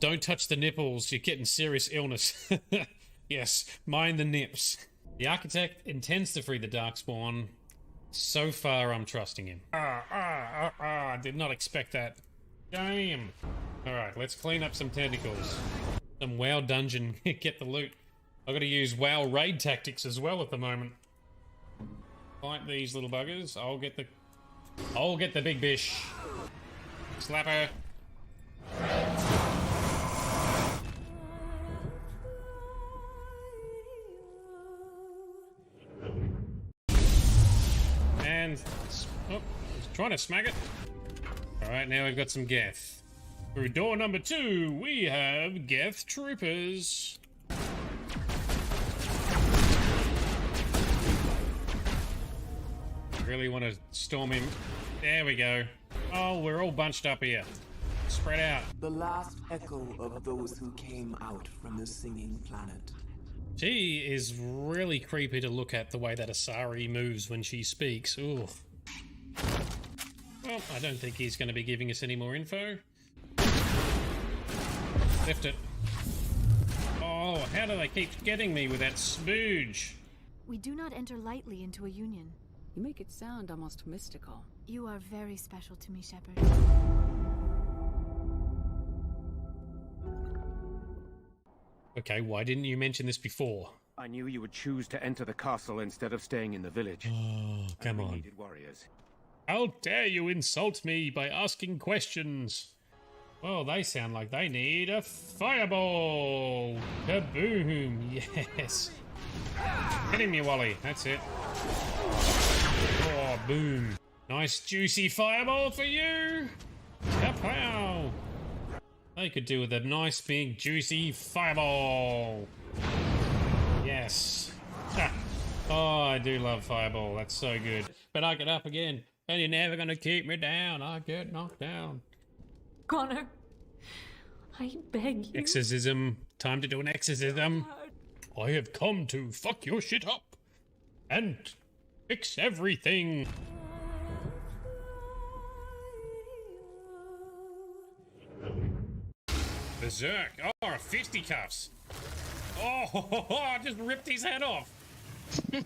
Don't touch the nipples, you're getting serious illness. Yes, mind the nips. The architect intends to free the Darkspawn. So far, I'm trusting him. I did not expect that. Damn. Alright, let's clean up some tentacles. Some WoW dungeon, get the loot. I've got to use WoW raid tactics as well at the moment. Fight these little buggers. I'll get the big bish. Slap her. And oh, I was trying to smack it. Alright, now we've got some Geth. Through door number 2, we have Geth troopers. Really want to storm him. There we go. Oh, we're all bunched up here. Spread out. The last echo of those who came out from the singing planet. She is really creepy to look at, the way that Asari moves when she speaks. Ooh. Well, I don't think he's going to be giving us any more info. Lift it. Oh, how do they keep getting me with that spooge? We do not enter lightly into a union. You make it sound almost mystical. You are very special to me, Shepard. Okay, why didn't you mention this before? I knew you would choose to enter the castle instead of staying in the village. Oh, come on. We needed warriors. How dare you insult me by asking questions? Well, they sound like they need a fireball. Kaboom! Yes. Hit him, you Wally. That's it. Oh, boom. Nice juicy fireball for you. Kapow! They could do with a nice big juicy fireball. Yes. Oh, I do love fireball. That's so good. But I get up again, and you're never gonna keep me down. I get knocked down. Connor, I beg you. Exorcism. Time to do an exorcism. I have come to fuck your shit up and fix everything. Berserk. Oh, fisticuffs. Oh, I just ripped his head off. Yes.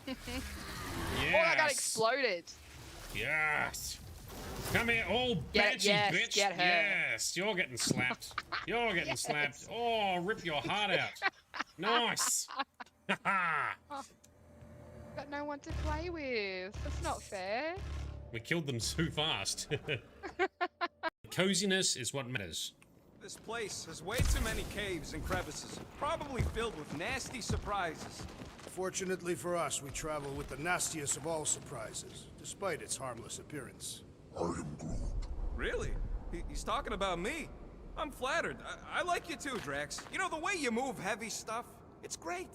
Oh, I got exploded. Yes. Come here, oh, Get, bitch, yes, bitch. get her. Yes, you're getting slapped. You're getting slapped. Oh, rip your heart out. Nice. Got no one to play with. That's not fair. We killed them so fast. Coziness is what matters. This place has way too many caves and crevices, probably filled with nasty surprises. Fortunately for us, we travel with the nastiest of all surprises, despite its harmless appearance. I am Groot. Really? He's talking about me. I'm flattered. I like you too, Drax. You know, the way you move heavy stuff, it's great.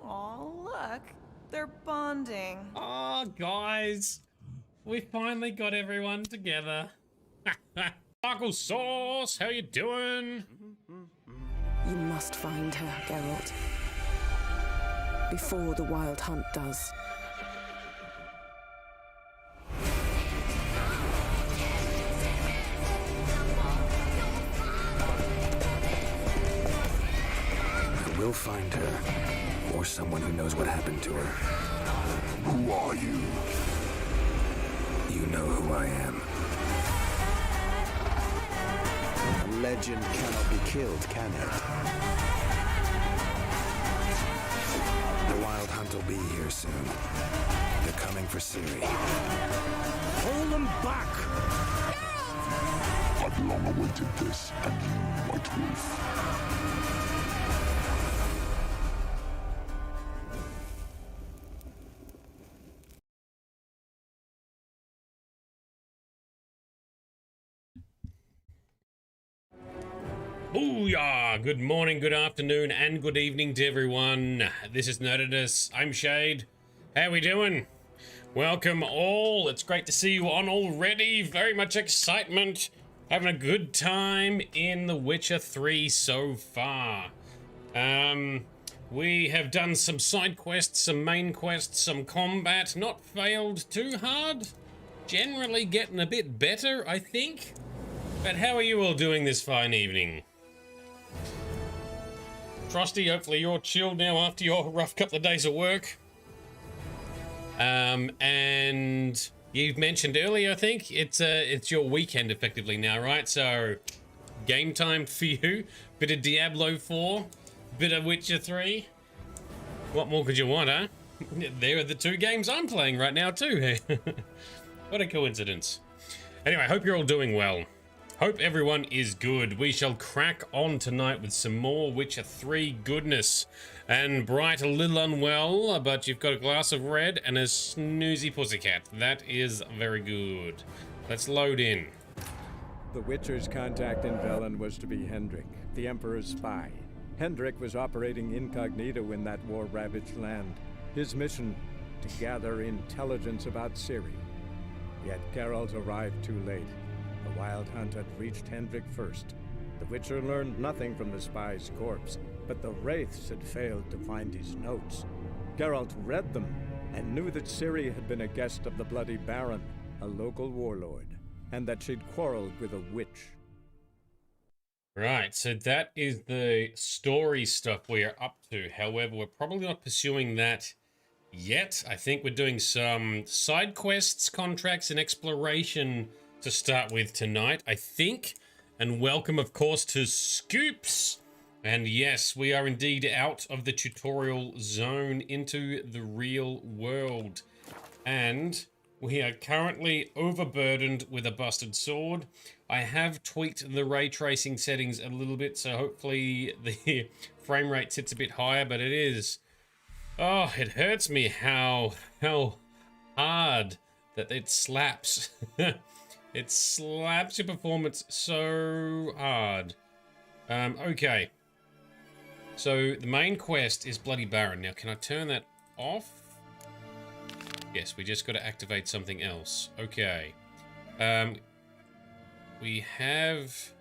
Aw, look. They're bonding. Oh, guys. We finally got everyone together. Michael Sauce, how you doing? You must find her, Geralt. Before the Wild Hunt does. I will find her, or someone who knows what happened to her. Who are you? You know who I am. A legend cannot be killed, can it? The Wild Hunt will be here soon. They're coming for Ciri. Hold them back! I've long awaited this, and you, White Wolf. Booyah! Good morning, good afternoon, and good evening to everyone. This is Nerdiness. I'm Shade. How we doing? Welcome all. It's great to see you on already. Very much excitement. Having a good time in The Witcher 3 so far. We have done some side quests, some main quests, some combat. Not failed too hard. Generally getting a bit better, I think. But how are you all doing this fine evening? Frosty, hopefully you're chilled now after your rough couple of days of work. And you've mentioned earlier, I think, it's your weekend effectively now, right? So, game time for you. Bit of Diablo 4, bit of Witcher 3. What more could you want, huh? There are the 2 games I'm playing right now too. What a coincidence. Anyway, hope you're all doing well. Hope everyone is good. We shall crack on tonight with some more Witcher 3 goodness. And Bright a little unwell, but you've got a glass of red and a snoozy pussycat. That is very good. Let's load in. The Witcher's contact in Velen was to be Hendrik, the Emperor's spy. Hendrik was operating incognito in that war-ravaged land. His mission, to gather intelligence about Ciri. Yet Geralt arrived too late. The Wild Hunt had reached Hendrik first. The Witcher learned nothing from the spy's corpse, but the Wraiths had failed to find his notes. Geralt read them and knew that Ciri had been a guest of the Bloody Baron, a local warlord, and that she'd quarreled with a witch. Right, so that is the story stuff we are up to. However, we're probably not pursuing that yet. I think we're doing some side quests, contracts, and exploration to start with tonight, I think. And welcome, of course, to Scoops. And yes, we are indeed out of the tutorial zone into the real world. And we are currently overburdened with a busted sword. I have tweaked the ray tracing settings a little bit, so hopefully the frame rate sits a bit higher, but it is... Oh, it hurts me how hard that it slaps. It slaps your performance so hard. Okay. So the main quest is Bloody Baron. Now, can I turn that off? Yes, we just got to activate something else. Okay. We have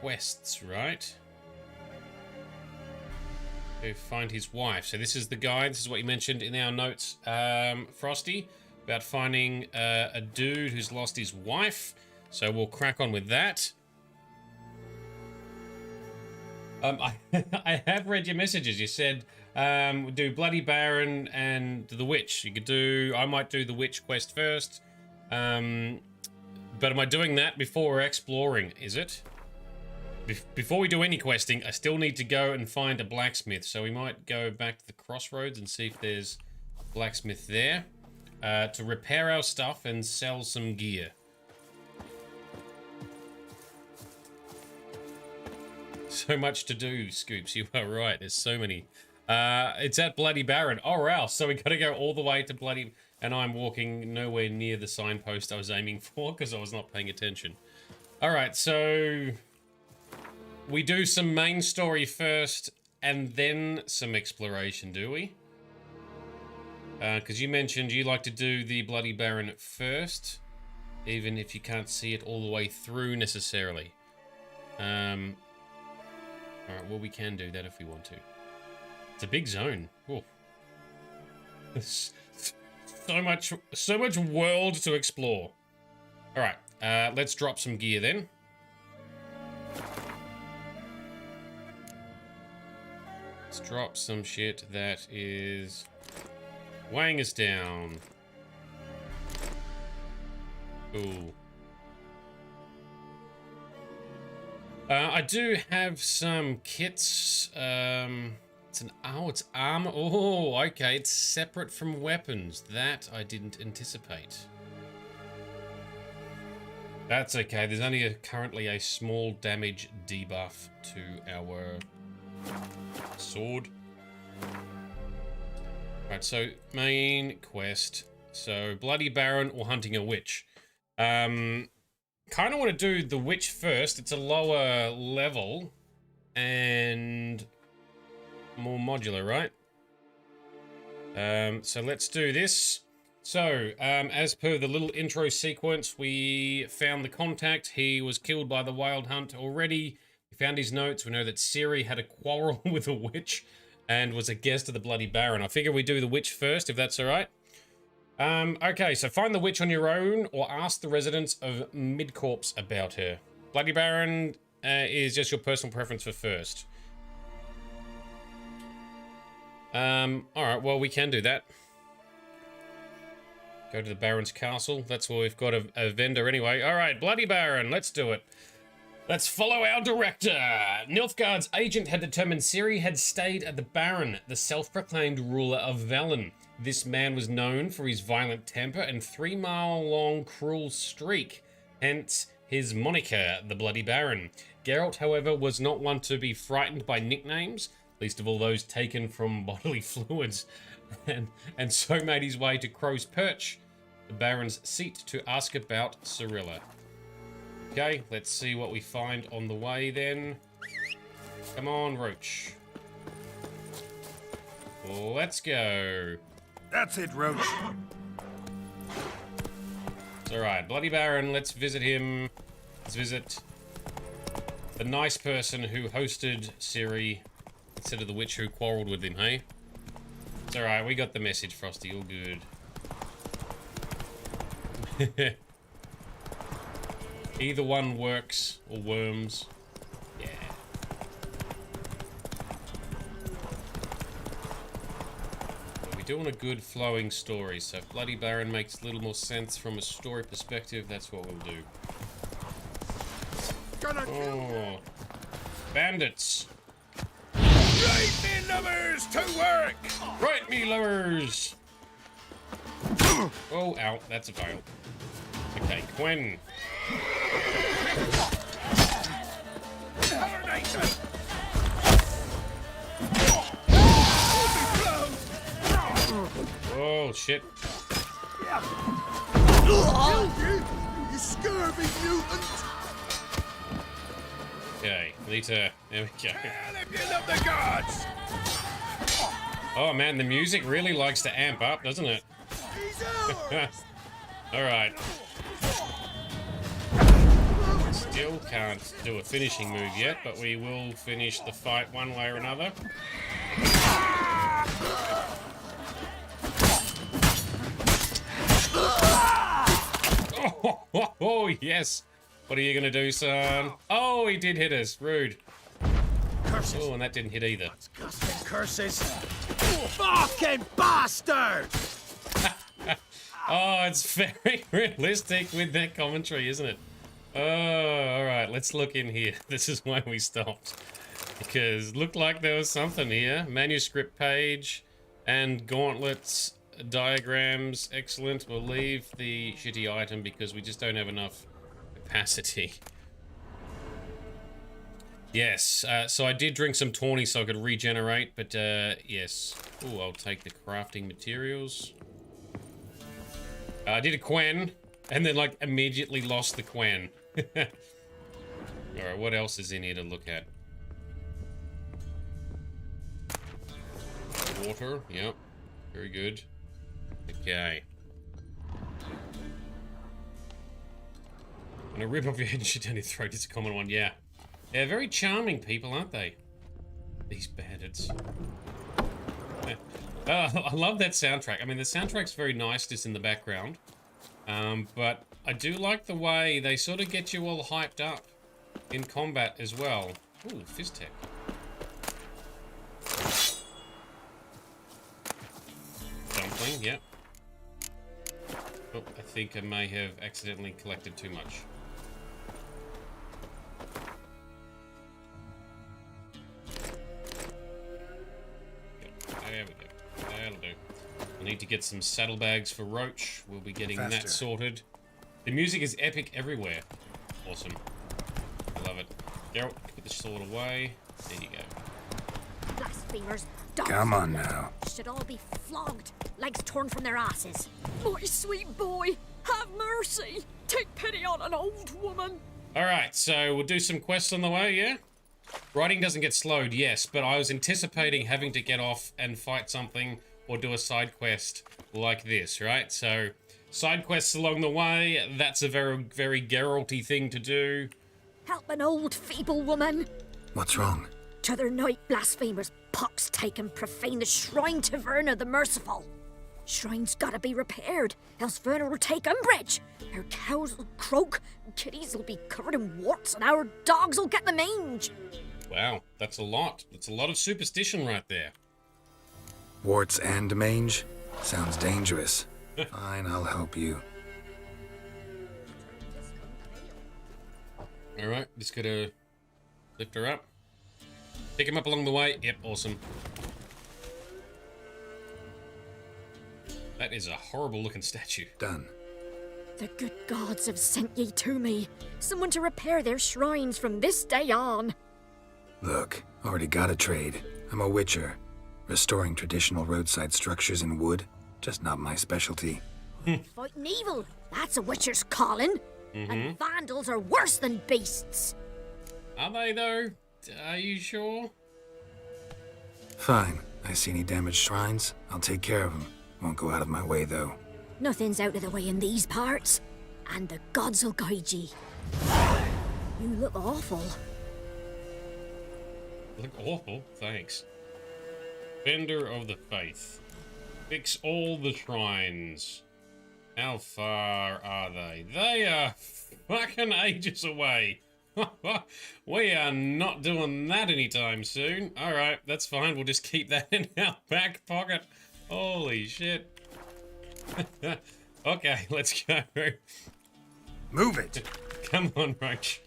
quests, right? To find his wife. So this is the guide. This is what you mentioned in our notes, Frosty, about finding a dude who's lost his wife. So we'll crack on with that. I have read your messages. You said do Bloody Baron and the Witch. You could do... I might do the Witch quest first. But am I doing that before exploring? Is it? Before we do any questing, I still need to go and find a blacksmith. So we might go back to the crossroads and see if there's a blacksmith there. To repair our stuff and sell some gear. So much to do, Scoops. You are right. There's so many. It's at Bloody Baron. Oh, wow. So we got to go all the way to Bloody... And I'm walking nowhere near the signpost I was aiming for because I was not paying attention. All right, so... We do some main story first and then some exploration, do we? Because you mentioned you like to do the Bloody Baron first, even if you can't see it all the way through necessarily. Alright, well, we can do that if we want to. It's a big zone. Oh. So much world to explore. Alright, let's drop some gear then. Let's drop some shit that is weighing us down. Ooh. I do have some kits. It's armor. Oh, okay. It's separate from weapons. That I didn't anticipate. That's okay. There's only currently a small damage debuff to our sword. Right, so main quest. So Bloody Baron or hunting a witch. Kind of want to do the witch first. It's a lower level and more modular, right? So let's do this. So, as per the little intro sequence, we found the contact. He was killed by the Wild Hunt already. We found his notes. We know that Ciri had a quarrel with a witch and was a guest of the Bloody Baron. I figure we do the witch first, if that's all right. Okay, so find the witch on your own or ask the residents of Midcorpse about her. Bloody Baron is just your personal preference for first? Alright, well, we can do that. Go to the Baron's castle. That's where we've got a vendor anyway. Alright, Bloody Baron, let's do it. Let's follow our director. Nilfgaard's agent had determined Ciri had stayed at the Baron, the self-proclaimed ruler of Velen. This man was known for his violent temper and 3-mile-long cruel streak, hence his moniker, the Bloody Baron. Geralt, however, was not one to be frightened by nicknames, least of all those taken from bodily fluids, and so made his way to Crow's Perch, the Baron's seat, to ask about Cirilla. Okay, let's see what we find on the way then. Come on, Roach. Let's go. That's it, Roach. It's alright, Bloody Baron, let's visit him. Let's visit the nice person who hosted Ciri instead of the witch who quarreled with him, hey? It's alright, we got the message, Frosty, all good. Either one works, or worms. Yeah. We're doing a good flowing story, so if Bloody Baron makes a little more sense from a story perspective, that's what we'll do. Oh. Bandits! Right, me lovers, to work! Right, me lovers! Oh, ow, that's a fail. Okay, Quen. Oh, shit. You scurvy mutant! Okay, Lita, there we go. If you love the gods! Oh man, the music really likes to amp up, doesn't it? Alright. Still can't do a finishing move yet, but we will finish the fight one way or another. Oh, yes! What are you gonna do, son? Oh, he did hit us. Rude. Curses. Oh, and that didn't hit either. Disgusting curses. Fucking bastard! Oh, it's very realistic with that commentary, isn't it? Oh, alright, let's look in here. This is why we stopped. Because looked like there was something here. Manuscript page and gauntlets, diagrams. Excellent. We'll leave the shitty item because we just don't have enough capacity. Yes, so I did drink some tawny so I could regenerate, but yes. Ooh, I'll take the crafting materials. I did a Quen, and then like immediately lost the Quen. Alright, what else is in here to look at? Water, yep. Very good. Okay. And a rip off your head and shit down your throat is a common one, yeah. They're very charming people, aren't they? These bandits. I love that soundtrack. I mean, the soundtrack's very nice just in the background. But I do like the way they sort of get you all hyped up in combat as well. Ooh, fist tech. Dumpling, yep. Oh, I think I may have accidentally collected too much. There we go. That'll do. I need to get some saddlebags for Roach. We'll be getting that sorted. The music is epic everywhere. Awesome. I love it. Geralt, put the sword away. There you go. Blasphemers, dogs. Come on now. Should all be flogged, legs torn from their asses. My sweet boy, have mercy. Take pity on an old woman. Alright, so we'll do some quests on the way, yeah? Writing doesn't get slowed, yes, but I was anticipating having to get off and fight something or do a side quest like this, right? So, side quests along the way, that's a very, very Geralt-y thing to do. Help an old feeble woman. What's wrong? T'other night, blasphemers, pox take and profane the shrine to Verna the Merciful. Shrine's gotta be repaired, else Verna will take umbrage. Our cows will croak, kitties will be covered in warts, and our dogs will get the mange. Wow, that's a lot. That's a lot of superstition right there. Warts and mange? Sounds dangerous. Fine, I'll help you. Alright, just gotta lift her up. Pick him up along the way. Yep, awesome. That is a horrible looking statue. Done. The good gods have sent ye to me. Someone to repair their shrines from this day on. Look, already got a trade. I'm a witcher. Restoring traditional roadside structures in wood, just not my specialty. Fighting evil, that's a witcher's calling. And vandals are worse than beasts. Are they though? Are you sure? Fine. I see any damaged shrines, I'll take care of them. Won't go out of my way though. Nothing's out of the way in these parts, and the gods will guide ye. You look awful. Look awful, thanks. Defender of the Faith. Fix all the shrines. How far are they? They are fucking ages away. We are not doing that anytime soon. Alright, that's fine. We'll just keep that in our back pocket. Holy shit. Okay, let's go. Move it! Come on, Roach.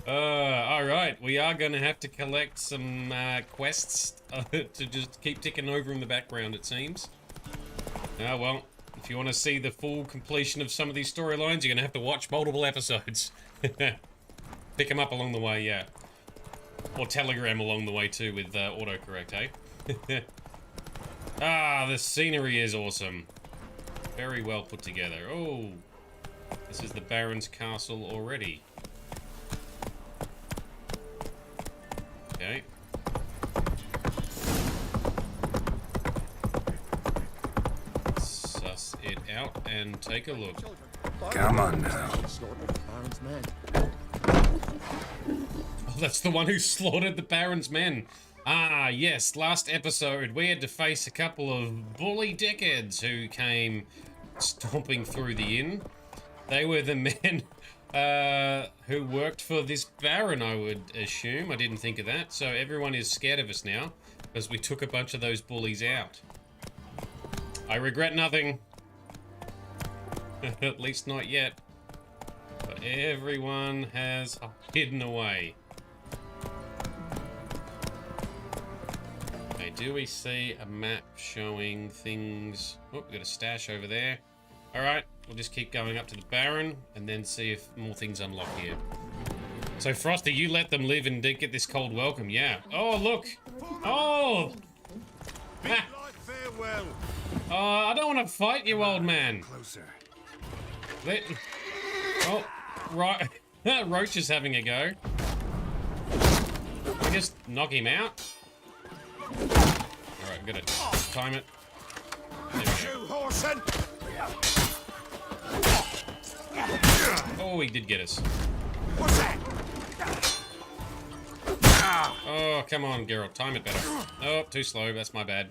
Alright, we are going to have to collect some quests to just keep ticking over in the background, it seems. Ah, well, if you want to see the full completion of some of these storylines, you're going to have to watch multiple episodes. Pick them up along the way, yeah. Or telegram along the way too with autocorrect, eh? Ah, the scenery is awesome. Very well put together. Oh, this is the Baron's castle already. Okay. Suss it out and take a look. Come on now. Oh, that's the one who slaughtered the Baron's men. Ah, yes, last episode we had to face a couple of bully dickheads who came stomping through the inn. They were the men who worked for this Baron, I would assume. I didn't think of that. So everyone is scared of us now because we took a bunch of those bullies out. I regret nothing. At least not yet. But everyone has hidden away. Okay, do we see a map showing things? Oh, we got a stash over there. Alright, we'll just keep going up to the Baron and then see if more things unlock here. So Frosty, you let them live and get this cold welcome, yeah. Oh, look! Oh! Ah. Farewell. Oh, I don't want to fight you, old man. Closer. Oh, right. Roach is having a go. I just knock him out. Alright, I'm gonna time it. There we go. Oh, he did get us. What's that? Oh, come on, Geralt. Time it better. Oh, too slow. That's my bad.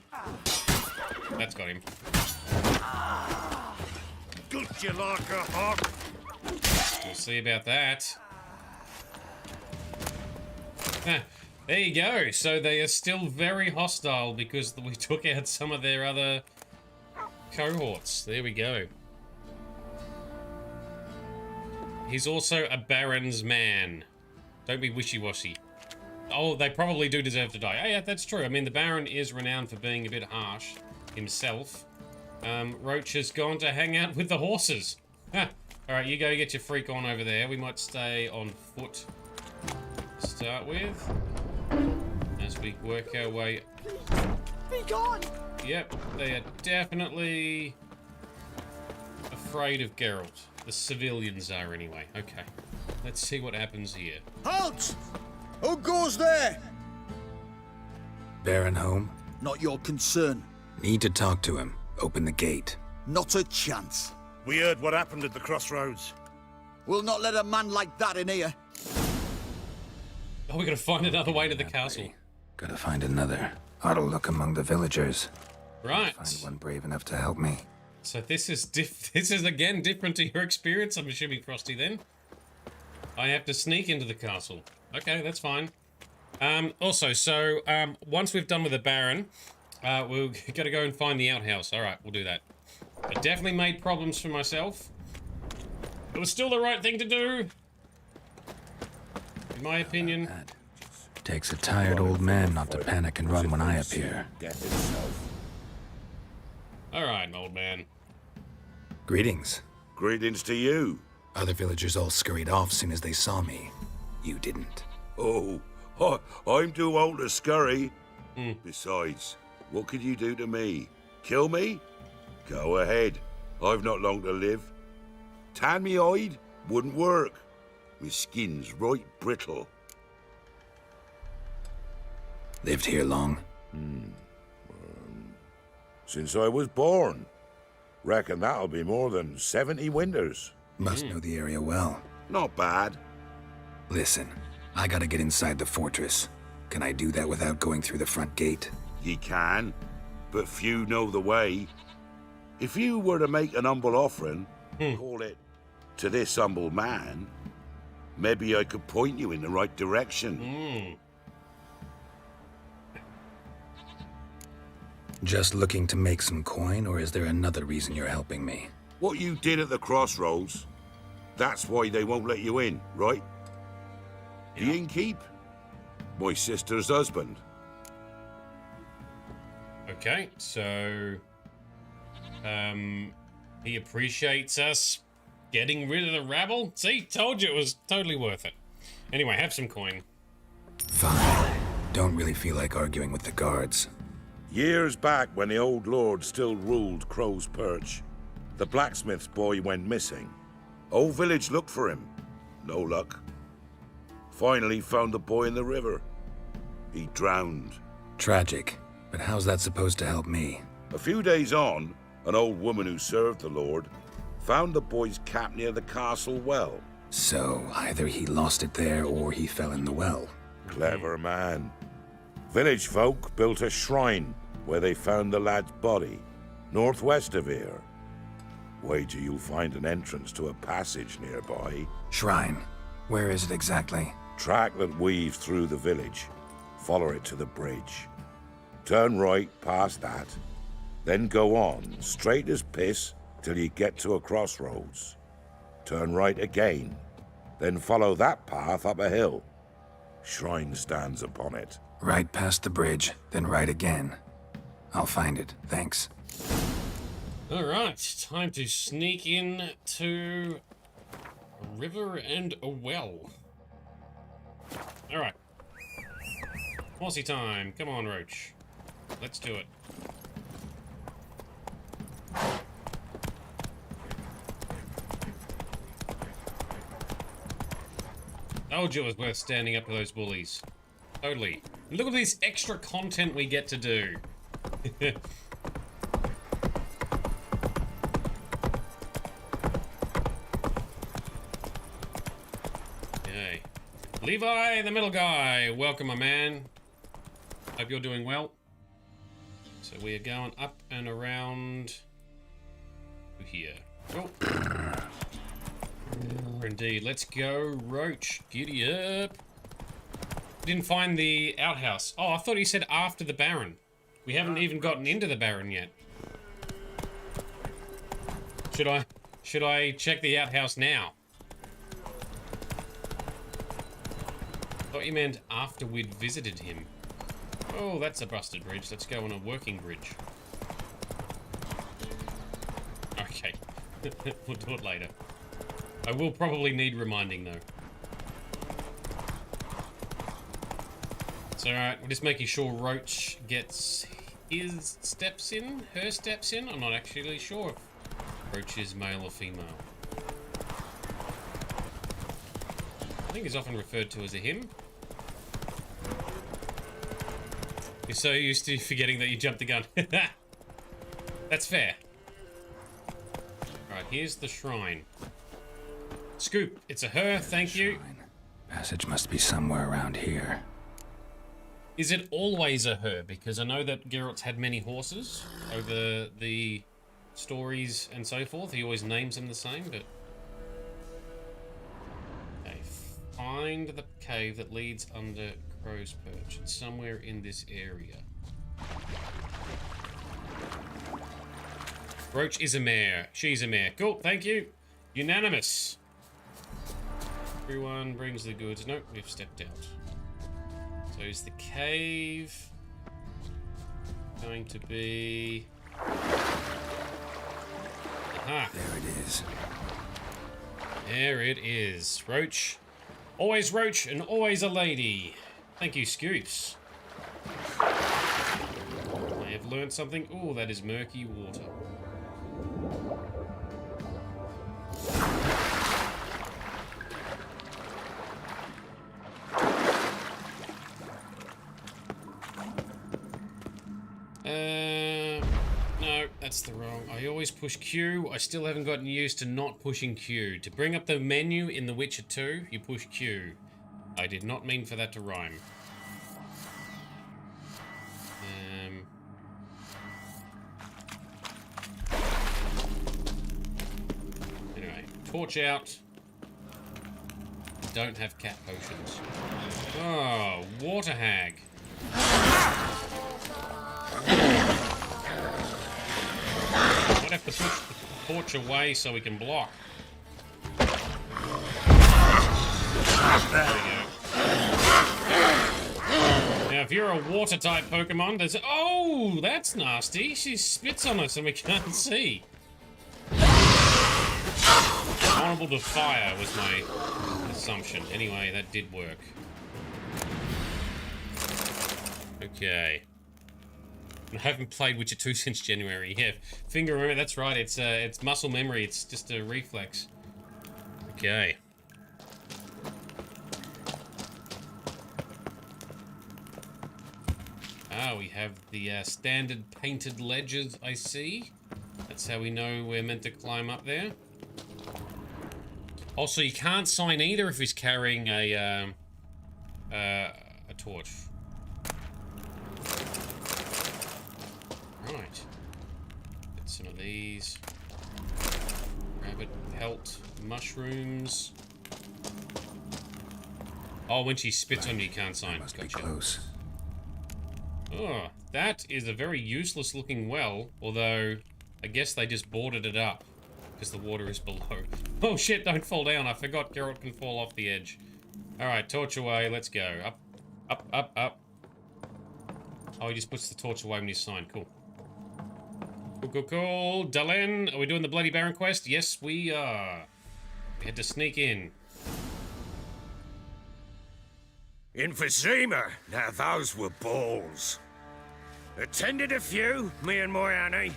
That's got him. Gut you like a hog. We'll see about that. There you go. So they are still very hostile because we took out some of their other cohorts. There we go. He's also a Baron's man. Don't be wishy-washy. Oh, they probably do deserve to die. Oh, yeah, that's true. I mean, the Baron is renowned for being a bit harsh himself. Roach has gone to hang out with the horses. Alright, you go get your freak on over there. We might stay on foot to start with. As we work our way... Be gone! Yep, they are definitely afraid of Geralt. The civilians are anyway. Okay, let's see what happens here. Halt! Who goes there? Baron home? Not your concern. Need to talk to him. Open the gate. Not a chance. We heard what happened at the crossroads. We'll not let a man like that in here. Oh, we gotta find another way to the castle. Gotta find another. Ought to look among the villagers. Right. Find one brave enough to help me. So this is this is again different to your experience, I'm assuming, Frosty, then. I have to sneak into the castle. Okay, that's fine. Also, so, once we've done with the Baron, we're gonna go and find the outhouse. Alright, we'll do that. I definitely made problems for myself. It was still the right thing to do. In my opinion. Takes a tired old man not to panic and run when I appear. Alright, old man. Greetings. Greetings to you. Other villagers all scurried off soon as they saw me. You didn't. Oh, I'm too old to scurry. Besides, what could you do to me? Kill me? Go ahead. I've not long to live. Tan me hide? Wouldn't work. My skin's right brittle. Lived here long? Since I was born. Reckon that'll be more than 70 winters. Must know the area well. Not bad. Listen, I gotta get inside the fortress. Can I do that without going through the front gate? Ye can, but few know the way. If you were to make an humble offering, call it to this humble man, maybe I could point you in the right direction. Just looking to make some coin, or is there another reason you're helping me? What you did at the crossroads, that's why they won't let you in, right? The innkeep? My sister's husband. Okay, so... he appreciates us getting rid of the rabble? See, told you it was totally worth it. Anyway, have some coin. Fine. Don't really feel like arguing with the guards. Years back, when the old lord still ruled Crow's Perch, the blacksmith's boy went missing. Whole village looked for him. No luck. Finally found the boy in the river. He drowned. Tragic. But how's that supposed to help me? A few days on, an old woman who served the lord found the boy's cap near the castle well. So, either he lost it there or he fell in the well. Clever man. Village folk built a shrine where they found the lad's body, northwest of here. Wait till you'll find an entrance to a passage nearby. Shrine? Where is it exactly? Track that weaves through the village. Follow it to the bridge. Turn right past that, then go on, straight as piss, till you get to a crossroads. Turn right again, then follow that path up a hill. Shrine stands upon it. Right past the bridge, then right again. I'll find it, thanks. Alright, time to sneak in to a river and a well. Alright. Horsey time, come on, Roach. Let's do it. Told you it was worth standing up to those bullies. Totally. And look at this extra content we get to do. Okay. Levi, the middle guy. Welcome, my man. Hope you're doing well. So we are going up and around to here. Oh. Indeed. Let's go, Roach. Giddy up. Didn't find the outhouse. Oh, I thought he said after the Baron. We haven't even gotten into the Baron yet. Should I check the outhouse now? Thought you meant after we'd visited him. Oh, that's a busted bridge. Let's go on a working bridge. Okay. We'll do it later. I will probably need reminding, though. It's alright, we're just making sure Roach gets his steps in, her steps in. I'm not actually sure if Roach is male or female. I think he's often referred to as a him. You're so used to forgetting that you jumped the gun. That's fair. Alright, here's the shrine. Scoop, it's a her, thank you. Passage must be somewhere around here. Is it always a her? Because I know that Geralt's had many horses over the stories and so forth. He always names them the same, but... Okay, find the cave that leads under Crow's Perch. It's somewhere in this area. Roach is a mare. She's a mare. Cool, thank you. Unanimous. Everyone brings the goods. Nope, we've stepped out. So is the cave going to be... Aha. There it is. There it is. Roach. Always Roach and always a lady. Thank you, Scoops. I have learned something. Oh, that is murky water. No, that's the wrong. I always push Q. I still haven't gotten used to not pushing Q. To bring up the menu in The Witcher 2, you push Q. I did not mean for that to rhyme. Anyway, torch out. Don't have cat potions. Oh, water hag. Might have to push the torch away so we can block. There we go. Now, if you're a water type Pokemon, there's... Oh, that's nasty. She spits on us and we can't see. Vulnerable to fire was my assumption. Anyway, that did work. Okay. I haven't played Witcher 2 since January. Yeah, finger memory, that's right. It's muscle memory. It's just a reflex. Okay. Ah, we have the standard painted ledges, I see. That's how we know we're meant to climb up there. Also, you can't sign either if he's carrying a torch. Right. Get some of these. Rabbit pelt, mushrooms. Oh, when she spits on you, you can't sign. Must be close. Oh, that is a very useless looking well, although I guess they just boarded it up because the water is below. Oh shit, don't fall down. I forgot Geralt can fall off the edge. Alright, torch away. Let's go. Up, up, up, up. Oh, he just puts the torch away when you sign. Cool. Cool, cool, cool. Dalen, are we doing the Bloody Baron quest? Yes, we are. We had to sneak in. Emphysema. Now those were balls. Attended a few, me and my Annie.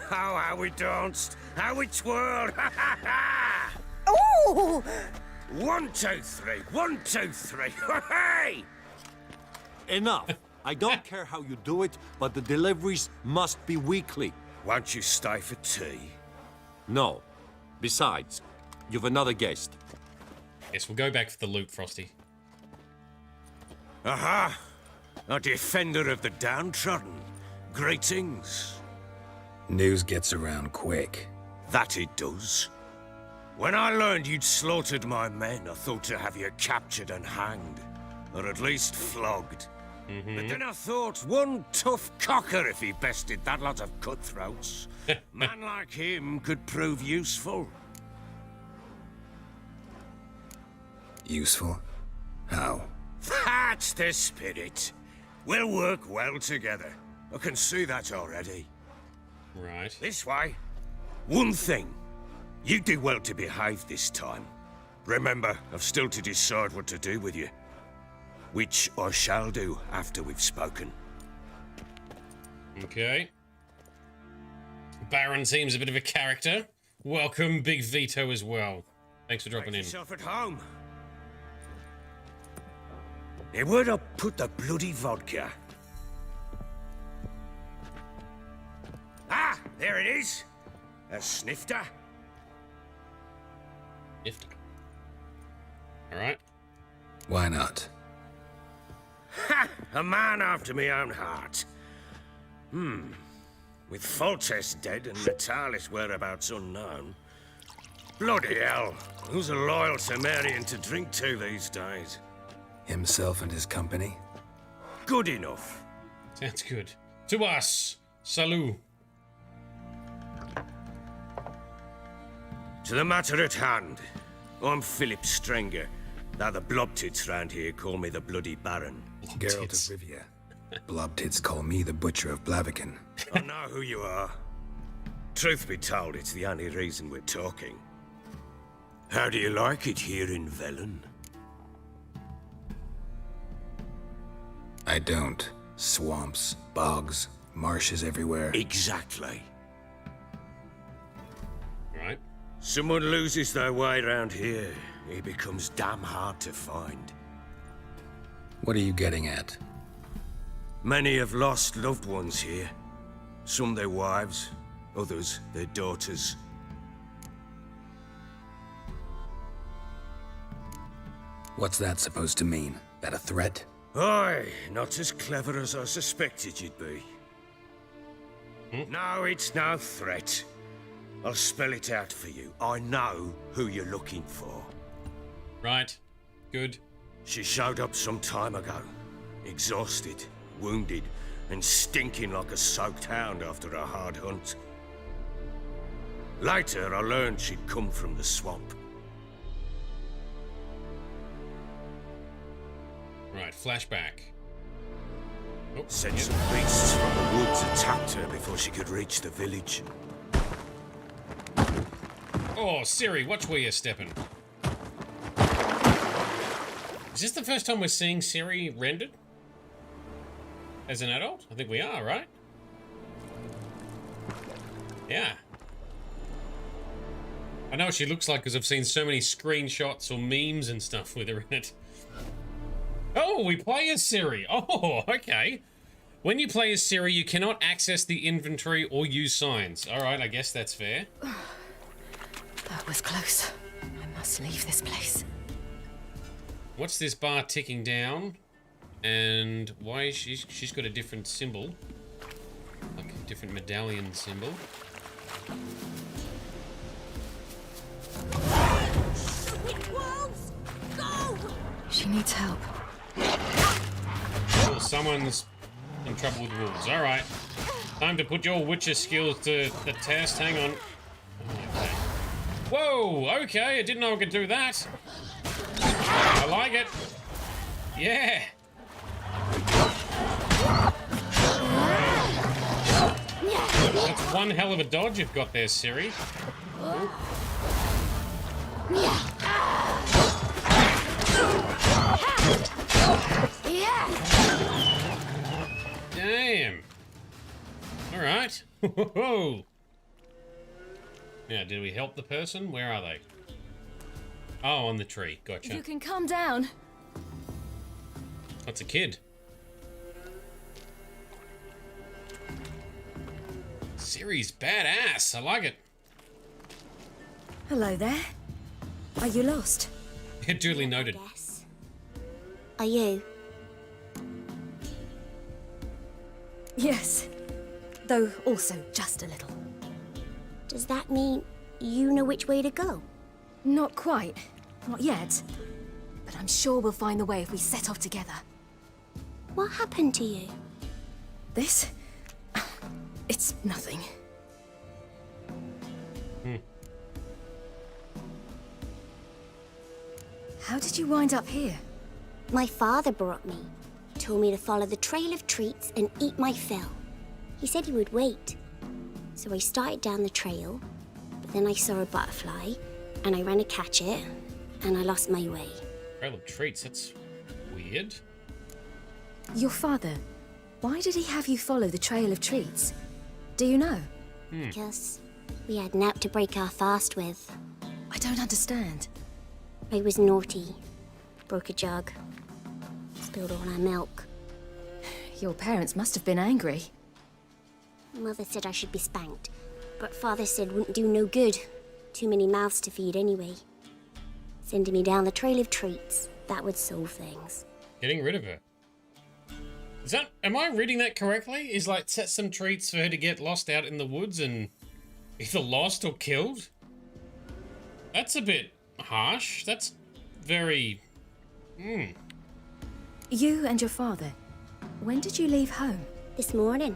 Oh, how we danced, how we twirled. Ha ha ha! Oh! 1, 2, 3. 1, 2, 3. Hey! Enough. I don't care how you do it, but the deliveries must be weekly. Won't you stay for tea? No. Besides, you've another guest. Yes, we'll go back for the loot, Frosty. Aha! A defender of the downtrodden. Greetings. News gets around quick. That it does. When I learned you'd slaughtered my men, I thought to have you captured and hanged. Or at least flogged. But then I thought, one tough cocker if he bested that lot of cutthroats. Man like him could prove useful. Useful? How? That's the spirit. We'll work well together. I can see that already. Right. This way. One thing. You do well to behave this time. Remember, I've still to decide what to do with you. Which I shall do after we've spoken. Okay. Baron seems a bit of a character. Welcome, Big Vito, as well. Thanks for dropping in. Yourself at home. Now, where'd I put the bloody vodka? Ah, there it is. A snifter. Snifter. All right. Why not? Ha! A man after my own heart. With Foltest dead and Natalis' whereabouts unknown. Bloody hell. Who's a loyal Sumerian to drink to these days? Himself and his company? Good enough. Sounds good. To us. Salut. To the matter at hand. I'm Philip Strenger. Now the blobtits round here call me the Bloody Baron. Geralt of Rivia. Blobtits call me the Butcher of Blaviken. I know who you are. Truth be told, it's the only reason we're talking. How do you like it here in Velen? I don't. Swamps, bogs, marshes everywhere. Exactly. Right. Someone loses their way around here, he becomes damn hard to find. What are you getting at? Many have lost loved ones here. Some their wives, others their daughters. What's that supposed to mean? That a threat? Aye, not as clever as I suspected you'd be. No, it's no threat. I'll spell it out for you. I know who you're looking for. Right. Good. She showed up some time ago. Exhausted, wounded, and stinking like a soaked hound after a hard hunt. Later, I learned she'd come from the swamp. Right, flashback. Oh, Said some beasts from the woods attacked her before she could reach the village. Oh, Siri, watch where you're stepping. Is this the first time we're seeing Siri rendered? As an adult? I think we are, right? Yeah. I know what she looks like because I've seen so many screenshots or memes and stuff with her in it. Oh, we play as Siri. Oh, okay. When you play as Siri, you cannot access the inventory or use signs. All right, I guess that's fair. That was close. I must leave this place. What's this bar ticking down? And why is she's got a different symbol. Like a different medallion symbol. She needs help. Oh, someone's in trouble with wolves. All right. Time to put your Witcher skills to the test. Hang on. Okay. Whoa, okay. I didn't know I could do that. I like it. Yeah. That's one hell of a dodge you've got there, Siri. Ooh. Damn. All right. Whoa. Now, did we help the person? Where are they? Oh, on the tree. Gotcha. If you can calm down. That's a kid. Siri's badass. I like it. Hello there. Are you lost? Duly noted. Are you? Yes. Though also just a little. Does that mean you know which way to go? Not quite. Not yet. But I'm sure we'll find the way if we set off together. What happened to you? This? It's nothing. How did you wind up here? My father brought me. Told me to follow the trail of treats and eat my fill. He said he would wait. So I started down the trail, but then I saw a butterfly, and I ran to catch it, and I lost my way. Trail of treats, that's weird. Your father, why did he have you follow the trail of treats? Do you know? Because we had naught to break our fast with. I don't understand. I was naughty. Broke a jug. Spilled all our milk. Your parents must have been angry. Mother said I should be spanked, but Father said wouldn't do no good. Too many mouths to feed anyway. Sending me down the trail of treats, that would solve things. Getting rid of her. Is that, am I reading that correctly? Is like set some treats for her to get lost out in the woods and either lost or killed? That's a bit harsh. That's very... You and your father, when did you leave home? This morning.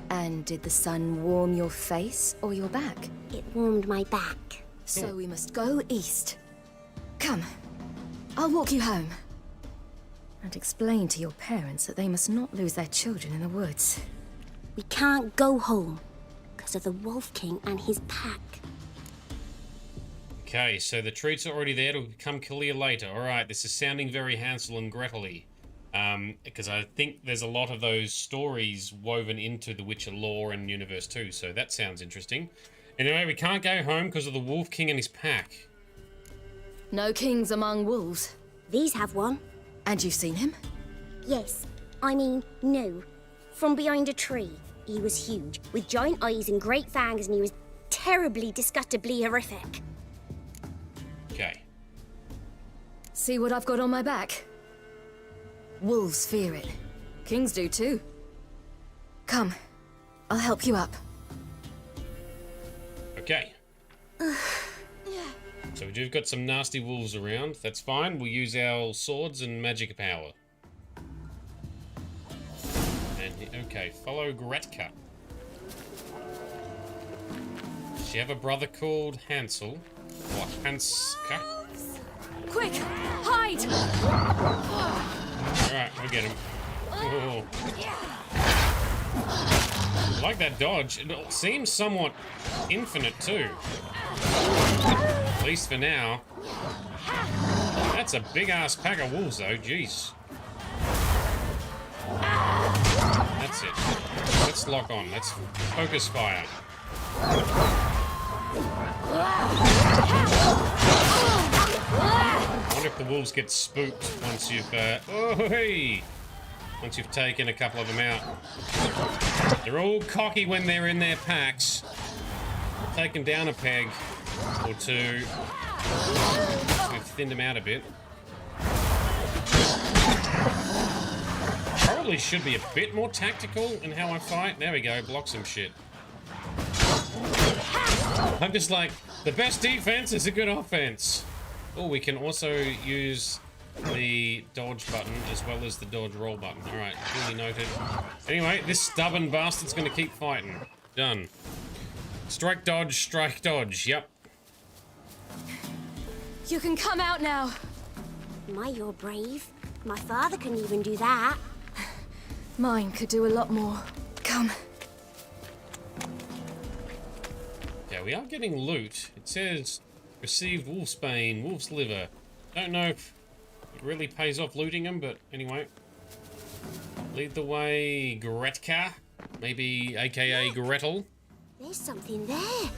And did the sun warm your face or your back? It warmed my back. So we must go east. Come, I'll walk you home. And explain to your parents that they must not lose their children in the woods. We can't go home because of the Wolf King and his pack. Okay, so the treats are already there to come clear later. Alright, this is sounding very Hansel and Gretel-y. Because I think there's a lot of those stories woven into the Witcher lore and universe too, so that sounds interesting. Anyway, we can't go home because of the Wolf King and his pack. No kings among wolves. These have one. And you've seen him? Yes. I mean, no. From behind a tree. He was huge, with giant eyes and great fangs, and he was terribly, disgustingly horrific. Okay. See what I've got on my back? Wolves fear it. Kings do too. Come, I'll help you up. Okay. So we've got some nasty wolves around. That's fine. We'll use our swords and magic power. And, okay, follow Gretka. Does she have a brother called Hansel? Or Hanska? Quick, hide! Alright, we'll get him. Oh. I like that dodge. It seems somewhat infinite too. At least for now. That's a big ass pack of wolves though, jeez. That's it. Let's lock on. Let's focus fire. I wonder if the wolves get spooked once you've once you've taken a couple of them out. They're all cocky when they're in their packs. Take them down a peg or two. We've thinned them out a bit. Probably should be a bit more tactical in how I fight. There we go, block some shit. I'm just like, the best defense is a good offense. Oh, we can also use the dodge button as well as the dodge roll button. Alright, duly noted. Anyway, this stubborn bastard's gonna keep fighting. Done. Strike dodge, yep. You can come out now. My, you're brave. My father couldn't even do that. Mine could do a lot more. Come. Yeah, we are getting loot. It says, received wolfsbane, wolf's liver. Don't know if it really pays off looting them, but anyway. Lead the way, Gretka. Maybe aka Gretel. There's something there.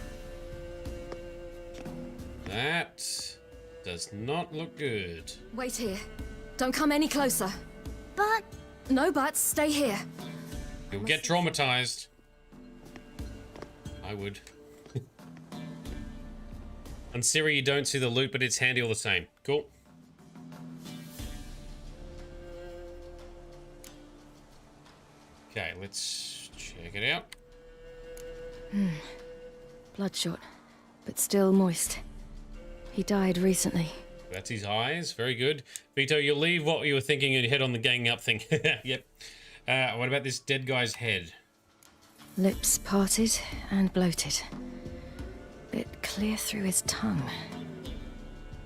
That does not look good. Wait here. Don't come any closer. But... No buts, stay here. You'll get traumatized. I would. On Siri, you don't see the loot, but it's handy all the same. Cool. Okay, let's check it out. Bloodshot, but still moist. He died recently. That's his eyes. Very good. Vito, you'll leave what you were thinking and head on the gang up thing. Yep. What about this dead guy's head? Lips parted and bloated. Bit clear through his tongue.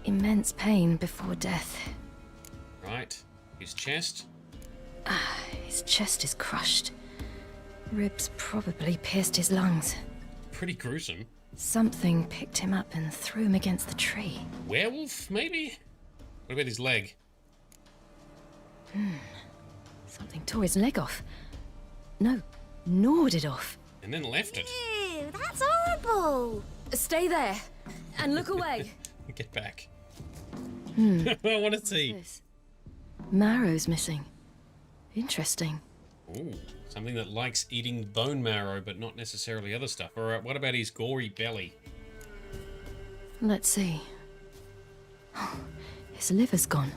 Immense pain before death. Right. His chest? His chest is crushed. Ribs probably pierced his lungs. Pretty gruesome. Something picked him up and threw him against the tree. Werewolf, maybe? What about his leg? Something tore his leg off. No, gnawed it off. And then left it. Ew, that's horrible. Stay there and look away. Get back. I want to see. Marrow's missing. Interesting. Ooh, something that likes eating bone marrow, but not necessarily other stuff. All right, what about his gory belly? Let's see. His liver's gone.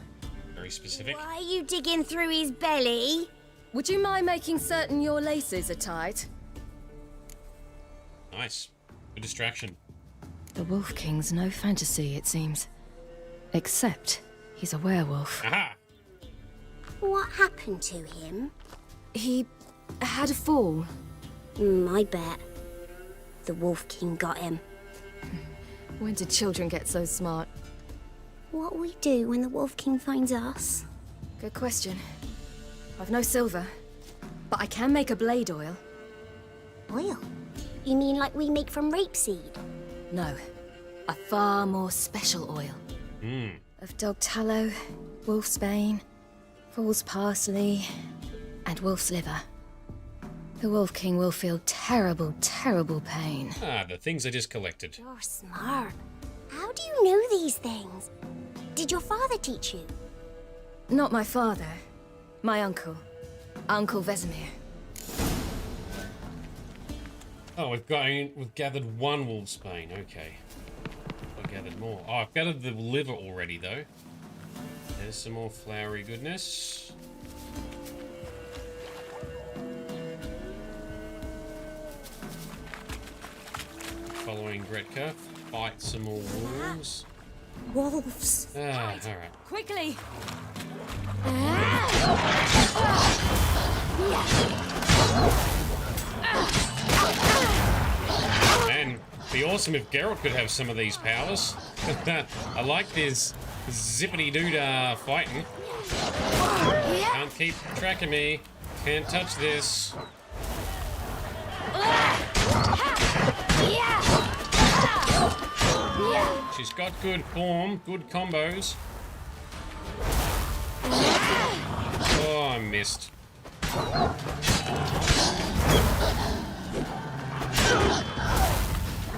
Very specific. Why are you digging through his belly? Would you mind making certain your laces are tight? Nice. Good distraction. The Wolf King's no fantasy, it seems. Except he's a werewolf. Aha! What happened to him? He had a fall. I bet. The Wolf King got him. When did children get so smart? What'll we do when the Wolf King finds us? Good question. I've no silver, but I can make a blade oil. Oil? You mean like we make from rapeseed? No, a far more special oil. Of dog tallow, wolf's bane, fool's parsley, and wolf's liver. The Wolf King will feel terrible, terrible pain. Ah, the things I just collected. You're smart. How do you know these things? Did your father teach you? Not my father. My uncle. Uncle Vesemir. Oh, we've gathered one wolf's bane. Okay. I gathered more. Oh, I've gathered the liver already, though. There's some more flowery goodness. Following Gretka, fight some more wolves. Wolves. Ah, alright. Quickly! Man, it'd be awesome if Geralt could have some of these powers. I like this zippity-doo-dah fighting. Can't keep track of me. Can't touch this. She's got good form, good combos. Oh, I missed.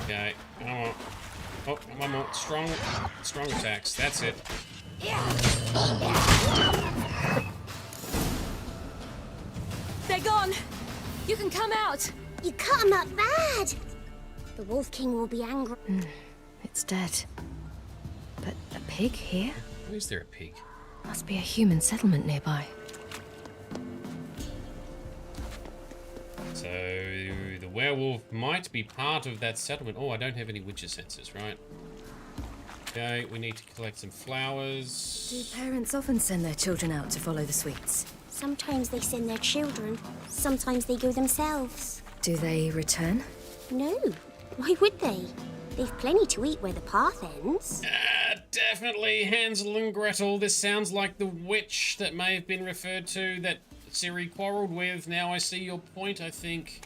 Okay, come on. Oh, one more. Strong attacks. That's it. They're gone! You can come out! You cut him up bad! The Wolf King will be angry. It's dead. But a pig here? Why is there a pig? Must be a human settlement nearby. So, the werewolf might be part of that settlement. Oh, I don't have any witcher senses, right? Okay, we need to collect some flowers. Do parents often send their children out to follow the sweets? Sometimes they send their children. Sometimes they go themselves. Do they return? No. Why would they? They've plenty to eat where the path ends. Definitely Hansel and Gretel. This sounds like the witch that may have been referred to that Ciri quarreled with. Now I see your point, I think,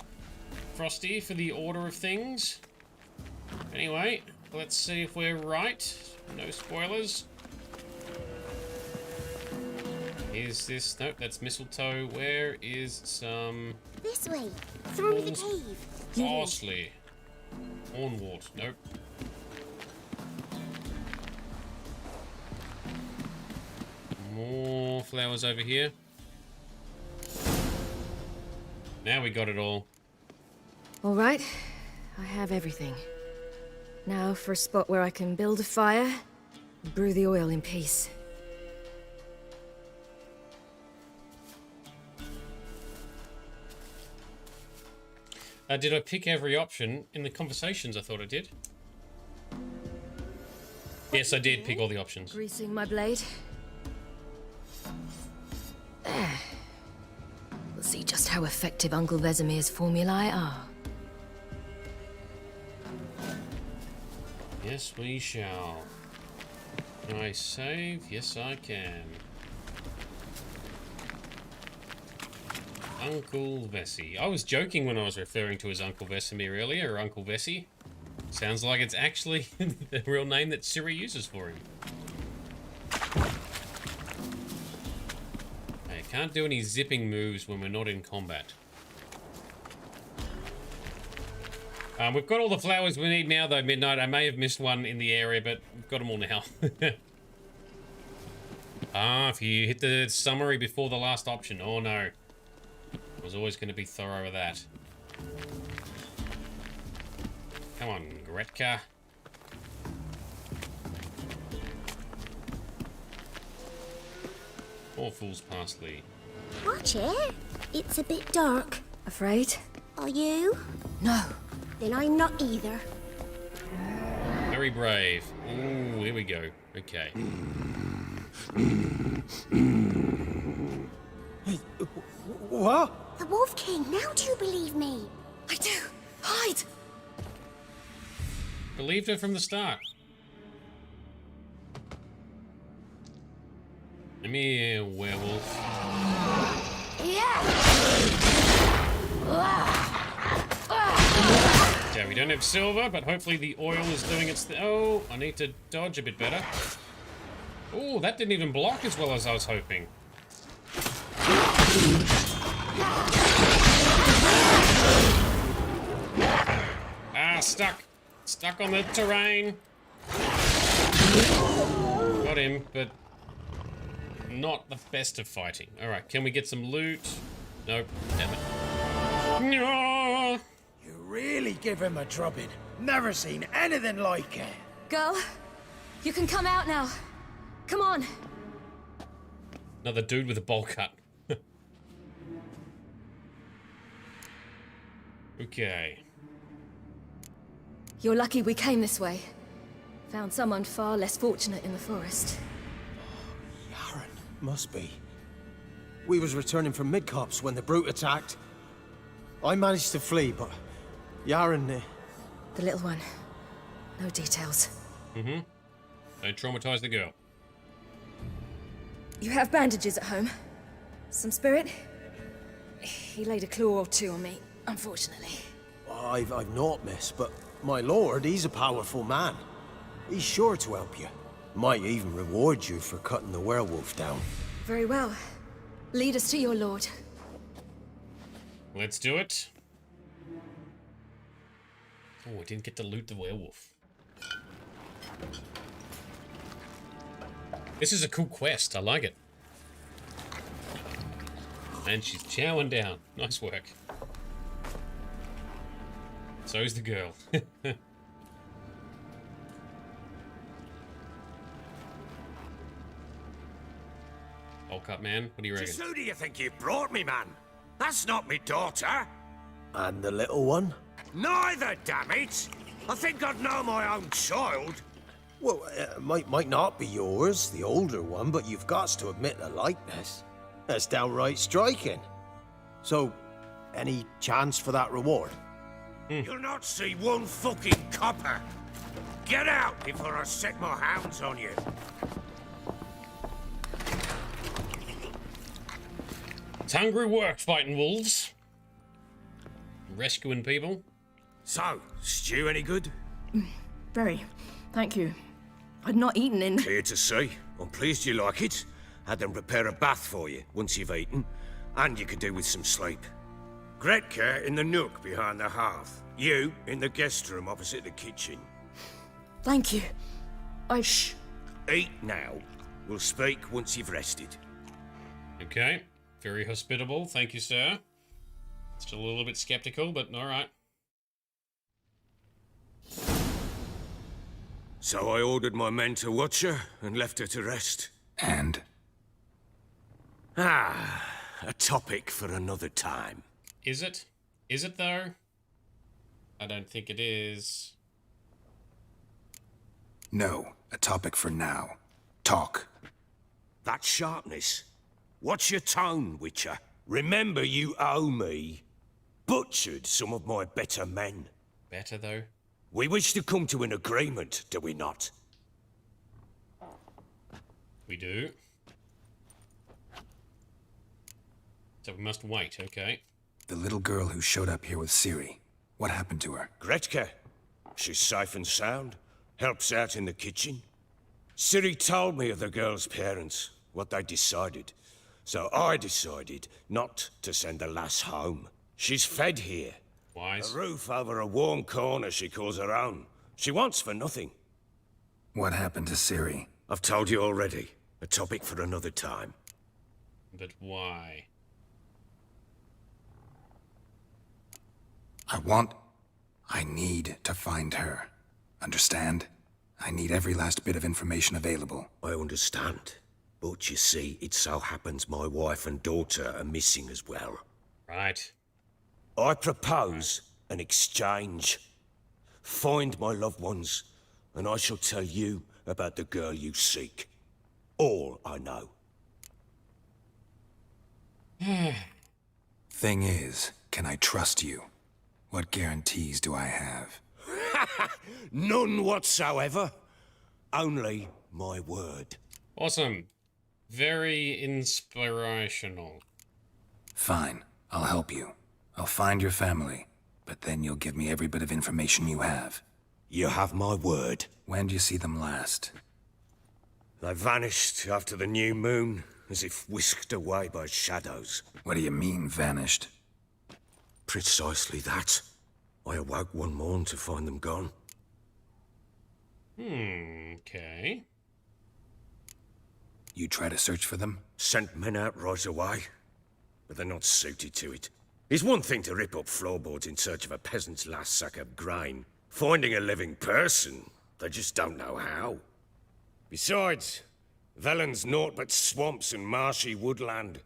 Frosty, for the order of things. Anyway, let's see if we're right. No spoilers. Is this... Nope, that's mistletoe. Where is some... This way. Through the cave. Parsley. Hornwort. Nope. More flowers over here. Now we got it all. All right. I have everything. Now for a spot where I can build a fire, brew the oil in peace. Did I pick every option in the conversations? I thought I did. Yes, I did pick all the options. Greasing my blade. There. We'll see just how effective Uncle Vesemir's formulae are. Yes, we shall. Can I save? Yes, I can. Uncle Vessi. I was joking when I was referring to his Uncle Vesemir earlier, or Uncle Vessi. Sounds like it's actually the real name that Ciri uses for him. I can't do any zipping moves when we're not in combat. We've got all the flowers we need now, though, Midnight. I may have missed one in the area, but we've got them all now. If you hit the summary before the last option. Oh, no. I was always going to be thorough with that. Come on, Gretka. Or fool's parsley. Watch it. It's a bit dark. Afraid? Are you? No. Then I'm not either. Very brave. Ooh, here we go. Okay. What? The Wolf King, now do you believe me? I do. Hide! Believed her from the start. Come here, werewolf. Yeah, we don't have silver, but hopefully the oil is doing its thing. Oh, I need to dodge a bit better. Oh, that didn't even block as well as I was hoping. Ah, stuck. Stuck on the terrain. Got him, but not the best of fighting. Alright, can we get some loot? Nope, damn it. No! You really give him a drubbing. Never seen anything like it. Girl, you can come out now. Come on. Another dude with a bowl cut. Okay. You're lucky we came this way. Found someone far less fortunate in the forest. Yaren, must be. We was returning from Midcops when the brute attacked. I managed to flee, but Yaren... The little one. No details. Mm-hmm. Don't traumatize the girl. You have bandages at home? Some spirit? He laid a claw or two on me, unfortunately. I've naught, miss, but my lord, he's a powerful man. He's sure to help you. Might even reward you for cutting the werewolf down. Very well. Lead us to your lord. Let's do it. Oh, I didn't get to loot the werewolf. This is a cool quest. I like it. And she's chowing down. Nice work. So's the girl. Old cut man, what do you reckon? Just who do you think you brought me, man? That's not me daughter. And the little one? Neither, damn it! I think I'd know my own child. Well, might not be yours, the older one, but you've got to admit the likeness. That's downright striking. So, any chance for that reward? You'll not see one fucking copper. Get out before I set my hounds on you. It's hungry work fighting wolves. Rescuing people. So, stew any good? Very. Thank you. I'd not eaten in... Clear to see. I'm pleased you like it. Had them prepare a bath for you once you've eaten. And you could do with some sleep. Gretka in the nook behind the hearth. You in the guest room opposite the kitchen. Thank you. Shh. Eat now. We'll speak once you've rested. Okay. Very hospitable. Thank you, sir. Still a little bit skeptical, but alright. So I ordered my men to watch her and left her to rest. And? Ah, a topic for another time. Is it? Is it, though? I don't think it is. No, a topic for now. Talk. That sharpness. What's your tone, Witcher? Remember you owe me. Butchered some of my better men. Better, though? We wish to come to an agreement, do we not? We do. So we must wait, okay. The little girl who showed up here with Ciri. What happened to her? Gretka. She's safe and sound. Helps out in the kitchen. Ciri told me of the girl's parents, what they decided. So I decided not to send the lass home. She's fed here. Wise. A roof over a warm corner she calls her own. She wants for nothing. What happened to Ciri? I've told you already. A topic for another time. But why? I need to find her. Understand? I need every last bit of information available. I understand. But you see, it so happens my wife and daughter are missing as well. Right. I propose an exchange. Find my loved ones, and I shall tell you about the girl you seek. All I know. Thing is, can I trust you? What guarantees do I have? None whatsoever. Only my word. Awesome. Very inspirational. Fine, I'll help you. I'll find your family, but then you'll give me every bit of information you have. You have my word. When did you see them last? They vanished after the new moon, as if whisked away by shadows. What do you mean, vanished? Precisely that. I awoke one morn to find them gone. Okay. You try to search for them? Sent men out right away, but they're not suited to it. It's one thing to rip up floorboards in search of a peasant's last sack of grain. Finding a living person, they just don't know how. Besides, Velen's naught but swamps and marshy woodland.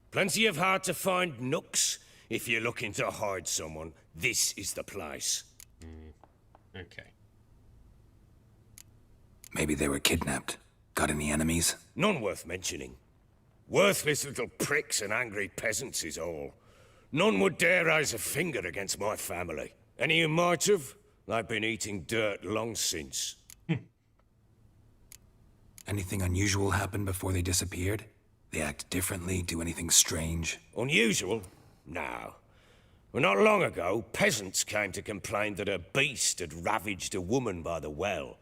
Plenty of hard-to-find nooks. If you're looking to hide someone, this is the place. Okay. Maybe they were kidnapped. Got any enemies? None worth mentioning. Worthless little pricks and angry peasants is all. None would dare raise a finger against my family. Any who might have, they've been eating dirt long since. Anything unusual happen before they disappeared? They act differently, do anything strange? Unusual? No. Well, not long ago, peasants came to complain that a beast had ravaged a woman by the well.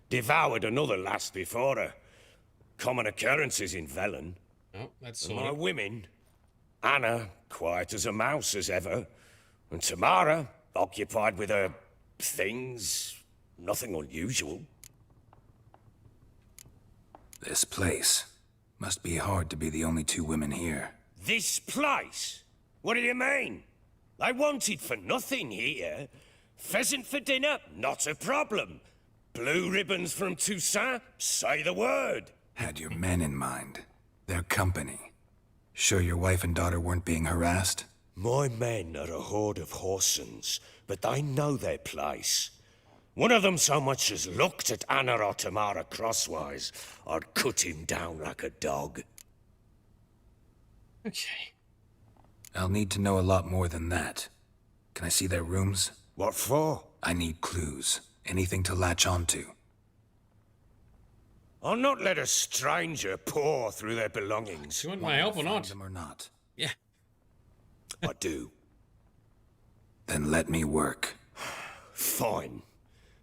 Devoured another lass before her. Common occurrences in Velen. Oh, that's And sort my of... women, Anna, quiet as a mouse as ever, and Tamara, occupied with her things. Nothing unusual. This place. Must be hard to be the only two women here. This place? What do you mean? They wanted for nothing here. Pheasant for dinner? Not a problem. Blue ribbons from Toussaint? Say the word. Had your men in mind. Their company. Sure your wife and daughter weren't being harassed? My men are a horde of whoresons, but they know their place. One of them so much as looked at Anna or Tamara crosswise, I'd cut him down like a dog. Okay. I'll need to know a lot more than that. Can I see their rooms? What for? I need clues. Anything to latch onto. I'll not let a stranger pour through their belongings. Do you want my help or not? Them or not? Yeah. I do. Then let me work. Fine.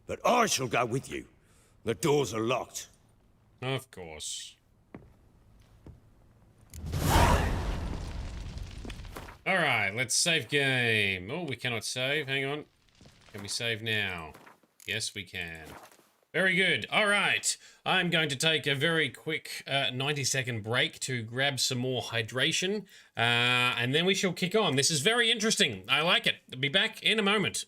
But I shall go with you. The doors are locked. Of course. Alright, let's save game. Oh, we cannot save. Hang on. Can we save now? Yes, we can. Very good. Alright. I'm going to take a very quick 90-second break to grab some more hydration. And then we shall kick on. This is very interesting. I like it. I'll be back in a moment.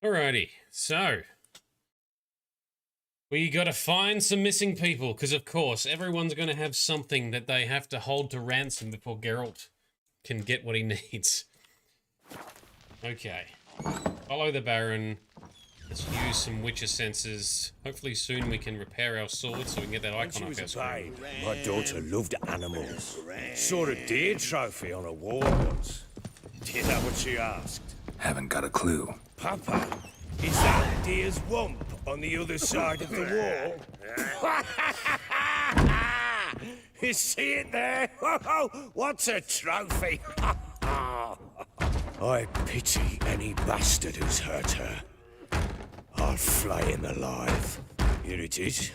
Alrighty, so we gotta find some missing people, because of course everyone's gonna have something that they have to hold to ransom before Geralt can get what he needs. Okay, follow the Baron. Let's use some Witcher senses. Hopefully soon we can repair our swords so we can get that icon up our screen. My daughter loved animals. Saw a deer trophy on a wall once. Do you know what she asked? Haven't got a clue. Papa, is that deer's wump on the other side of the wall? You see it there? What's a trophy? I pity any bastard who's hurt her. I'll flay him alive. Here it is.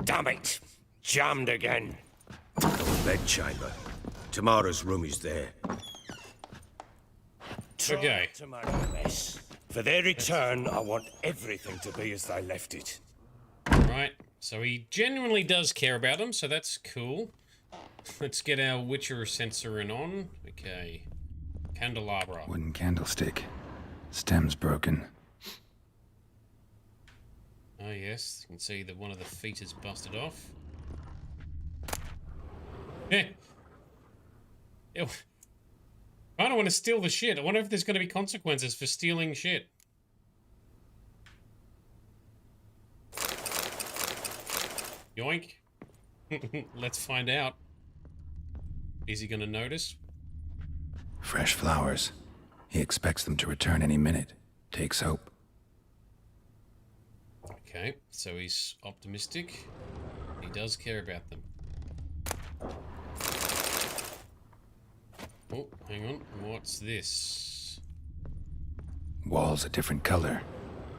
Damn it! Jammed again. Bedchamber. Tamara's room is there. Okay. To make a mess. For their return, I want everything to be as they left it. Right, so he genuinely does care about them, so that's cool. Let's get our Witcher sensor in on. Okay. Candelabra. Wooden candlestick. Stem's broken. Oh yes, you can see that one of the feet is busted off. Eh. Ew. I don't want to steal the shit. I wonder if there's going to be consequences for stealing shit. Yoink. Let's find out. Is he going to notice? Fresh flowers. He expects them to return any minute. Takes hope. Okay, so he's optimistic. He does care about them. Oh, hang on. What's this? Walls a different color.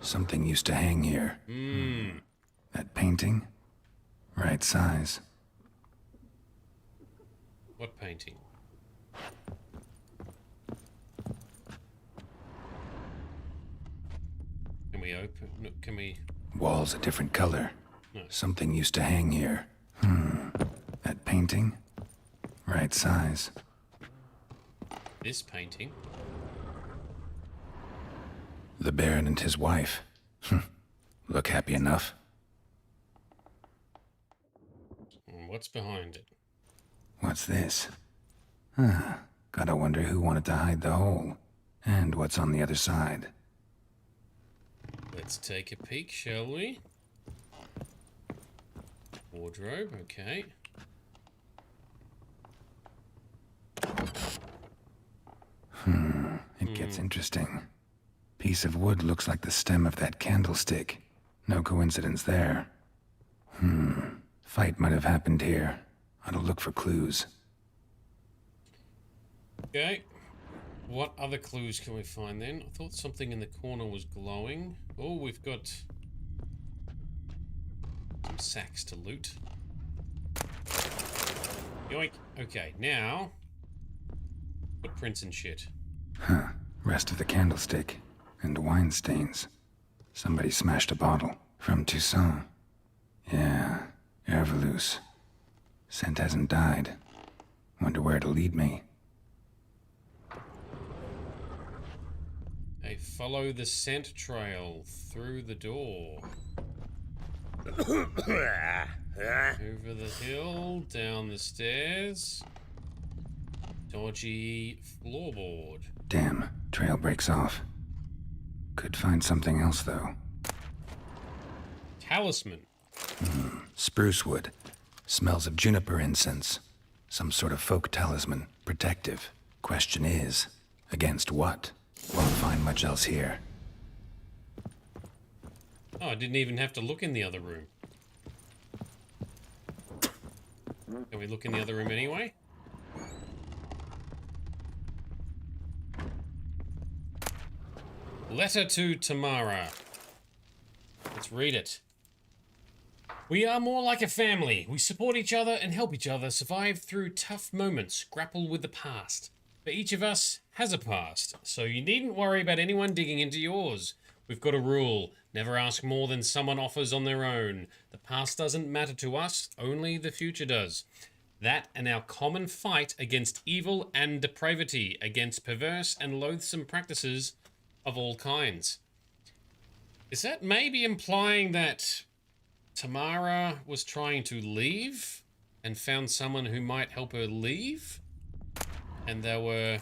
Something used to hang here. That painting? Right size. What painting? Can we open? No, can we? Walls a different color. No. Something used to hang here. That painting? Right size. This painting? The Baron and his wife. Look happy enough. What's behind it? What's this? Gotta wonder who wanted to hide the hole. And what's on the other side. Let's take a peek, shall we? Wardrobe, okay. It gets interesting. Piece of wood looks like the stem of that candlestick. No coincidence there. Fight might have happened here. Ought to look for clues. Okay. What other clues can we find then? I thought something in the corner was glowing. Oh, we've got some sacks to loot. Yoink. Okay, now footprints and shit. Rest of the candlestick. And wine stains. Somebody smashed a bottle. From Toussaint. Yeah, Herveloos. Scent hasn't died. Wonder where it'll lead me. Hey, follow the scent trail through the door. Over the hill, down the stairs. Dodgy floorboard. Damn, trail breaks off. Could find something else, though. Talisman. Spruce wood. Smells of juniper incense. Some sort of folk talisman. Protective. Question is, against what? Won't find much else here. Oh, I didn't even have to look in the other room. Can we look in the other room anyway? Letter to Tamara. Let's read it. We are more like a family. We support each other and help each other survive through tough moments, grapple with the past. But each of us has a past, so you needn't worry about anyone digging into yours. We've got a rule. Never ask more than someone offers on their own. The past doesn't matter to us, only the future does. That and our common fight against evil and depravity, against perverse and loathsome practices of all kinds. Is that maybe implying that Tamara was trying to leave and found someone who might help her leave? And they were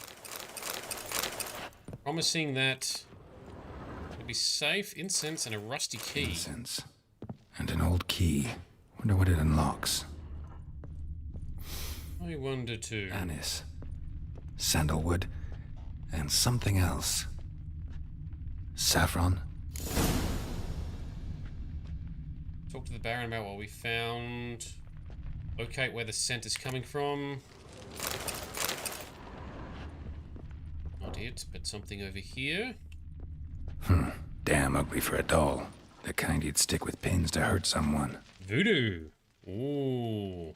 promising that it'd be safe, incense, and a rusty key. Incense. And an old key. Wonder what it unlocks. I wonder too. Anise. Sandalwood. And something else. Saffron. Talk to the Baron about what we found. Locate where the scent is coming from. Not it, but something over here. Damn ugly for a doll. The kind you'd stick with pins to hurt someone. Voodoo. Ooh.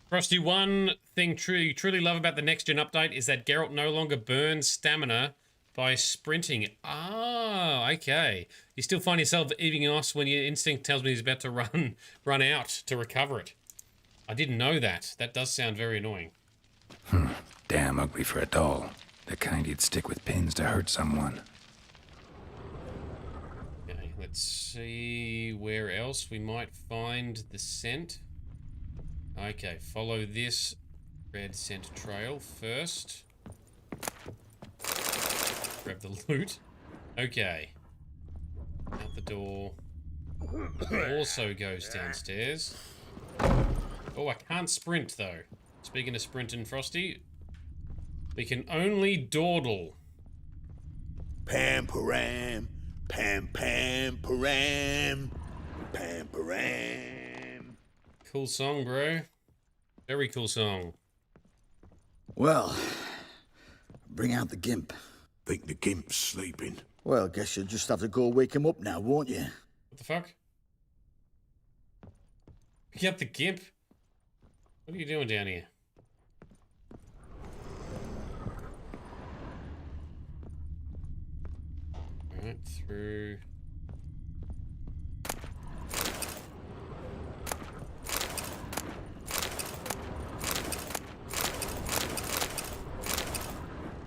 Frosty, one thing you truly love about the next gen update is that Geralt no longer burns stamina by sprinting. Ah, okay. You still find yourself eating os when your instinct tells me he's about to run out to recover it. I didn't know that. That does sound very annoying. Damn ugly for a doll. The kind you'd stick with pins to hurt someone. Okay, let's see where else we might find the scent. Okay, follow this red scent trail first. Grab the loot. Okay. Out the door. Also goes downstairs. Oh, I can't sprint though. Speaking of sprinting, Frosty, we can only dawdle. Pam param, pam pam param, pam param. Cool song, bro. Very cool song. Well, bring out the gimp. Think the gimp's sleeping. Well, guess you'll just have to go wake him up now, won't you? What the fuck? Pick up the gimp? What are you doing down here? Alright, through.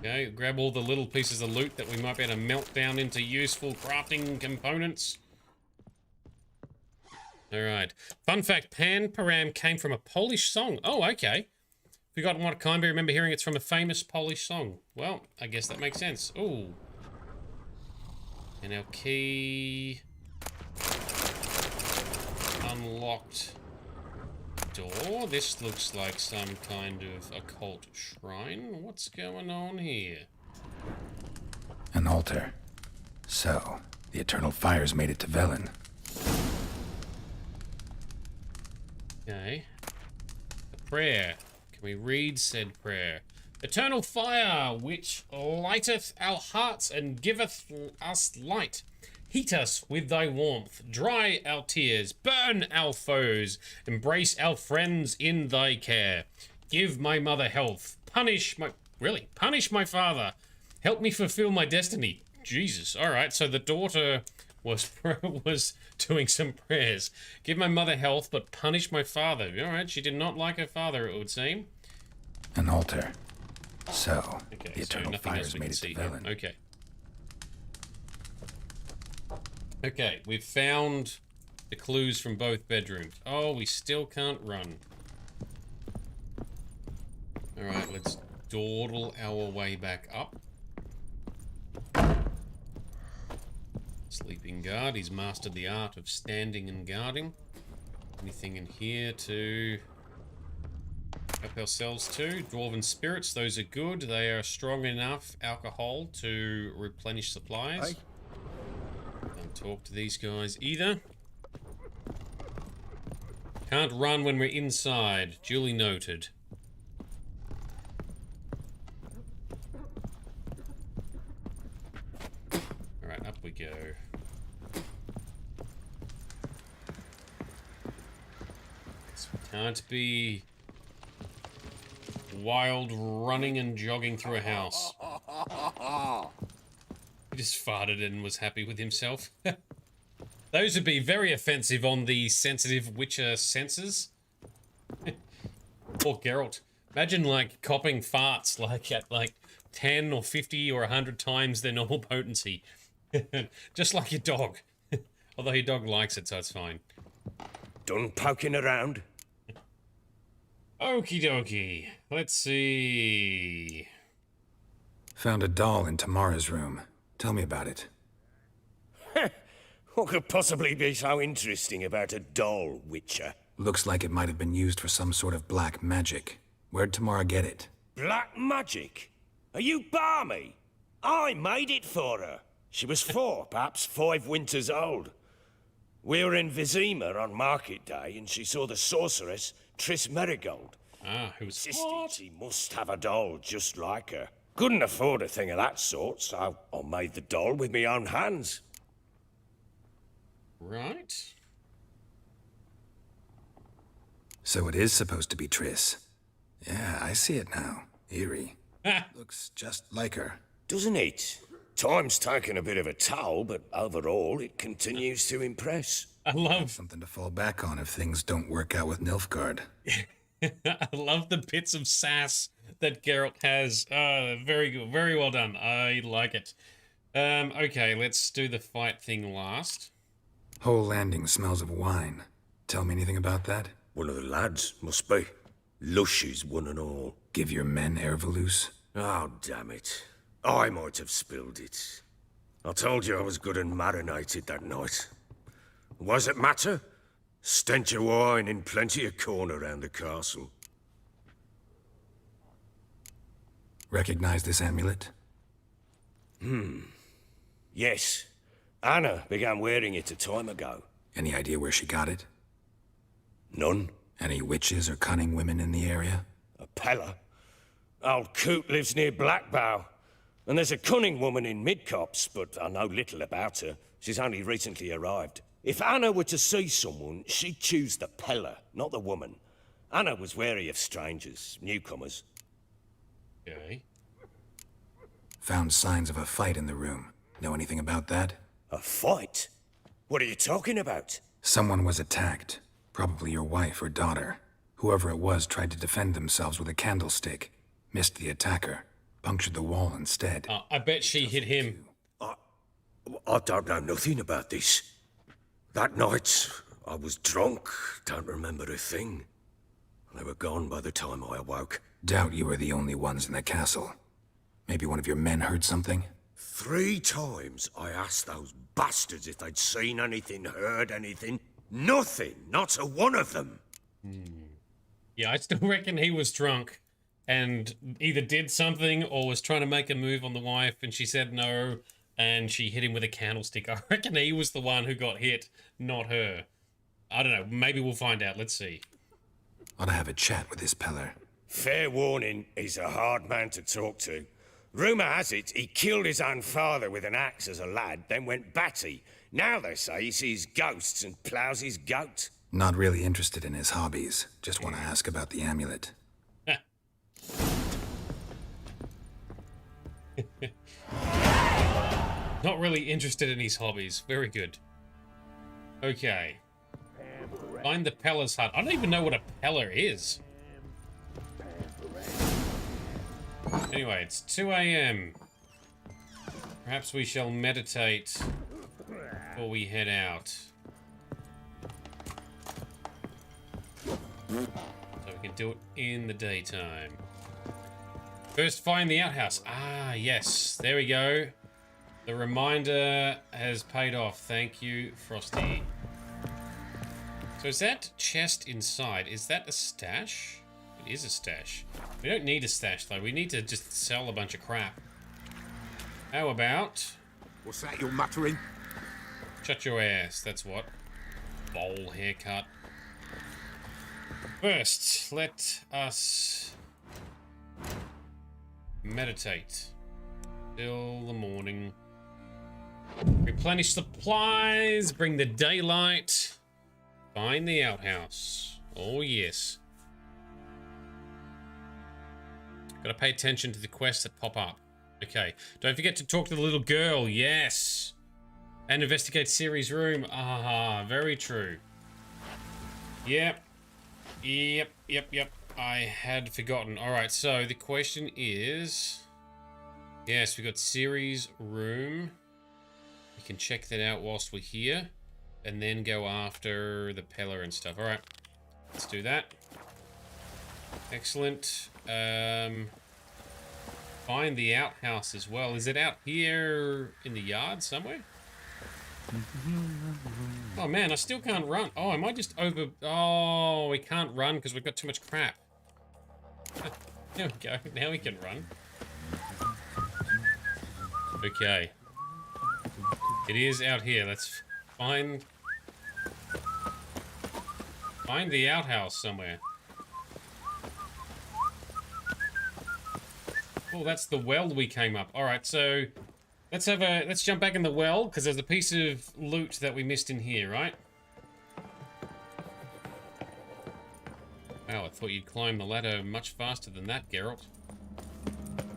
Okay, grab all the little pieces of loot that we might be able to melt down into useful crafting components. Alright. Fun fact, Pan Param came from a Polish song. Oh, okay. Forgotten what kind, but I remember hearing it's from a famous Polish song. Well, I guess that makes sense. Ooh. And our key... Unlocked door. This looks like some kind of occult shrine. What's going on here? An altar. So, the eternal fires made it to Velen. Okay. A prayer. Can we read said prayer? Eternal fire, which lighteth our hearts and giveth us light. Heat us with thy warmth, dry our tears, burn our foes, embrace our friends in thy care. Give my mother health, punish my father, help me fulfill my destiny. Jesus, alright, so the daughter was doing some prayers. Give my mother health, but punish my father. Alright, she did not like her father, it would seem. An altar. So, Okay, the eternal fires made it to Velen. Okay. Okay, we've found the clues from both bedrooms. Oh, we still can't run. Alright, let's dawdle our way back up. Sleeping guard, he's mastered the art of standing and guarding. Anything in here to help ourselves to? Dwarven spirits, those are good. They are strong enough alcohol to replenish supplies. Don't talk to these guys either. Can't run when we're inside. Duly noted. Alright, up we go. So we can't be wild running and jogging through a house. He just farted and was happy with himself. Those would be very offensive on the sensitive Witcher senses. Poor Geralt. Imagine, like, copping farts, like, at, like, 10 or 50 or 100 times their normal potency. Just like your dog. Although your dog likes it, so it's fine. Done poking around? Okie dokie. Let's see. Found a doll in Tamara's room. Tell me about it. What could possibly be so interesting about a doll, Witcher? Looks like it might have been used for some sort of black magic. Where'd Tamara get it? Black magic? Are you balmy? I made it for her. She was 4, perhaps 5 winters old. We were in Vizima on market day, and she saw the sorceress, Triss Merigold. Who's insisted she must have a doll just like her. Couldn't afford a thing of that sort, so I made the doll with my own hands. Right. So it is supposed to be Triss. Yeah, I see it now. Eerie. Looks just like her. Doesn't it? Time's taken a bit of a toll, but overall, it continues to impress. I love something to fall back on if things don't work out with Nilfgaard. I love the bits of sass that Geralt has. Very good. Very well done. I like it. Okay, let's do the fight thing last. Whole landing smells of wine. Tell me anything about that? One of the lads, must be. Lushes, one and all. Give your men Ervelus? Oh, damn it. I might have spilled it. I told you I was good and marinated that night. What does it matter? Stench of wine in plenty of corn around the castle. Recognize this amulet? Yes. Anna began wearing it a time ago. Any idea where she got it? None. Any witches or cunning women in the area? A Pella. Old Coot lives near Blackbow. And there's a cunning woman in Midcopse, but I know little about her. She's only recently arrived. If Anna were to see someone, she'd choose the Pella, not the woman. Anna was wary of strangers, newcomers. Okay. Found signs of a fight in the room. Know anything about that? A fight? What are you talking about? Someone was attacked. Probably your wife or daughter. Whoever it was tried to defend themselves with a candlestick. Missed the attacker. Punctured the wall instead. I bet she hit him. I don't know nothing about this. That night, I was drunk. Don't remember a thing. They were gone by the time I awoke. Doubt you were the only ones in the castle. Maybe one of your men heard something? 3 times I asked those bastards if they'd seen anything, heard anything. Nothing. Not a one of them. Yeah, I still reckon he was drunk and either did something or was trying to make a move on the wife and she said no and she hit him with a candlestick. I reckon he was the one who got hit, not her. I don't know. Maybe we'll find out. Let's see. Ought to have a chat with this Peller. Fair warning, he's a hard man to talk to. Rumour has it he killed his own father with an axe as a lad, then went batty. Now they say he sees ghosts and ploughs his goat. Not really interested in his hobbies. Just want to ask about the amulet. Not really interested in his hobbies. Very good. Okay. Find the Peller's hut. I don't even know what a Peller is. Anyway, it's 2 a.m. Perhaps we shall meditate before we head out. So we can do it in the daytime. First, find the outhouse. Ah, yes. There we go. The reminder has paid off. Thank you, Frosty. So is that chest inside? Is that a stash? It is a stash. We don't need a stash, though. We need to just sell a bunch of crap. How about... What's that you're muttering? Shut your ass, that's what. Bowl haircut. First, let us meditate till the morning. Replenish supplies, bring the daylight, find the outhouse. Oh yes. Gotta pay attention to the quests that pop up. Okay, don't forget to talk to the little girl, yes. And investigate Ciri's room. Ah, very true. Yep. I had forgotten. Alright, so the question is... Yes, we got Ciri's room. We can check that out whilst we're here. and then go after the pillar and stuff. Alright, let's do that. Excellent. Find the outhouse as well. Is it out here in the yard somewhere? Oh man, I still can't run. Oh, am I just over... Oh, we can't run because we've got too much crap. There we go. Now we can run. Okay. It is out here. Let's find the outhouse somewhere. Oh, that's the well we came up. All right, so let's jump back in the well because there's a piece of loot that we missed in here, right? Wow, I thought you'd climb the ladder much faster than that, Geralt.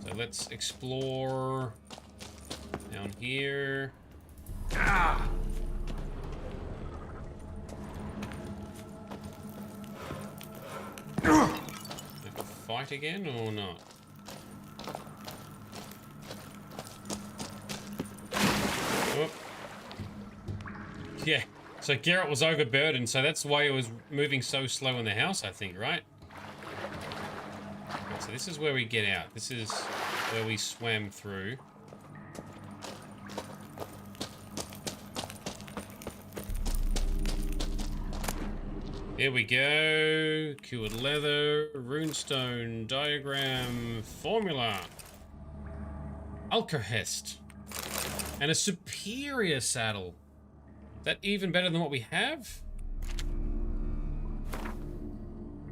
So let's explore down here. Ah! Have to fight again or not? Oh. Yeah, so Geralt was overburdened, so that's why he was moving so slow in the house, I think, right? So this is where we get out. This is where we swam through. Here we go. Cured leather, runestone, diagram, formula. Alkerhest. And a superior saddle. Is that even better than what we have?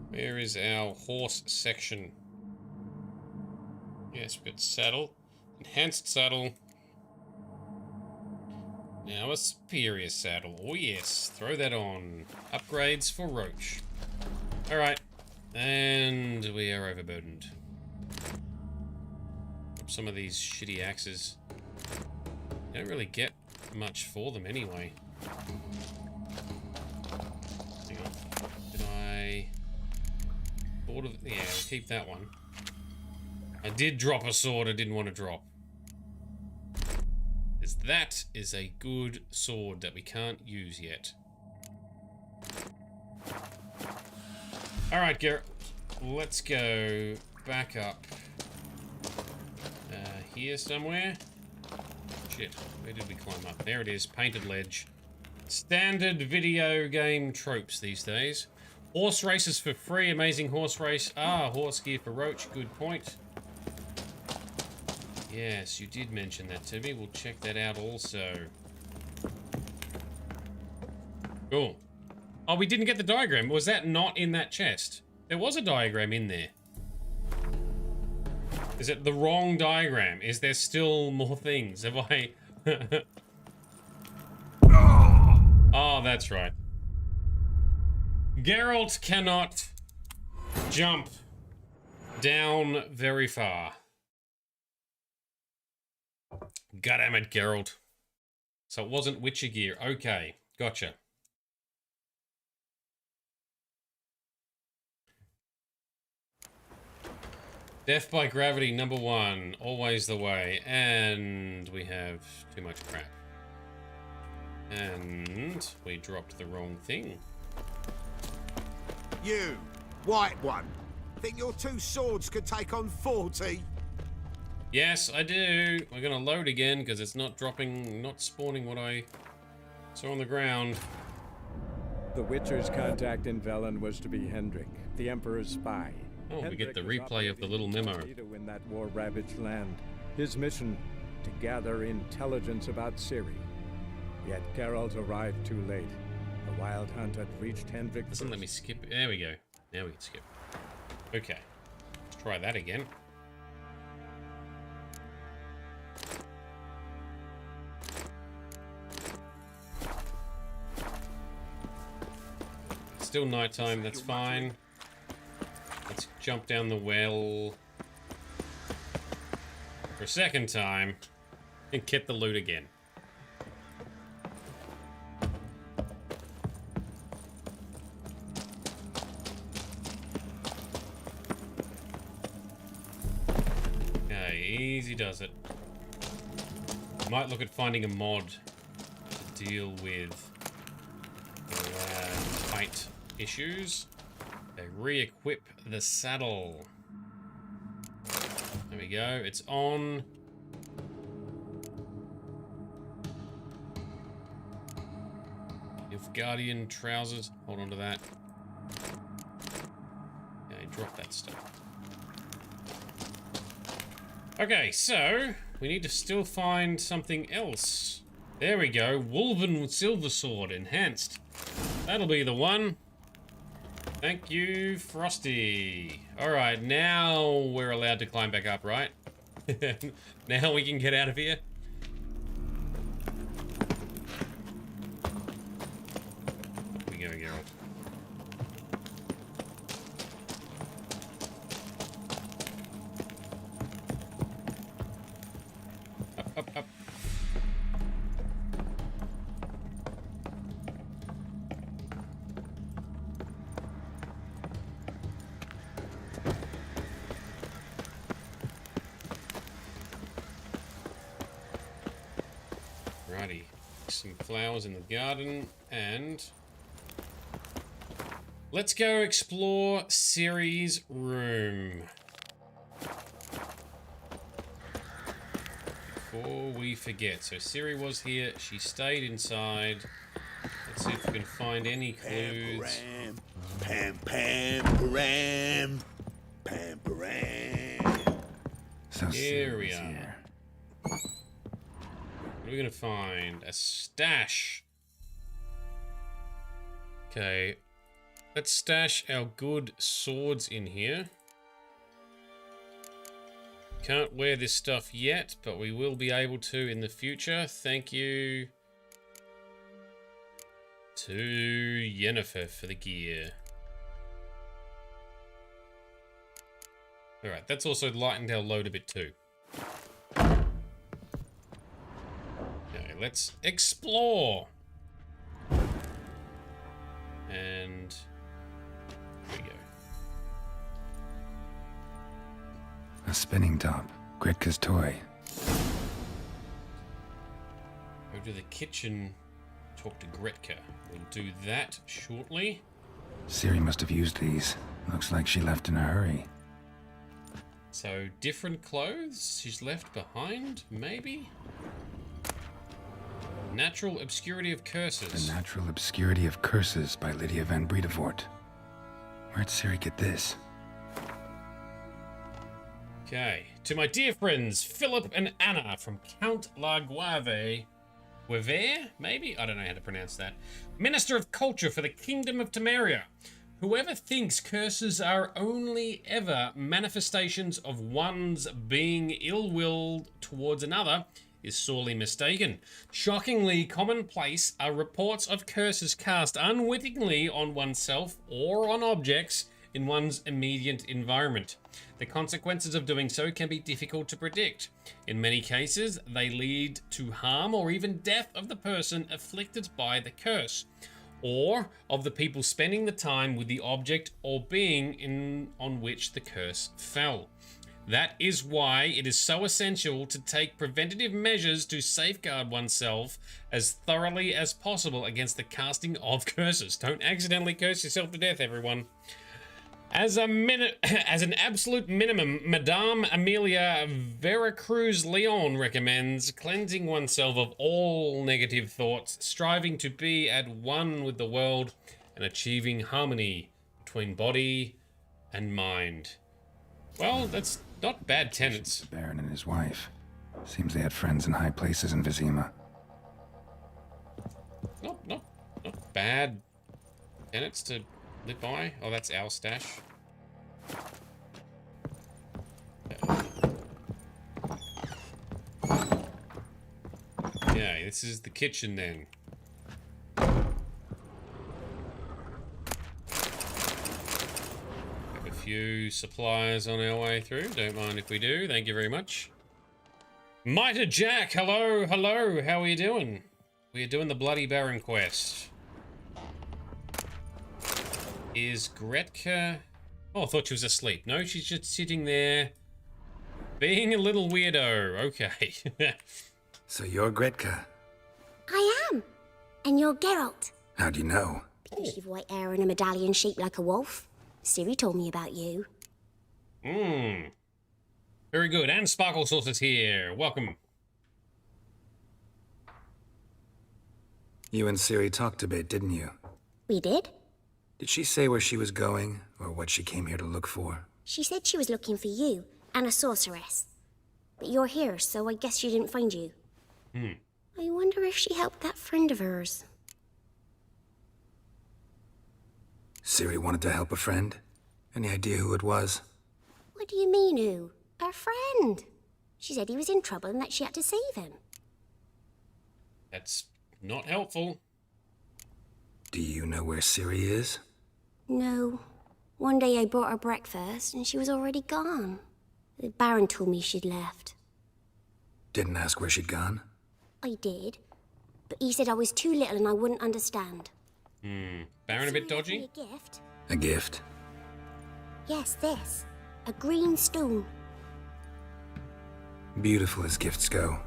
Where is our horse section? Yes, we've got saddle. Enhanced saddle. Now a superior saddle. Oh yes, throw that on. Upgrades for Roach. Alright. And we are overburdened. Drop some of these shitty axes. You don't really get much for them anyway. Hang on. Did I... Thought of... Yeah, we'll keep that one. I did drop a sword I didn't want to drop. That is a good sword that we can't use yet. Alright, Geralt. Let's go back up. Here somewhere. Shit, where did we climb up? There it is, painted ledge. Standard video game tropes these days. Horse races for free, amazing horse race. Ah, horse gear for Roach, good point. Yes, you did mention that to me. We'll check that out also. Cool. Oh, we didn't get the diagram. Was that not in that chest? There was a diagram in there. Is it the wrong diagram? Is there still more things? Have I... Oh, that's right. Geralt cannot jump down very far. Goddammit, Geralt. So it wasn't Witcher gear. Okay, gotcha. Death by gravity, number 1. Always the way. And we have too much crap. And we dropped the wrong thing. You, white one. Think your 2 swords could take on 40? Yes, I do. We're gonna load again because it's not dropping, not spawning what I saw on the ground. The Witcher's contact in Velen was to be Hendrik, the Emperor's spy. Oh, we get the replay of the little memo. In that war-ravaged land, his mission to gather intelligence about Ciri. Yet Geralt arrived too late. The Wild Hunt had reached Hendrik. Doesn't let me skip. There we go. Now we can skip. Okay, let's try that again. Still nighttime, that's fine. Let's jump down the well for a second time and get the loot again. Okay, easy does it. Might look at finding a mod to deal with Height issues. Okay, re-equip the saddle. There we go. It's on. Guardian trousers. Hold on to that. Okay, drop that stuff. Okay, so we need to still find something else. There we go. Woven Silver Sword enhanced. That'll be the one. Thank you, Frosty. Alright, now we're allowed to climb back up, right? Now we can get out of here. Up we go, Geralt. Up, up, up. Righty, some flowers in the garden, and let's go explore Ciri's room. Before we forget, so Ciri was here, she stayed inside. Let's see if we can find any clues. Pam, pam, param. Pam, param. So Here we Ciri's are. here. What are we gonna find? A stash. Okay. Let's stash our good swords in here. Can't wear this stuff yet, but we will be able to in the future. Thank you to Yennefer for the gear. Alright, that's also lightened our load a bit too. Okay, let's explore. And here we go. A spinning top. Gretka's toy. Go to the kitchen, talk to Gretka. We'll do that shortly. Ciri must have used these. Looks like she left in a hurry. So, different clothes she's left behind, maybe? Natural Obscurity of Curses. The Natural Obscurity of Curses by Lydia van Bredevoort. Where'd Ciri get this? Okay. To my dear friends, Philip and Anna from Count La Guave. Guevere, maybe? I don't know how to pronounce that. Minister of Culture for the Kingdom of Temeria. Whoever thinks curses are only ever manifestations of one's being ill-willed towards another is sorely mistaken. Shockingly commonplace are reports of curses cast unwittingly on oneself or on objects in one's immediate environment. The consequences of doing so can be difficult to predict. In many cases, they lead to harm or even death of the person afflicted by the curse, or of the people spending the time with the object or being on which the curse fell. That is why it is so essential to take preventative measures to safeguard oneself as thoroughly as possible against the casting of curses. Don't accidentally curse yourself to death, everyone. As an absolute minimum, Madame Amelia Veracruz Leon recommends cleansing oneself of all negative thoughts, striving to be at one with the world, and achieving harmony between body and mind. Well, that's not bad tenets. The Baron and his wife. Seems they had friends in high places in Vizima. Not bad tenets to live by. Oh, that's our stash. Okay, this is the kitchen then. Have a few supplies on our way through. Don't mind if we do. Thank you very much. Mitre Jack, hello, hello. How are you doing? We are doing the Bloody Baron quest. Is Gretka... Oh, I thought she was asleep. No, she's just sitting there being a little weirdo. Okay. So you're Gretka. I am. And you're Geralt. How'd you know? Because you've white hair and a medallion shaped like a wolf. Siri told me about you. Very good. And Sparkle Sauce is here. Welcome. You and Ciri talked a bit, didn't you? We did? Did she say where she was going, or what she came here to look for? She said she was looking for you and a sorceress. But you're here, so I guess she didn't find you. I wonder if she helped that friend of hers. Ciri wanted to help a friend? Any idea who it was? What do you mean, who? Her friend. She said he was in trouble and that she had to save him. That's not helpful. Do you know where Ciri is? No. One day I brought her breakfast and she was already gone. The Baron told me she'd left. Didn't ask where she'd gone? I did. But he said I was too little and I wouldn't understand. Baron a bit So he dodgy? left me a gift. A gift? Yes, this. A green stone. Beautiful as gifts go.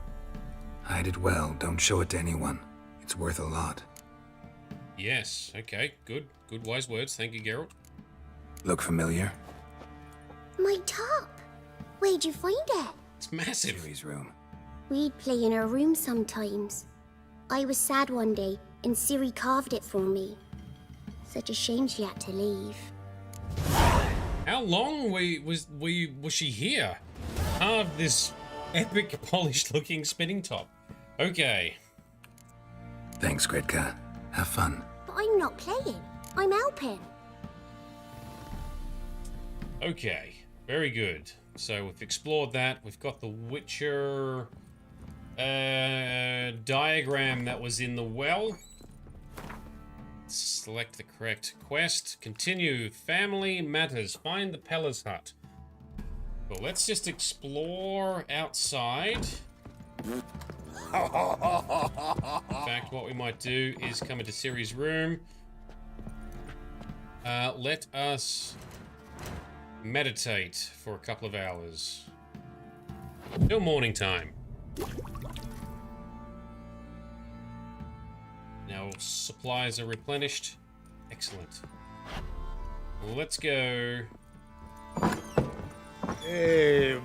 Hide it well, don't show it to anyone. It's worth a lot. Yes. Okay. Good. Good wise words. Thank you, Geralt. Look familiar? My top. Where'd you find it? It's massive. Ciri's room. We'd play in her room sometimes. I was sad one day, and Ciri carved it for me. Such a shame she had to leave. How long was she here? Carved this epic polished looking spinning top. Okay. Thanks, Gretka. Have fun. But I'm not playing. I'm helping. Okay. Very good. So we've explored that. We've got the Witcher diagram that was in the well. Select the correct quest. Continue. Family matters. Find the Peller's hut. Well, let's just explore outside. In fact, what we might do is come into Ciri's room. Let us meditate for a couple of hours. Till morning time. Now supplies are replenished. Excellent. Well, let's go. Hey,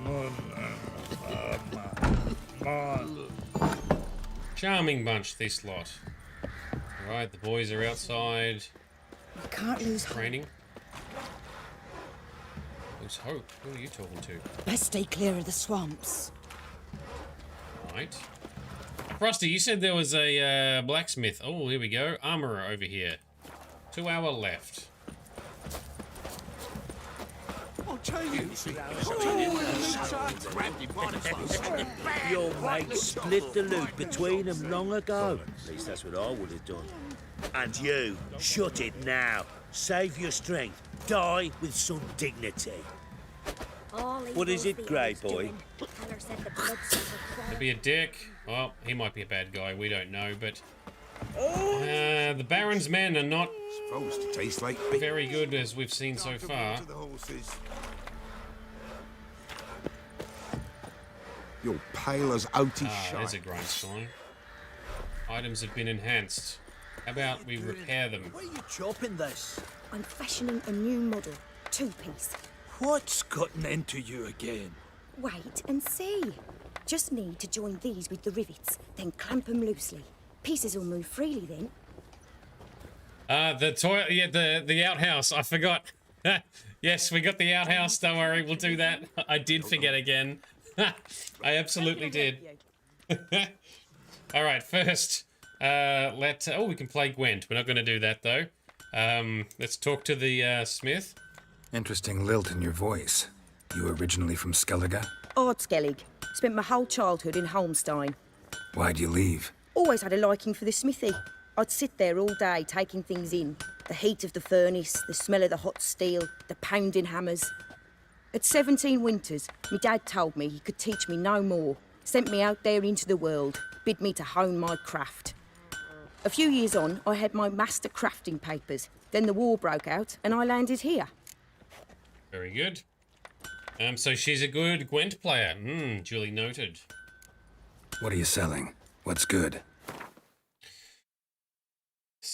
Charming bunch, this lot. Right, the boys are outside. You can't lose training. Lose hope. Who are you talking to? Best stay clear of the swamps. Right. Frosty, you said there was a blacksmith. Oh, here we go. Armorer over here. 2 hour left. I'll tell you. Your mate split the loot between them long ago. At least that's what I would have done. And you, shut it now. Save your strength. Die with some dignity. What is it, Grey Boy? Could be a dick. Well, he might be a bad guy. We don't know, but the Baron's men are not supposed to taste like very good as we've seen so far. You're pale as outy There's a shite. grindstone. Items have been enhanced. How about we repair them? Why are you chopping this? I'm fashioning a new model. 2-piece. What's gotten into you again? Wait and see. Just need to join these with the rivets, then clamp them loosely. Pieces will move freely then. The toilet, yeah, the outhouse. I forgot. Yes, we got the outhouse. Don't worry, we'll do that. I did forget again. I absolutely did. All right, first, we can play Gwent. We're not going to do that though. Let's talk to the smith. Interesting lilt in your voice. You originally from Skellige? Ardskellig. Spent my whole childhood in Holmstein. Why'd you leave? Always had a liking for the smithy. I'd sit there all day taking things in. The heat of the furnace, the smell of the hot steel, the pounding hammers. At 17 winters, my dad told me he could teach me no more. Sent me out there into the world, bid me to hone my craft. A few years on, I had my master crafting papers. Then the war broke out and I landed here. Very good. So she's a good Gwent player. Duly noted. What are you selling? What's good?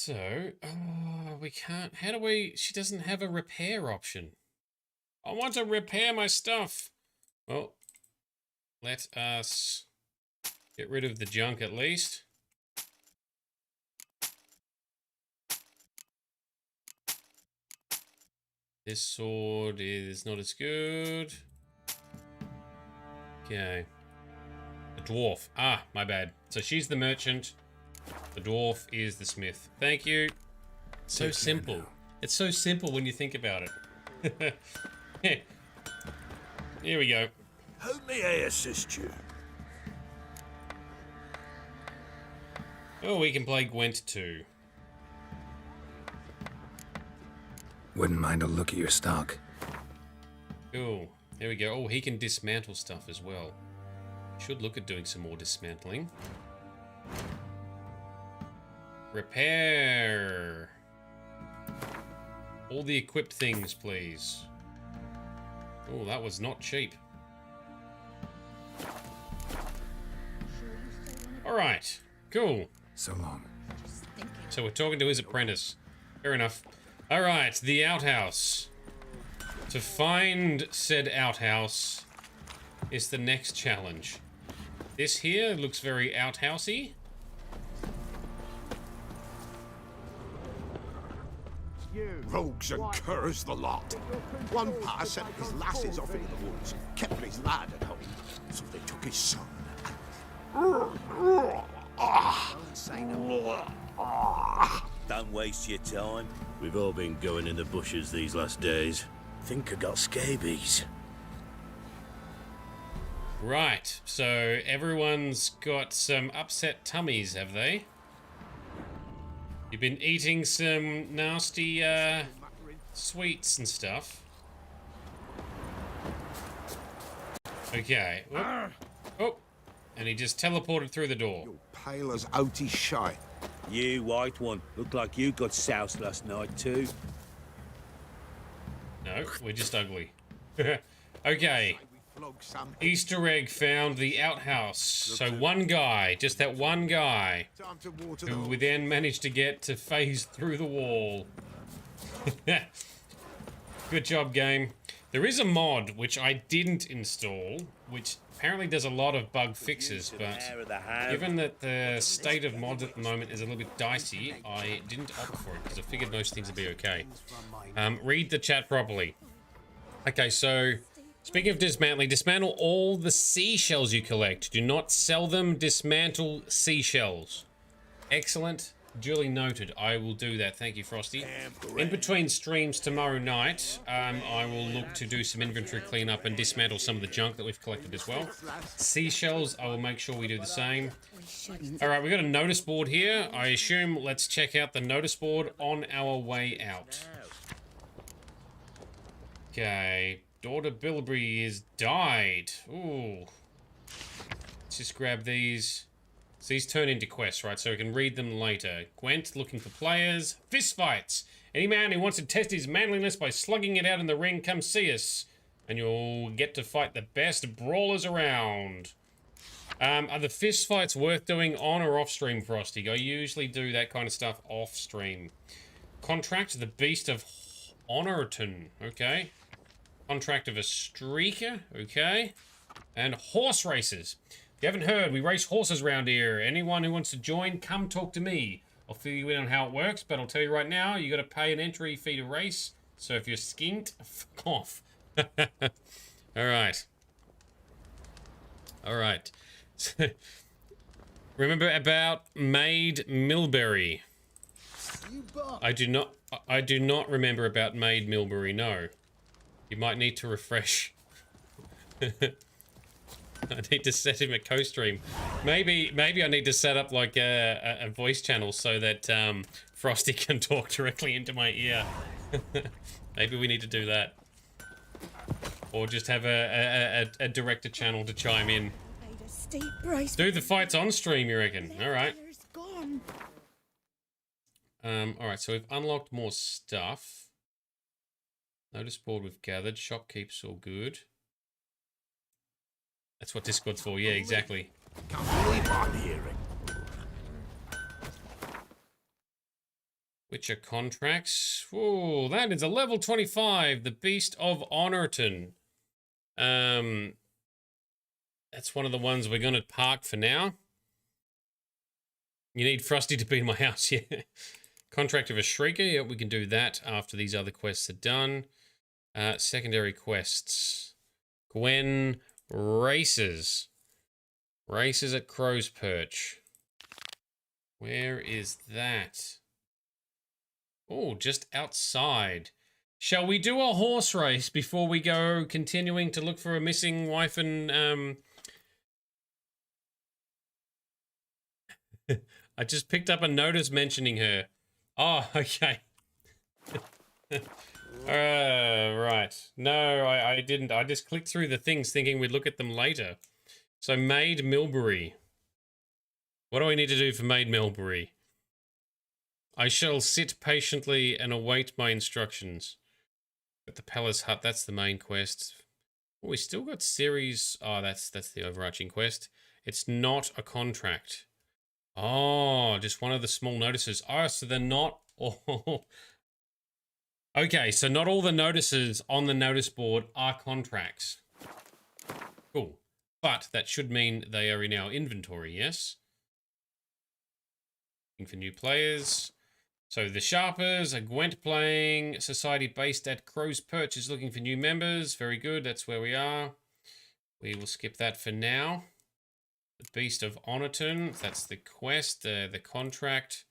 So, we can't... How do we... She doesn't have a repair option. I want to repair my stuff. Well, let us get rid of the junk at least. This sword is not as good. Okay. The dwarf. Ah, my bad. So she's the merchant. The dwarf is the smith. Thank you. So simple. It's so simple when you think about it. Here we go. How may I assist you? Oh, we can play Gwent too. Wouldn't mind a look at your stock. Cool. There we go. Oh, he can dismantle stuff as well. Should look at doing some more dismantling. Repair. All the equipped things, please. Oh, that was not cheap. Alright. Cool. So long. So we're talking to his apprentice. Fair enough. Alright, the outhouse. To find said outhouse is the next challenge. This here looks very outhousey. Rogues and curs the lot. One pa sent his lasses off into the woods, kept his lad at home, so they took his son. Don't waste your time. We've all been going in the bushes these last days. Think I got scabies. Right, so everyone's got some upset tummies, have they? You've been eating some nasty sweets and stuff. Okay. Whoop. Oh, and he just teleported through the door. Pale as outy shy. You, white one, look like you got soused last night too. No, we're just ugly. Okay. Easter egg found the outhouse. So one guy, just that one guy, who we then managed to get to phase through the wall. Good job, game. There is a mod which I didn't install, which apparently does a lot of bug fixes, but given that the state of mods at the moment is a little bit dicey, I didn't opt for it because I figured most things would be okay. Read the chat properly. Okay, so speaking of dismantling, dismantle all the seashells you collect. Do not sell them, dismantle seashells. Excellent. Duly noted. I will do that. Thank you, Frosty. In between streams tomorrow night, I will look to do some inventory cleanup and dismantle some of the junk that we've collected as well. Seashells, I will make sure we do the same. Alright, we've got a notice board here. I assume let's check out the notice board on our way out. Okay. Daughter Bilberry is died. Ooh. Let's just grab these. So these turn into quests, right? So we can read them later. Gwent looking for players. Fist fights. Any man who wants to test his manliness by slugging it out in the ring, come see us. And you'll get to fight the best brawlers around. Are the fist fights worth doing on or off stream, Frosty? I usually do that kind of stuff off stream. Contract the Beast of Honorton. Okay. Contract of a Streaker. Okay. And horse races. If you haven't heard, we race horses around here. Anyone who wants to join, come talk to me. I'll fill you in on how it works, but I'll tell you right now, you got to pay an entry fee to race. So if you're skint, fuck off. Alright. Alright. Remember about Maid Milbury? I do not remember about Maid Milbury, no. You might need to refresh. I need to set him a co-stream. Maybe I need to set up like a voice channel so that Frosty can talk directly into my ear. Maybe we need to do that. Or just have a director channel to chime in. Do the fights on stream, you reckon? Alright. Alright, so we've unlocked more stuff. Notice board we've gathered. Shopkeep's all good. That's what Discord's for, yeah, exactly. Can't believe what I'm hearing. Witcher contracts. Oh, that is a level 25. The Beast of Honorton. That's one of the ones we're going to park for now. You need Frosty to be in my house, yeah. Contract of a Shrieker. Yeah, we can do that after these other quests are done. Secondary quests. Gwen races. Races at Crow's Perch. Where is that? Oh, just outside. Shall we do a horse race before we go continuing to look for a missing wife and, I just picked up a notice mentioning her. Oh, okay. Right. No, I didn't. I just clicked through the things thinking we'd look at them later. So, Maid Milbury. What do I need to do for Maid Milbury? I shall sit patiently and await my instructions. At the Palace Hut, that's the main quest. Oh, we still got series. Oh, that's the overarching quest. It's not a contract. Oh, just one of the small notices. Oh, so they're not all... Okay, so not all the notices on the notice board are contracts. Cool. But that should mean they are in our inventory, yes? Looking for new players. So the Sharpers, a Gwent playing, society based at Crow's Perch is looking for new members. Very good, that's where we are. We will skip that for now. The Beast of Honorton, that's the quest, the contract,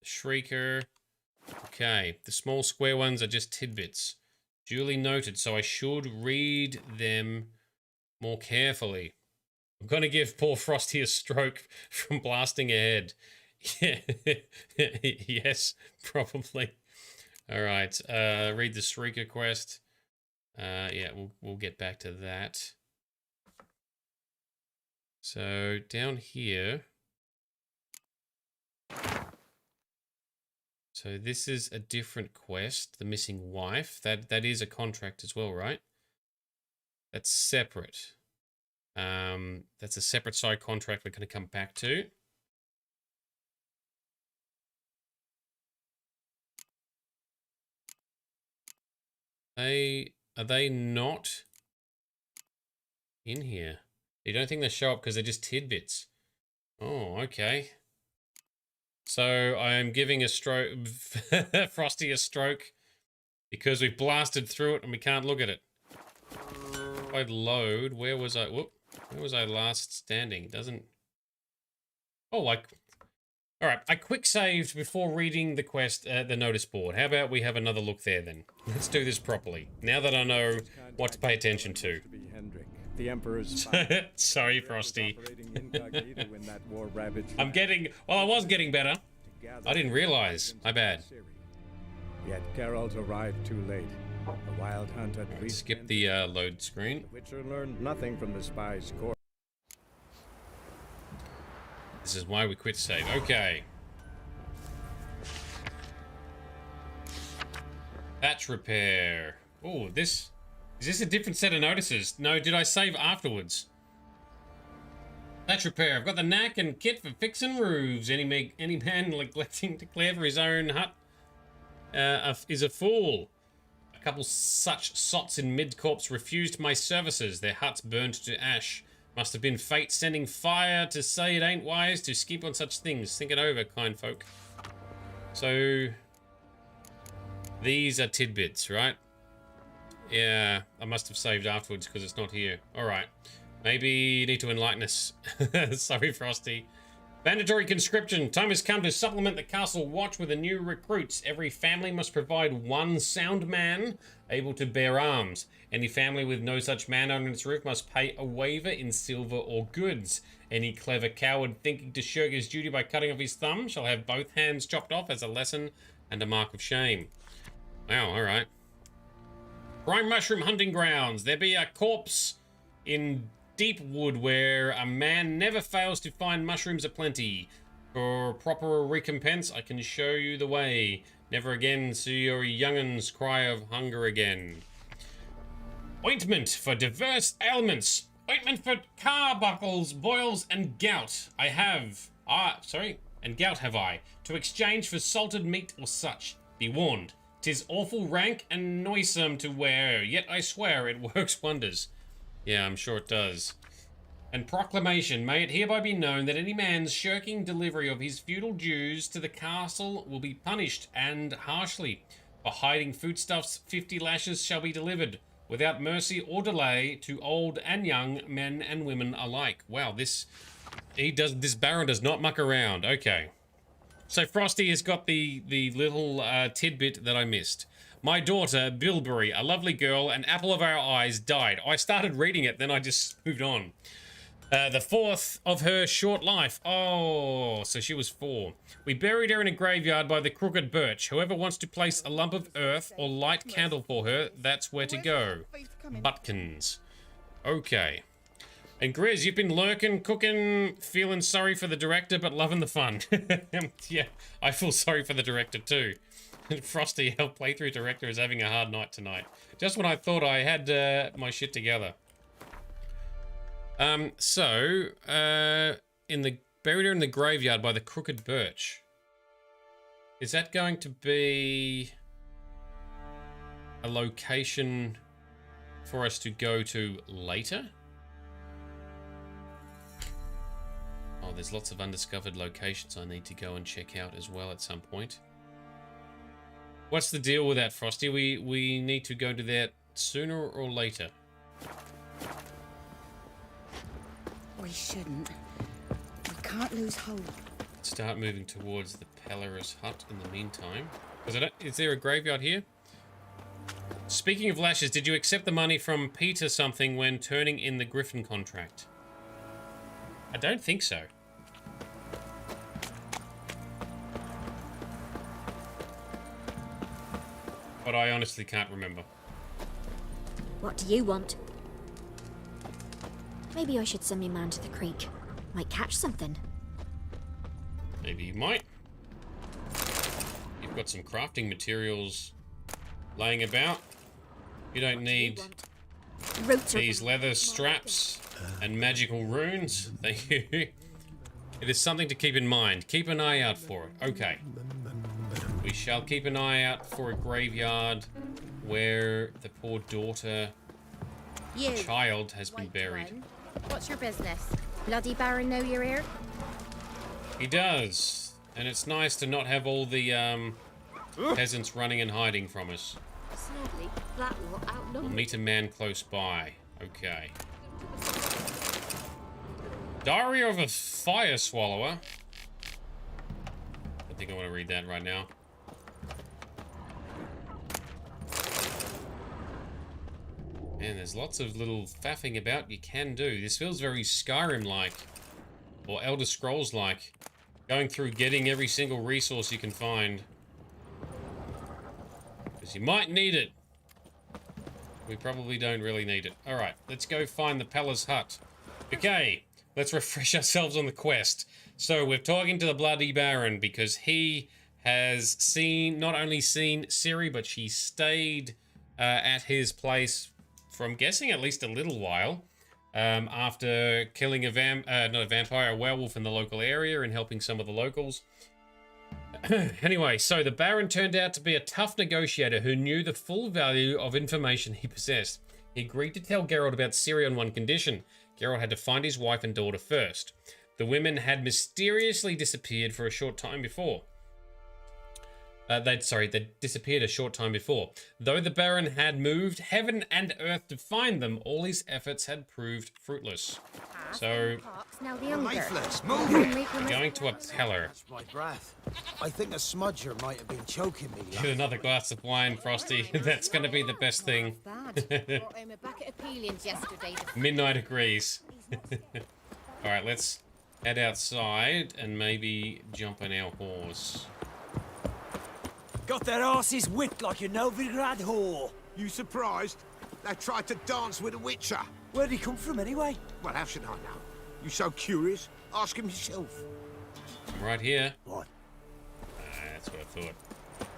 the Shrieker. Okay, the small square ones are just tidbits. Duly noted, so I should read them more carefully. I'm going to give poor Frosty a stroke from blasting ahead. Yeah. Yes, probably. All right, read the Shrieker quest. Yeah, we'll get back to that. So down here. So this is a different quest, the missing wife. That is a contract as well, right? That's separate. That's a separate side contract we're going to come back to. Are they not in here? You don't think they show up because they're just tidbits? Oh, okay. So I am giving a stroke, Frosty a stroke, because we've blasted through it and we can't look at it. If I load, where was I? Whoop, where was I last standing? It doesn't. Oh, all right. I quick saved before reading the quest, the notice board. How about we have another look there then? Let's do this properly. Now that I know what to pay attention to. The Emperor's Sorry, Frosty. I'm getting... Well, I was getting better. I didn't realize. My bad. Yet Geralt arrived too late. The Wild Hunt had reached... Skip the load screen. The Witcher learned nothing from the spy's court. This is why we quit save. Okay. Patch repair. Oh, this... Is this a different set of notices? No, did I save afterwards? Patch repair. I've got the knack and kit for fixing roofs. Any man neglecting to clear for his own hut is a fool. A couple such sots in mid-corps refused my services. Their huts burned to ash. Must have been fate sending fire to say it ain't wise to skip on such things. Think it over, kind folk. So, these are tidbits, right? Yeah, I must have saved afterwards because it's not here. Alright. Maybe you need to enlighten us. Sorry, Frosty. Mandatory conscription. Time has come to supplement the castle watch with a new recruits. Every family must provide one sound man able to bear arms. Any family with no such man under its roof must pay a waiver in silver or goods. Any clever coward thinking to shirk his duty by cutting off his thumb shall have both hands chopped off as a lesson and a mark of shame. Wow, alright. Prime mushroom hunting grounds. There be a corpse in deep wood where a man never fails to find mushrooms aplenty. For proper recompense, I can show you the way. Never again see your young'uns cry of hunger again. Ointment for diverse ailments. Ointment for carbuncles, boils, and gout. I have... and gout have I, to exchange for salted meat or such. Be warned, 'tis awful rank and noisome to wear, yet I swear it works wonders. Yeah, I'm sure it does. And proclamation, may it hereby be known that any man's shirking delivery of his feudal dues to the castle will be punished, and harshly. For hiding foodstuffs, 50 lashes shall be delivered, without mercy or delay, to old and young, men and women alike. Wow, this Baron does not muck around. Okay. So Frosty has got the little tidbit that I missed. My daughter, Bilberry, a lovely girl, an apple of our eyes, died. I started reading it, then I just moved on. The fourth of her short life. Oh, so she was 4. We buried her in a graveyard by the crooked birch. Whoever wants to place a lump of earth or light candle for her, that's where to go. Butkins. Okay. And Grizz, you've been lurking, cooking, feeling sorry for the director, but loving the fun. Yeah, I feel sorry for the director too. Frosty, our playthrough director, is having a hard night tonight. Just when I thought I had my shit together. Buried her in the graveyard by the crooked birch. Is that going to be a location for us to go to later? Oh, there's lots of undiscovered locations I need to go and check out as well at some point. What's the deal with that, Frosty? We need to go to that sooner or later? We shouldn't. We can't lose hope. Start moving towards the Pellerus hut in the meantime. Is there a graveyard here? Speaking of lashes, did you accept the money from Peter something when turning in the Griffin contract? I don't think so. But I honestly can't remember. What do you want? Maybe I should send me man to the creek. Might catch something. Maybe you might. You've got some crafting materials laying about. You don't need these leather straps and magical runes. Thank you. It is something to keep in mind. Keep an eye out for it. Okay. We shall keep an eye out for a graveyard where the poor daughter, child, has been buried. What's your business? Bloody Baron know you're here? He does. And it's nice to not have all the peasants running and hiding from us. Sadly, that lot outnumbered. We'll meet a man close by. Okay. Diary of a Fire Swallower. I think I want to read that right now. Man, there's lots of little faffing about you can do. This feels very Skyrim-like. Or Elder Scrolls-like. Going through getting every single resource you can find. Because you might need it. We probably don't really need it. Alright, let's go find the Peller's hut. Okay, let's refresh ourselves on the quest. So, we're talking to the Bloody Baron because he has not only seen Ciri, but she stayed at his place for, I'm guessing, at least a little while. After killing a werewolf in the local area and helping some of the locals. Anyway, so the Baron turned out to be a tough negotiator who knew the full value of information he possessed. He agreed to tell Geralt about Ciri on one condition. Geralt had to find his wife and daughter first. The women had mysteriously disappeared for a short time before. They disappeared a short time before. Though the Baron had moved heaven and earth to find them, all his efforts had proved fruitless. So, Lifeless, move it! going to a Peller. My breath. I think a smudger might have been choking me. Get another glass of wine, Frosty. That's going to be the best thing. Midnight agrees. Alright, let's head outside and maybe jump on our horse. Got their asses whipped like a Novigrad whore. You surprised? They tried to dance with a witcher. Where'd he come from anyway? Well, how should I know? You so curious? Ask him yourself. I'm right here. What? That's what I thought.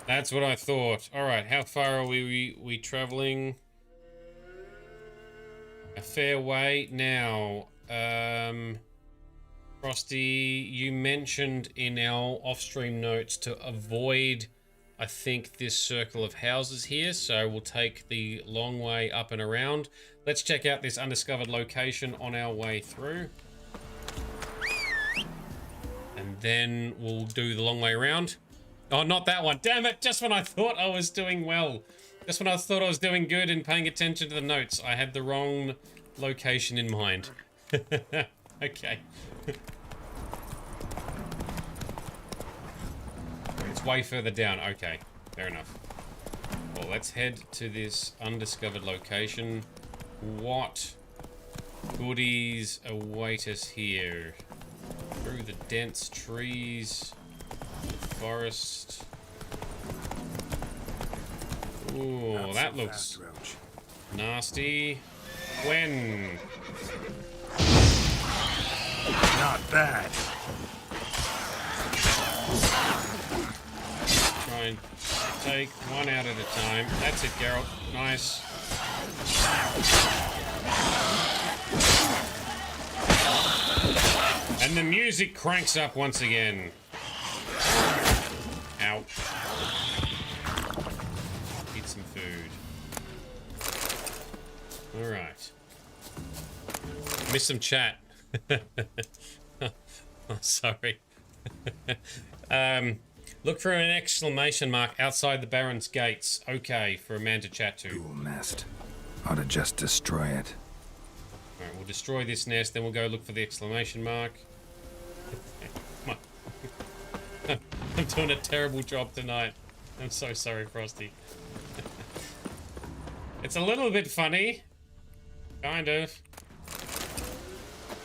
That's what I thought. Alright, how far are we traveling? A fair way. Now, Frosty, you mentioned in our off-stream notes to avoid, I think, this circle of houses here, so we'll take the long way up and around. Let's check out this undiscovered location on our way through. And then we'll do the long way around. Oh, not that one. Damn it, just when I thought I was doing well. Just when I thought I was doing good and paying attention to the notes, I had the wrong location in mind. Okay. It's way further down. Okay, fair enough. Well, let's head to this undiscovered location. What goodies await us here? Through the dense trees, the forest. Ooh, that looks nasty. When? Not bad. Try and take one out at a time. That's it, Geralt. Nice. And the music cranks up once again. Ow. Eat some food. Alright. Missed some chat. Oh, sorry. Look for an exclamation mark outside the Baron's gates. Okay, for a man to chat to. Cool nest. Ought to just destroy it. Alright, we'll destroy this nest, then we'll go look for the exclamation mark. Come on. I'm doing a terrible job tonight. I'm so sorry, Frosty. It's a little bit funny. Kind of.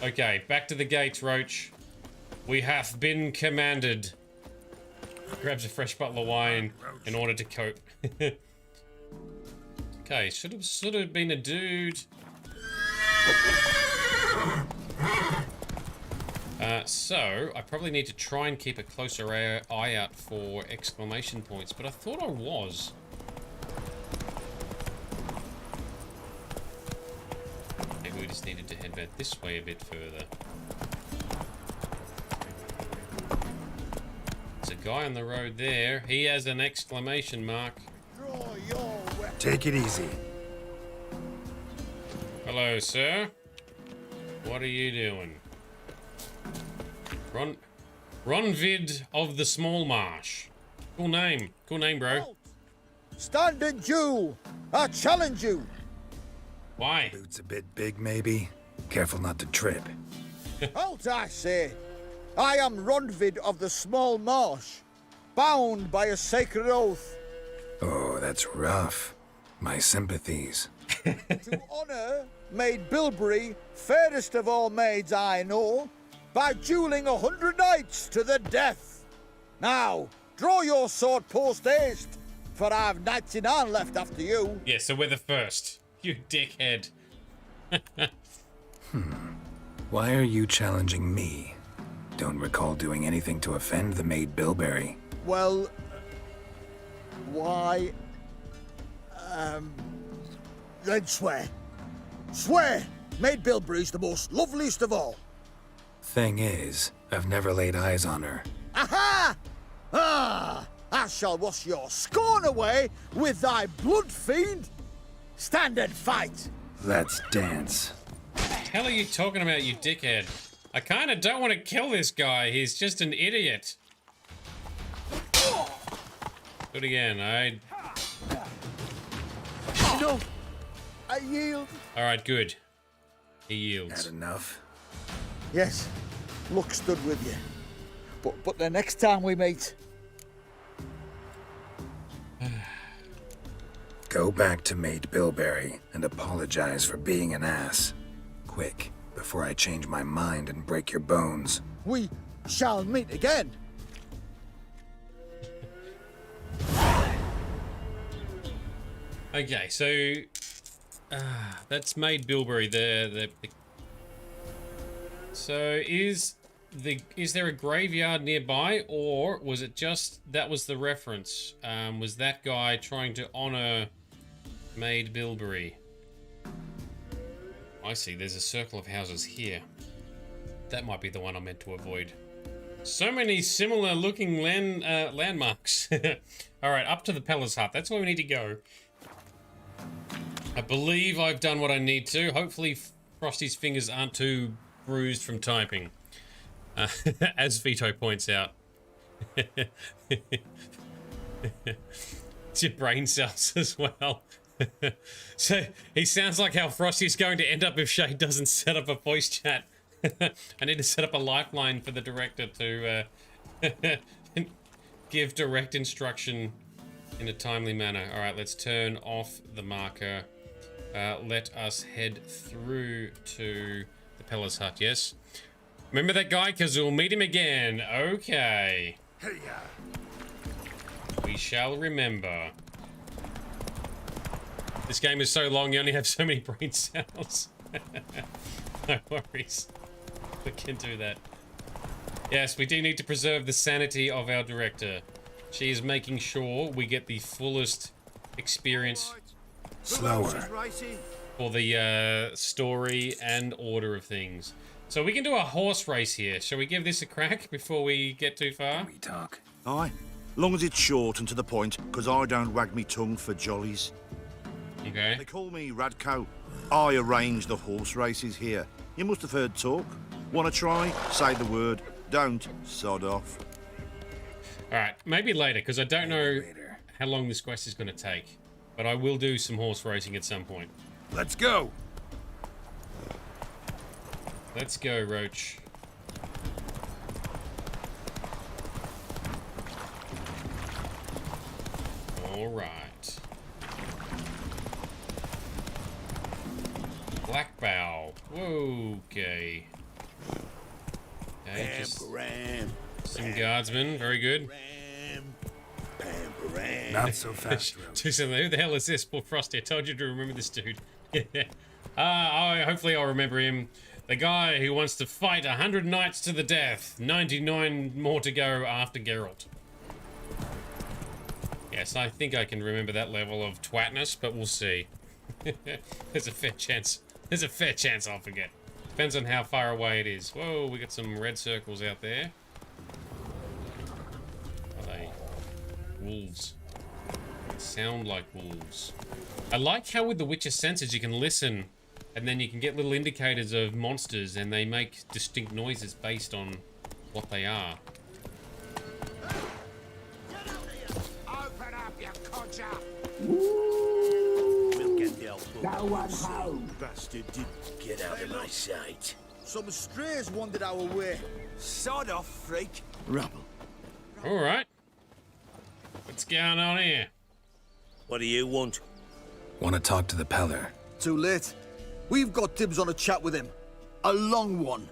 Okay, back to the gates, Roach. We have been commanded. Grabs a fresh bottle of wine in order to cope. Okay, should have been a dude. So I probably need to try and keep a closer eye out for exclamation points, but I thought I was. Maybe we just needed to head back this way a bit further. There's a guy on the road there. He has an exclamation mark. Take it easy. Hello, sir. What are you doing? Ronvid of the Small Marsh. Cool name. Cool name, bro. Standing Jew, I challenge you. Why? Boots a bit big, maybe. Careful not to trip. Halt, I say. I am Ronvid of the Small Marsh, bound by a sacred oath. Oh, that's rough. My sympathies. To honor Maid Bilberry, fairest of all maids I know, by dueling 100 knights to the death. Now, draw your sword post haste, for I've 99 left after you. Yeah, so we're the first. You dickhead. Why are you challenging me? Don't recall doing anything to offend the Maid Bilberry. Well, why? Then swear. Swear! Maid Bilberry's the most loveliest of all. Thing is, I've never laid eyes on her. Aha! Ah! I shall wash your scorn away with thy blood fiend. Stand and fight. Let's dance. What the hell are you talking about, you dickhead? I kind of don't want to kill this guy. He's just an idiot. Do it again. No, I yield. All right, good. He yields. Had enough? Yes, luck stood with you. But the next time we meet... Go back to Maid Bilberry and apologize for being an ass. Quick, before I change my mind and break your bones. We shall meet again. Okay, so that's Maid Bilberry. So is there a graveyard nearby, or was it just that was the reference? Was that guy trying to honor Maid Bilberry? I see. There's a circle of houses here. That might be the one I meant to avoid. So many similar looking landmarks. Alright, up to the Peller's hut. That's where we need to go. I believe I've done what I need to. Hopefully Frosty's fingers aren't too bruised from typing. As Vito points out. It's your brain cells as well. So he sounds like how Frosty's going to end up if Shade doesn't set up a voice chat. I need to set up a lifeline for the director to give direct instruction in a timely manner. Alright, let's turn off the marker. Let us head through to the Peller's hut, yes? Remember that guy? Because we'll meet him again. Okay. We shall remember. This game is so long, you only have so many brain cells. No worries. We can do that. Yes, we do need to preserve the sanity of our director. She is making sure we get the fullest experience. Slower. For the story and order of things. So we can do a horse race here. Shall we give this a crack before we get too far? We talk. Aye. Long as it's short and to the point, because I don't wag me tongue for jollies. Okay. They call me Radko. I arrange the horse races here. You must have heard talk. Want to try? Say the word. Don't. Sod off. Alright, maybe later, because I don't know how long this quest is going to take. But I will do some horse racing at some point. Let's go. Let's go, Roach. Alright. Black Bow. Whoa, okay. Okay, just some guardsmen. Very good. Not so fast, Roach. Who the hell is this? Poor Frosty. I told you to remember this dude. Hopefully I'll remember him. The guy who wants to fight 100 knights to the death. 99 more to go after Geralt. Yes, I think I can remember that level of twatness, but we'll see. There's a fair chance. There's a fair chance I'll forget. Depends on how far away it is. Whoa, we got some red circles out there. Are they wolves? They sound like wolves. I like how with the Witcher senses you can listen and then you can get little indicators of monsters and they make distinct noises based on what they are. Open up, you codger! We'll get the old bastard did get out of my sight. Some strays wandered our way. Sod off, freak. Rubble. Alright. What's going on here? What do you want? Want to talk to the Peller. Too late. We've got dibs on a chat with him. A long one.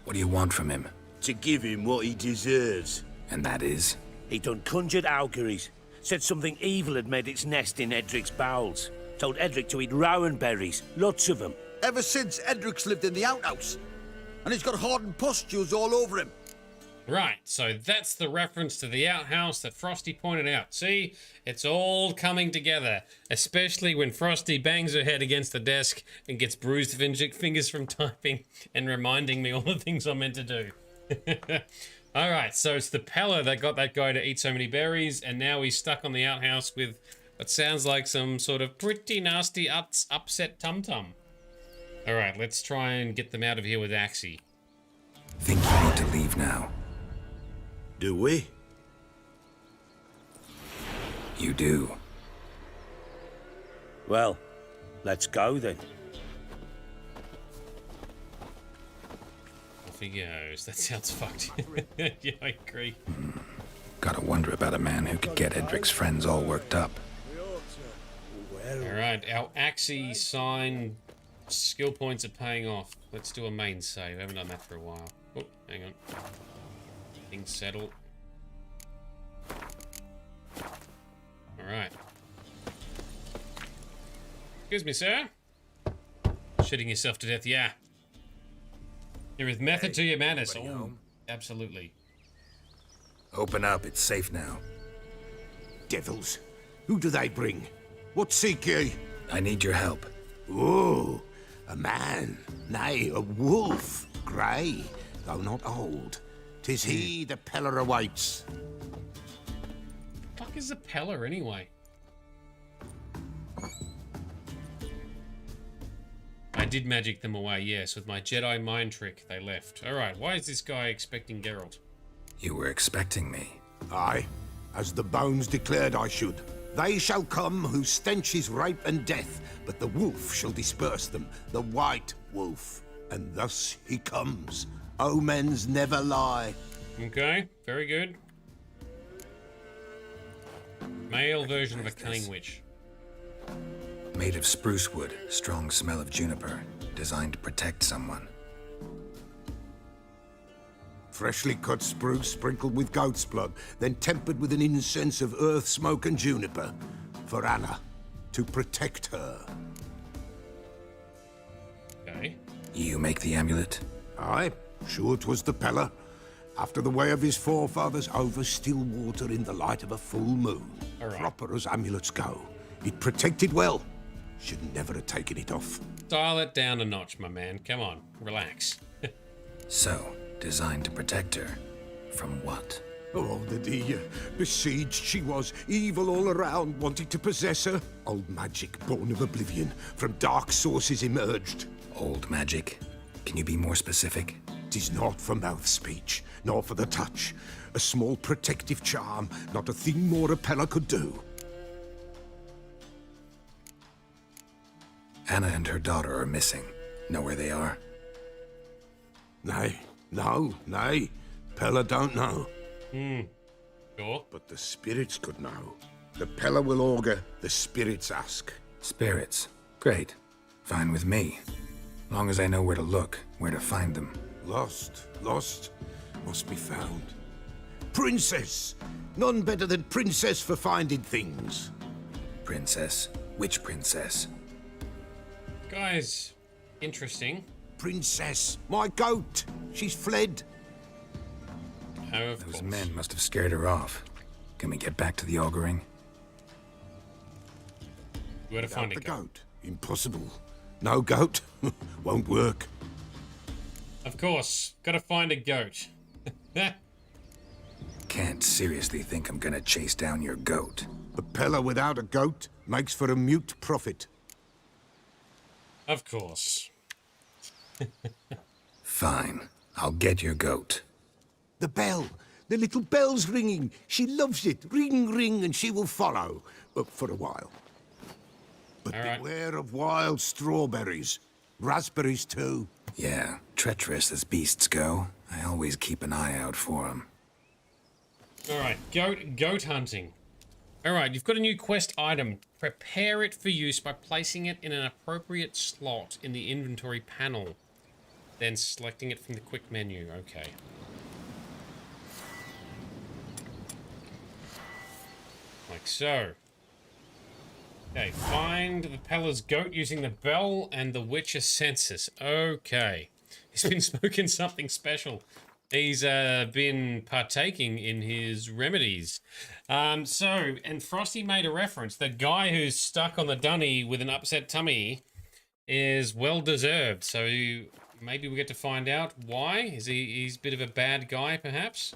What do you want from him? To give him what he deserves. And that is? He done conjured auguries. Said something evil had made its nest in Edric's bowels. Told Edric to eat rowan berries. Lots of them. Ever since Edric's lived in the outhouse. And he's got hardened pustules all over him. Right, so that's the reference to the outhouse that Frosty pointed out. See, it's all coming together, especially when Frosty bangs her head against the desk and gets bruised fingers from typing and reminding me all the things I'm meant to do. Alright, so it's the Peller that got that guy to eat so many berries, and now he's stuck on the outhouse with what sounds like some sort of pretty nasty upset tum-tum. Alright, let's try and get them out of here with Axie. Think you need to leave now. Do we? You do. Well, let's go then. Off he goes. That sounds fucked. Yeah, I agree. Gotta wonder about a man who could get Edric's friends all worked up. Alright, our Axie sign skill points are paying off. Let's do a main save. I haven't done that for a while. Oh, hang on. Things settled. Alright. Excuse me, sir. Shitting yourself to death, yeah. There is method to your madness. Oh, absolutely. Open up, it's safe now. Devils. Who do they bring? What seek ye? I need your help. Oh, a man, nay, a wolf, grey, though not old. 'Tis he the Peller awaits. Fuck is a Peller anyway? I did magic them away, yes, with my Jedi mind trick. They left. All right, why is this guy expecting Geralt? You were expecting me. Aye, as the bones declared I should. They shall come whose stench is rape and death, but the wolf shall disperse them, the white wolf. And thus he comes. Omens never lie. Okay, very good. Male version of a cunning witch. Made of spruce wood, strong smell of juniper, designed to protect someone. Freshly cut spruce sprinkled with goat's blood, then tempered with an incense of earth, smoke and juniper. For Anna, to protect her. Okay. You make the amulet? Aye, sure 'twas the Peller. After the way of his forefathers, over still water in the light of a full moon. Right. Proper as amulets go. It protected well. Should never have taken it off. Dial it down a notch, my man. Come on, relax. So, designed to protect her. From what? Oh, the besieged she was, evil all around, wanting to possess her. Old magic, born of oblivion, from dark sources emerged. Old magic? Can you be more specific? 'Tis not for mouth speech, nor for the touch. A small protective charm, not a thing more a Peller could do. Anna and her daughter are missing. Know where they are? Nay, nay. Peller don't know. Sure. But the spirits could know. The Peller will augur, the spirits ask. Spirits? Great. Fine with me. Long as I know where to look, where to find them. Lost, must be found. Princess! None better than Princess for finding things. Princess? Which princess? Guys, interesting. Princess, my goat. She's fled. Oh, of Those course. men must have scared her off. Can we get back to the auguring? Where to Without find a the goat? goat? Impossible. No goat? Won't work. Of course, gotta find a goat. Can't seriously think I'm gonna chase down your goat. A Peller without a goat makes for a mute prophet. Of course. Fine. I'll get your goat. The bell. The little bell's ringing. She loves it. Ring, ring, and she will follow. For a while. But All right. beware of wild strawberries. Raspberries, too. Yeah, treacherous as beasts go. I always keep an eye out for them. Alright, goat hunting. Alright, you've got a new quest item. Prepare it for use by placing it in an appropriate slot in the inventory panel. Then selecting it from the quick menu. Okay. Like so. Okay, find the Peller's goat using the bell and the Witcher senses. Okay. He's been smoking something special. He's been partaking in his remedies. And Frosty made a reference. The guy who's stuck on the dunny with an upset tummy is well deserved. So maybe we get to find out why. He's a bit of a bad guy, perhaps?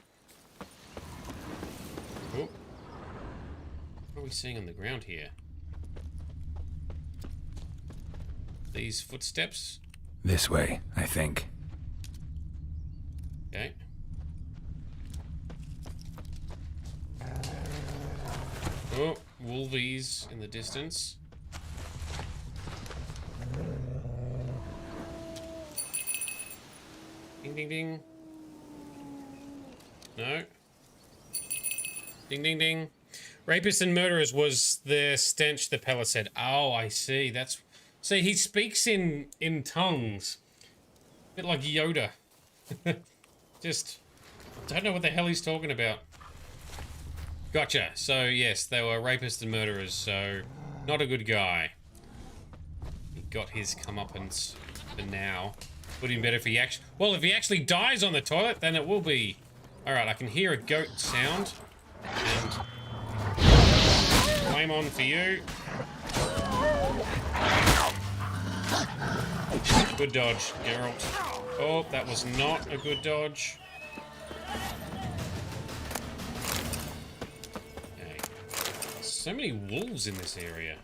Oh. What are we seeing on the ground here? These footsteps? This way, I think. Okay. Oh, wolvies in the distance. Ding, ding, ding. No. Ding, ding, ding. Rapists and murderers was the stench the Peller said. Oh, I see. See, he speaks in tongues. A bit like Yoda. Just don't know what the hell he's talking about. Gotcha. So, yes, they were rapists and murderers, so not a good guy. He got his comeuppance for now. Would have been better if he actually... Well, if he actually dies on the toilet, then it will be... Alright, I can hear a goat sound. And... Flame on for you. Good dodge, Geralt. Oh, that was not a good dodge. Okay. So many wolves in this area.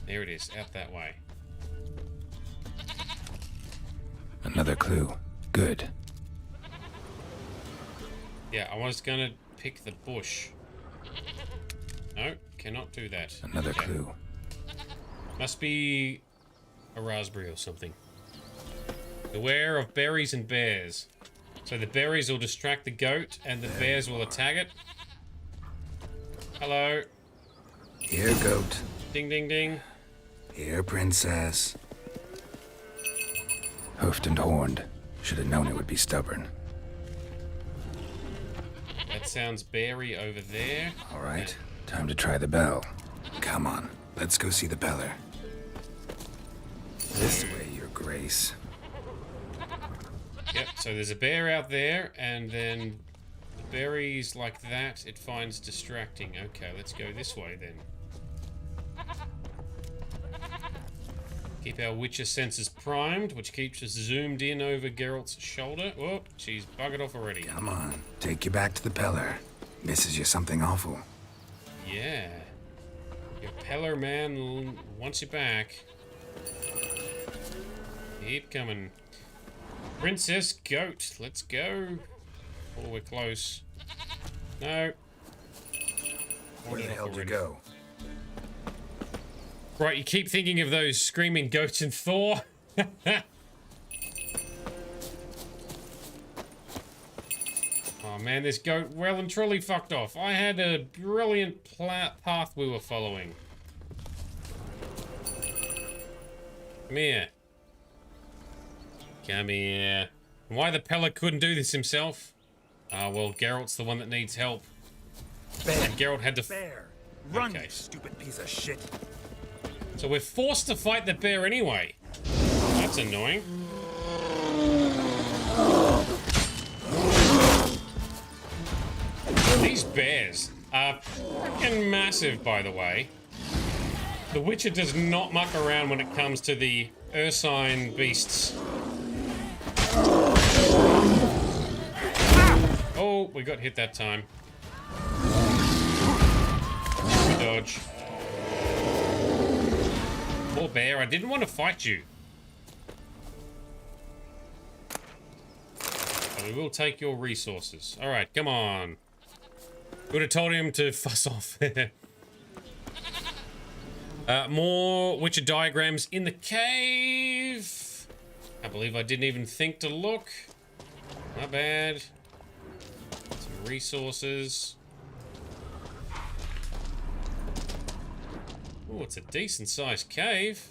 There it is, out that way. Another clue. Good. Yeah, I was gonna pick the bush. No, cannot do that. Another clue. Must be a raspberry or something. Beware of berries and bears. So the berries will distract the goat and the bears will attack it. Hello. Here, goat. Ding, ding, ding. Here, princess. Hoofed and horned. Should have known it would be stubborn. That sounds berry over there. All right, time to try the bell. Come on, let's go see the beller. This way, your grace. Yep, so there's a bear out there, and then the berries like that, it finds distracting. Okay, let's go this way then. Keep our Witcher senses primed, which keeps us zoomed in over Geralt's shoulder. Oh, she's buggered off already. Come on, take you back to the Peller. Misses you something awful. Yeah. Your Peller man wants you back. Keep coming. Princess Goat, let's go. Oh, we're close. No. Where the hell did you go? Right, you keep thinking of those screaming goats in Thor. Oh man, this goat well and truly fucked off. I had a brilliant path we were following. Come here. Come here. Why the Peller couldn't do this himself? Ah, well, Geralt's the one that needs help. Bear. And Geralt had to... Bear. Run, okay. you stupid piece of shit. So we're forced to fight the bear anyway. That's annoying. These bears are freaking massive, by the way. The Witcher does not muck around when it comes to the ursine beasts. Oh, we got hit that time. Good dodge. Poor bear, I didn't want to fight you. But we will take your resources. Alright, come on. Would have told him to fuss off. More Witcher diagrams in the cave. I believe I didn't even think to look. Not bad. Some resources. Oh, it's a decent sized cave.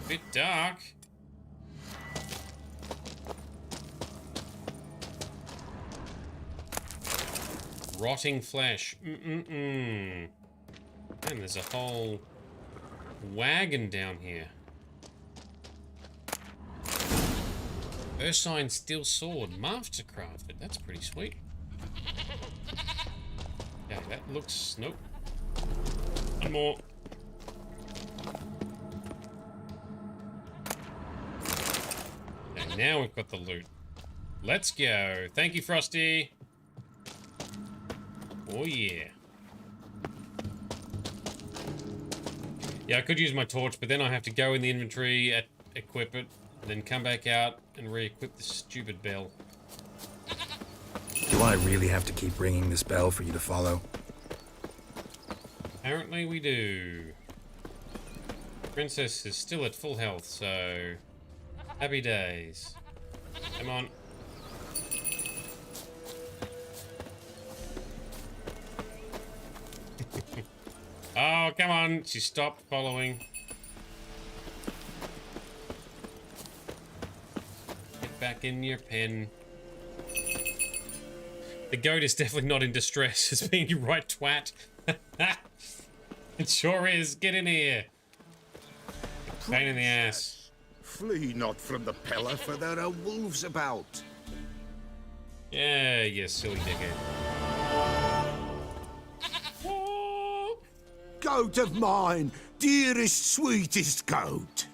A bit dark. Rotting flesh. And there's a whole wagon down here. Ursine steel sword, mastercrafted. That's pretty sweet. Yeah, that looks... Nope. One more. And now we've got the loot. Let's go. Thank you, Frosty. Oh, yeah. Yeah, I could use my torch, but then I have to go in the inventory, equip it, then come back out and re-equip the stupid bell. Do I really have to keep ringing this bell for you to follow? Apparently we do. Princess is still at full health, so... Happy days. Come on. Oh, come on. She stopped following. Get back in your pen. The goat is definitely not in distress. It's being you right twat. It sure is. Get in here. Pain in the ass. Flee not from the Peller, for there are wolves about. Yeah, you silly dickhead. goat of mine, dearest, sweetest goat.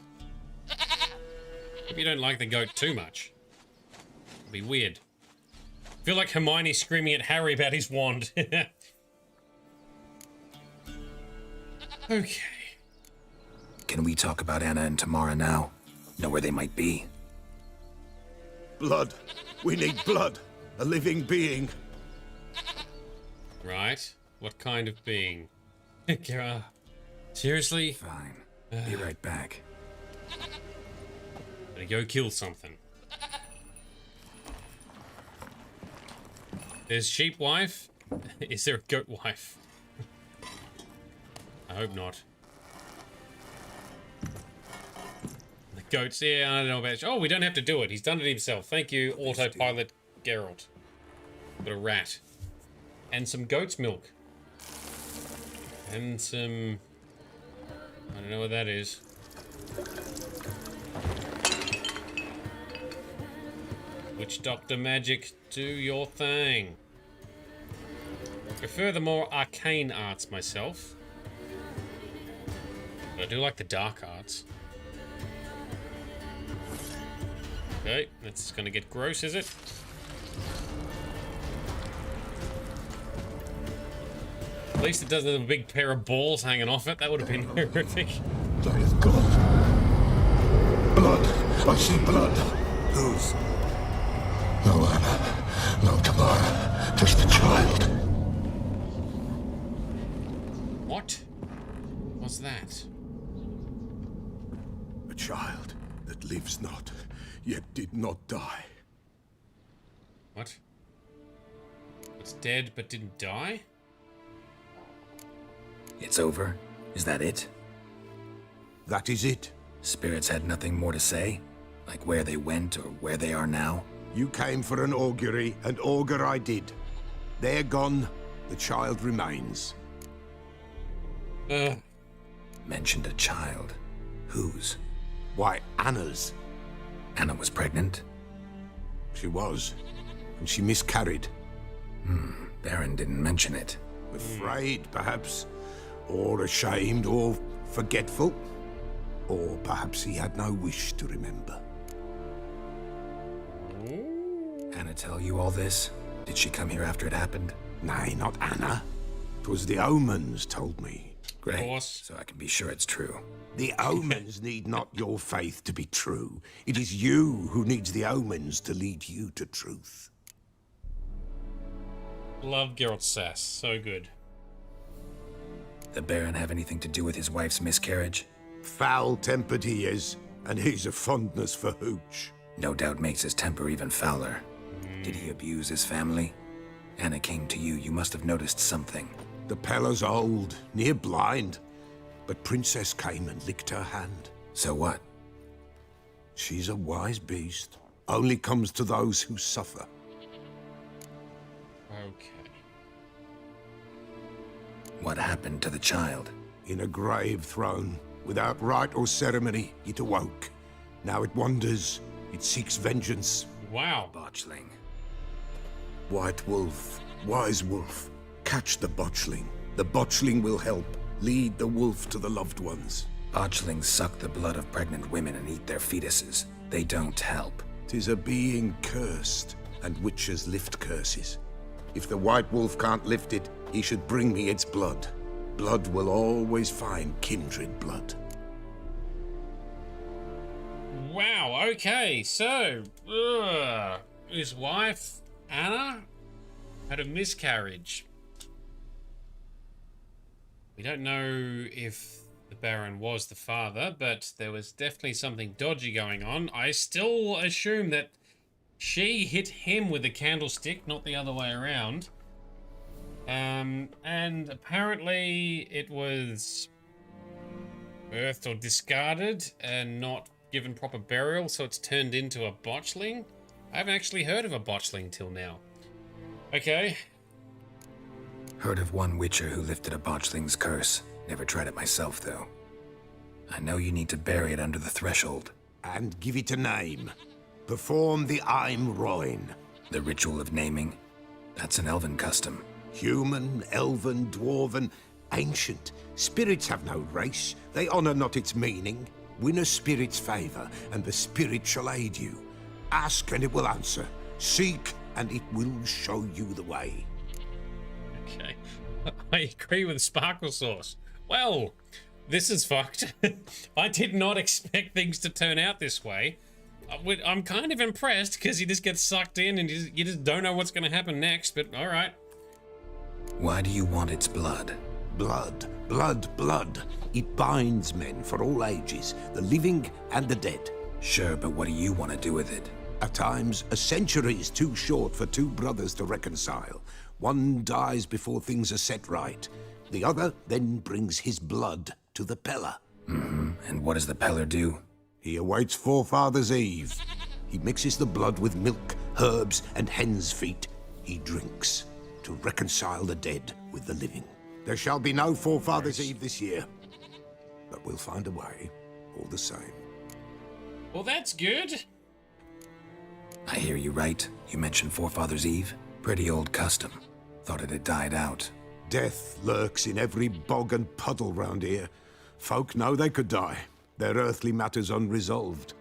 If you don't like the goat too much, it'd be weird. I feel like Hermione screaming at Harry about his wand. Okay. Can we talk about Anna and Tamara now? Know where they might be? Blood. We need blood. A living being. Right. What kind of being? Seriously? Fine. Be right back. Gonna go kill something. There's sheep wife. Is there a goat wife? I hope not. The goats, yeah, I don't know about. Oh, we don't have to do it. He's done it himself. Thank you, autopilot Geralt. Got a rat. And some goat's milk. And some... I don't know what that is. Witch Doctor Magic, do your thing. I prefer the more arcane arts myself. But I do like the dark arts. Okay, that's gonna get gross, is it? At least it doesn't have a big pair of balls hanging off it. That would have been horrific. They have gone. Blood. I see blood. Whose? No Anna. No Tamara. Just the child. What was that? A child that lives not, yet did not die. What? Was dead but didn't die? It's over? Is that it? That is it. Spirits had nothing more to say? Like where they went or where they are now? You came for an augury, and augur I did. They're gone. The child remains. Mentioned a child. Whose? Why, Anna's. Anna was pregnant? She was. And she miscarried. Baron didn't mention it. Afraid, perhaps. Or ashamed, or forgetful. Or perhaps he had no wish to remember. Anna tell you all this? Did she come here after it happened? Nay, not Anna. 'Twas the omens told me. Great, so I can be sure it's true. The omens need not your faith to be true. It is you who needs the omens to lead you to truth. Love Geralt's sass. So good. The Baron have anything to do with his wife's miscarriage? Foul-tempered he is, and he's a fondness for hooch. No doubt makes his temper even fouler. Did he abuse his family? Anna came to you. You must have noticed something. The Pella's old, near blind. But Princess came and licked her hand. So what? She's a wise beast. Only comes to those who suffer. Okay. What happened to the child? In a grave thrown. Without rite or ceremony, it awoke. Now it wanders. It seeks vengeance. Wow. Botchling. White wolf, wise wolf. Catch the botchling. The botchling will help. Lead the wolf to the loved ones. Botchlings suck the blood of pregnant women and eat their fetuses. They don't help. 'Tis a being cursed, and witches lift curses. If the white wolf can't lift it, he should bring me its blood. Blood will always find kindred blood. Wow, okay, so... his wife, Anna, had a miscarriage. We don't know if the Baron was the father, but there was definitely something dodgy going on. I still assume that she hit him with the candlestick, not the other way around. And apparently it was birthed or discarded and not given proper burial, so it's turned into a botchling. I haven't actually heard of a botchling till now. Okay. Heard of one witcher who lifted a botchling's curse. Never tried it myself, though. I know you need to bury it under the threshold. And give it a name. Perform the Aim Roin. The ritual of naming? That's an elven custom. Human, elven, dwarven, Ancient. Spirits have no race. They honour not its meaning. Win a spirit's favour, and the spirit shall aid you. Ask, and it will answer. Seek, and it will show you the way. Okay. I agree with Sparkle Sauce. Well, this is fucked. I did not expect things to turn out this way. I'm kind of impressed because you just get sucked in and you just don't know what's going to happen next, but all right. Why do you want its blood? Blood, blood, blood. It binds men for all ages, the living and the dead. Sure, but what do you want to do with it? At times, a century is too short for two brothers to reconcile. One dies before things are set right. The other then brings his blood to the Peller. Mm-hmm. And what does the Peller do? He awaits Forefather's Eve. He mixes the blood with milk, herbs, and hen's feet. He drinks to reconcile the dead with the living. There shall be no Forefather's Eve this year, but we'll find a way, all the same. Well, that's good. I hear you right. You mentioned Forefather's Eve. Pretty old custom. Thought it had died out. Death lurks in every bog and puddle round here. Folk know they could die, their earthly matters unresolved.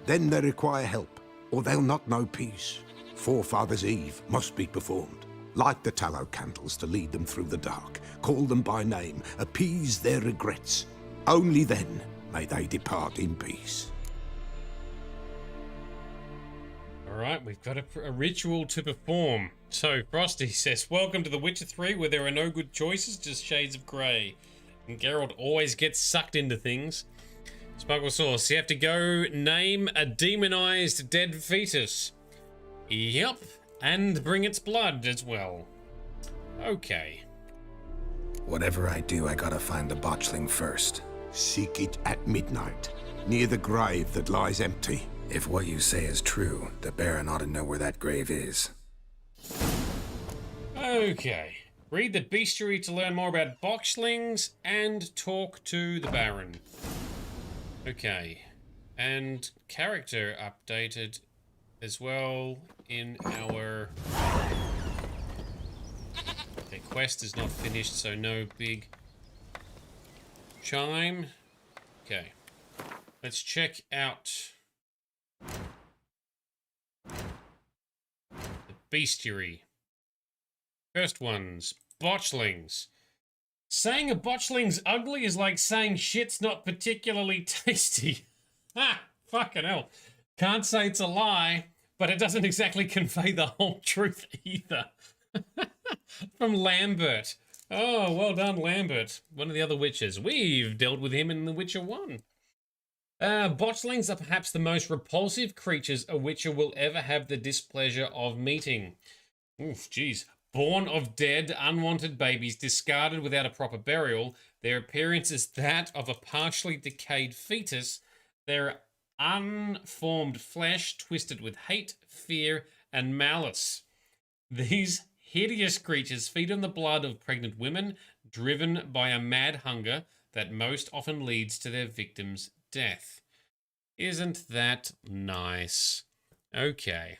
Then they require help, or they'll not know peace. Forefather's Eve must be performed. Light the tallow candles to lead them through the dark. Call them by name, appease their regrets. Only then may they depart in peace. Alright, we've got a ritual to perform. So, Frosty says, welcome to The Witcher 3, where there are no good choices, just shades of grey. And Geralt always gets sucked into things. Sparkle Sauce, you have to go name a demonized dead fetus. Yep, and bring its blood as well. Okay. Whatever I do, I gotta find the botchling first. Seek it at midnight, near the grave that lies empty. If what you say is true, the Baron ought to know where that grave is. Okay. Read the bestiary to learn more about botchlings and talk to the Baron. Okay. And character updated as well in our... The quest is not finished, so no big chime. Okay. Let's check out the bestiary. First ones, botchlings. Saying a botchling's ugly is like saying shit's not particularly tasty. Ha! Fucking hell. Can't say it's a lie, but it doesn't exactly convey the whole truth either. From Lambert. Oh, well done, Lambert. One of the other witches. We've dealt with him in The Witcher 1. Botchlings are perhaps the most repulsive creatures a witcher will ever have the displeasure of meeting. Oof, jeez. Born of dead, unwanted babies, discarded without a proper burial, their appearance is that of a partially decayed fetus, their unformed flesh twisted with hate, fear, and malice. These hideous creatures feed on the blood of pregnant women, driven by a mad hunger that most often leads to their victims' death. Isn't that nice? Okay.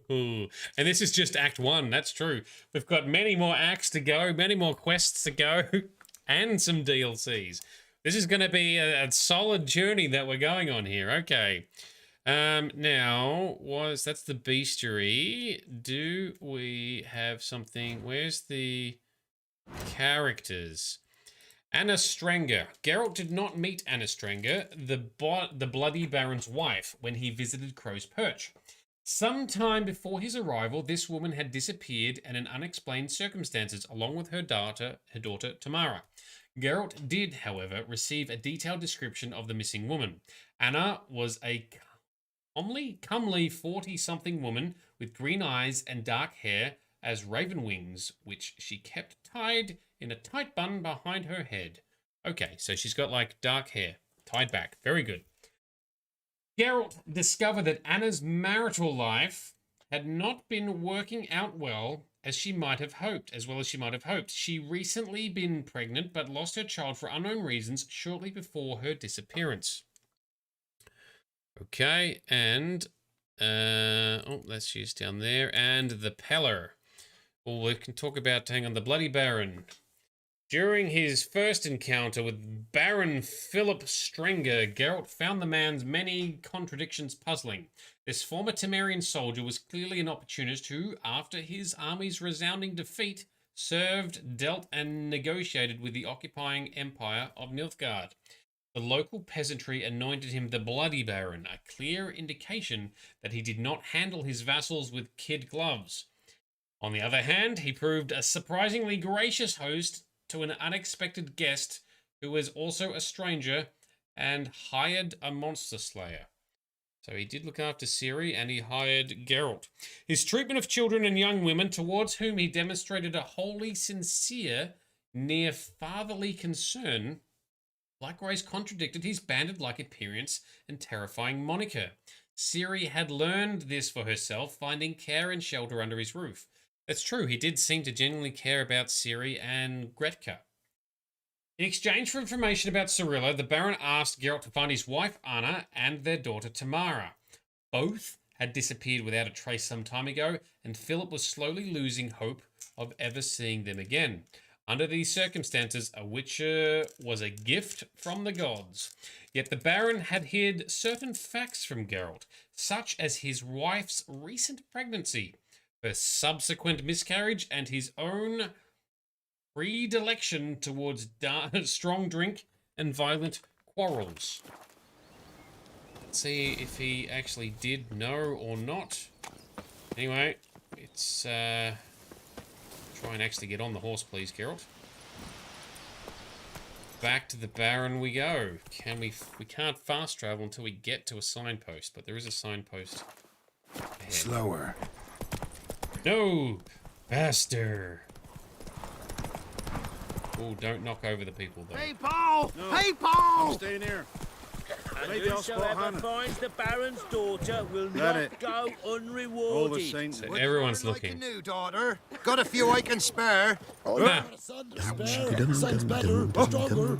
And this is just Act 1, that's true. We've got many more acts to go, many more quests to go, and some DLCs. This is going to be a solid journey that we're going on here. Okay. Now, that's the bestiary. Do we have something? Where's the characters? Anastrenga. Geralt did not meet Anastrenga, the bloody Baron's wife, when he visited Crow's Perch. Sometime before his arrival, this woman had disappeared in unexplained circumstances, along with her daughter Tamara. Geralt did, however, receive a detailed description of the missing woman. Anna was a comely 40-something woman with green eyes and dark hair as raven wings, which she kept tied in a tight bun behind her head. Okay, so she's got like dark hair, tied back. Very good. Geralt discovered that Anna's marital life had not been working out well as she might have hoped, She recently been pregnant but lost her child for unknown reasons shortly before her disappearance. Okay, and that's used down there. And the Peller. Well, we can talk about, hang on, the Bloody Baron. During his first encounter with Baron Philip Strenger, Geralt found the man's many contradictions puzzling. This former Temerian soldier was clearly an opportunist who, after his army's resounding defeat, served, dealt, and negotiated with the occupying empire of Nilfgaard. The local peasantry anointed him the Bloody Baron, a clear indication that he did not handle his vassals with kid gloves. On the other hand, he proved a surprisingly gracious host to an unexpected guest who was also a stranger and hired a monster slayer. So he did look after Ciri and he hired Geralt. His treatment of children and young women, towards whom he demonstrated a wholly sincere, near fatherly concern, likewise contradicted his bandit-like appearance and terrifying moniker. Ciri had learned this for herself, finding care and shelter under his roof. That's true, he did seem to genuinely care about Ciri and Gretka. In exchange for information about Cirilla, the Baron asked Geralt to find his wife Anna and their daughter Tamara. Both had disappeared without a trace some time ago, and Philip was slowly losing hope of ever seeing them again. Under these circumstances, a witcher was a gift from the gods. Yet the Baron had hid certain facts from Geralt, such as his wife's recent pregnancy, her subsequent miscarriage, and his own predilection towards strong drink and violent quarrels. Let's see if he actually did know or not. Anyway, it's try and actually get on the horse, please, Geralt. Back to the Baron we go. We can't fast travel until we get to a signpost, but there is a signpost ahead. Slower. No! Faster! Oh, don't knock over the people, though. Hey, Paul! No. Hey, Paul! I'm staying here. And Maybe I'll spot whosoever Hannah. finds the Baron's daughter will Let not it. go All the unrewarded. saints. So everyone's looking. New daughter. Got a few I can spare. Ah. Son's better, stronger.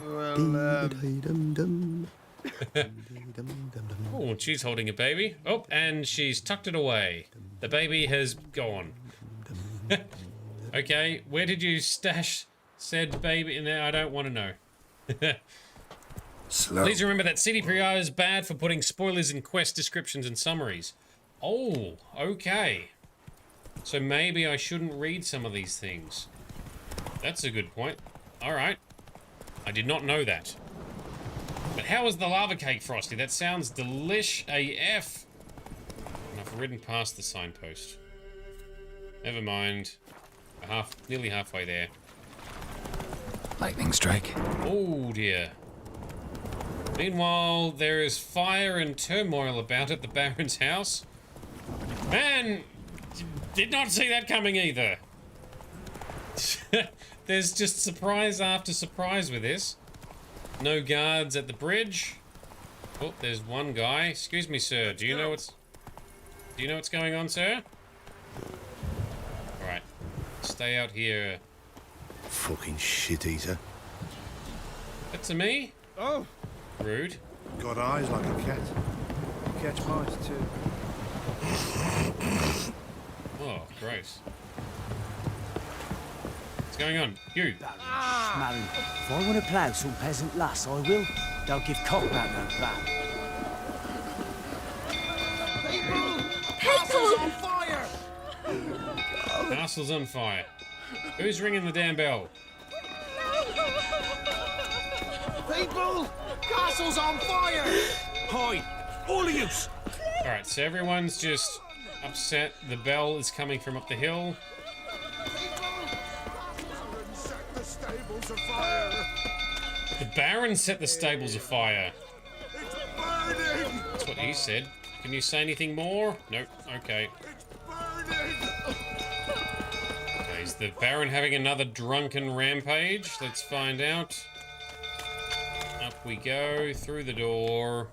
Oh, she's holding a baby. Oh, and she's tucked it away. The baby has gone. Okay, where did you stash said baby in there? I don't want to know. Slow. Please remember that CD Projekt is bad for putting spoilers in quest descriptions and summaries. Oh, okay. So maybe I shouldn't read some of these things. That's a good point. Alright. I did not know that. But how is the lava cake, Frosty? That sounds delish AF. And I've ridden past the signpost. Never mind. Nearly halfway there. Lightning strike. Oh dear. Meanwhile, there is fire and turmoil about at the Baron's house. Man, did not see that coming either. There's just surprise after surprise with this. No guards at the bridge. Oh, there's one guy. Excuse me, sir. Do you know what's going on, sir? All right. Stay out here. Fucking shit eater. That's a me? Oh. Rude. Got eyes like a cat. Catch mice too. Oh, gross. What's going on? You. Schmarrin. If I want to plough some peasant lass, I will. Don't give cockbat no bat. Castle's on fire! Castle's on fire. Who's ringing the damn bell? People! Castle's on fire! Hide! All of you! Alright, so everyone's just upset. The bell is coming from up the hill. Set the stables afire! The Baron set the stables afire. It's burning! That's what he said. Can you say anything more? Nope. Okay. Okay, is the Baron having another drunken rampage? Let's find out. Up we go, through the door.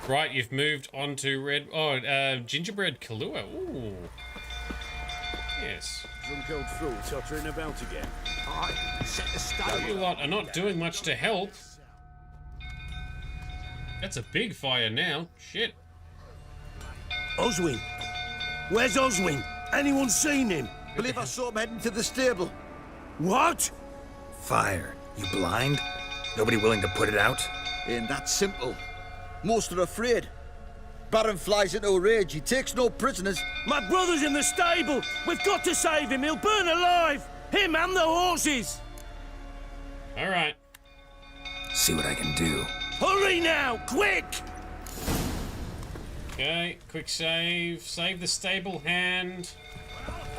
Right, you've moved on to red... Oh, gingerbread Kahlua. Ooh. Yes. Drunk old fool tottering about again. Set the You stable. lot are not doing much to help. That's a big fire now. Shit. Oswin? Where's Oswin? Anyone seen him? Believe I saw him heading to the stable. What? Fire. You blind? Nobody willing to put it out? Ain't that simple. Most are afraid. Baron flies into a rage. He takes no prisoners. My brother's in the stable. We've got to save him. He'll burn alive. Him and the horses. All right. See what I can do. Hurry now, quick! Okay, quick save. Save the stable hand.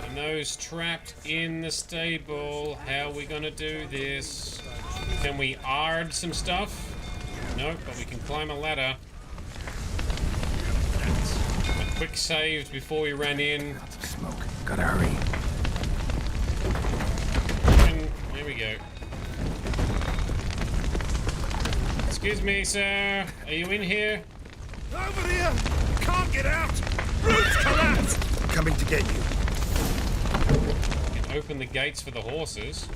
And those trapped in the stable. How are we gonna do this? Can we ard some stuff? Nope, but we can climb a ladder. A quick save before we ran in. Smoke. Gotta hurry. And there we go. Excuse me, sir. Are you in here? Over here! Can't get out! Roof's collapsed! Coming to get you. We can open the gates for the horses.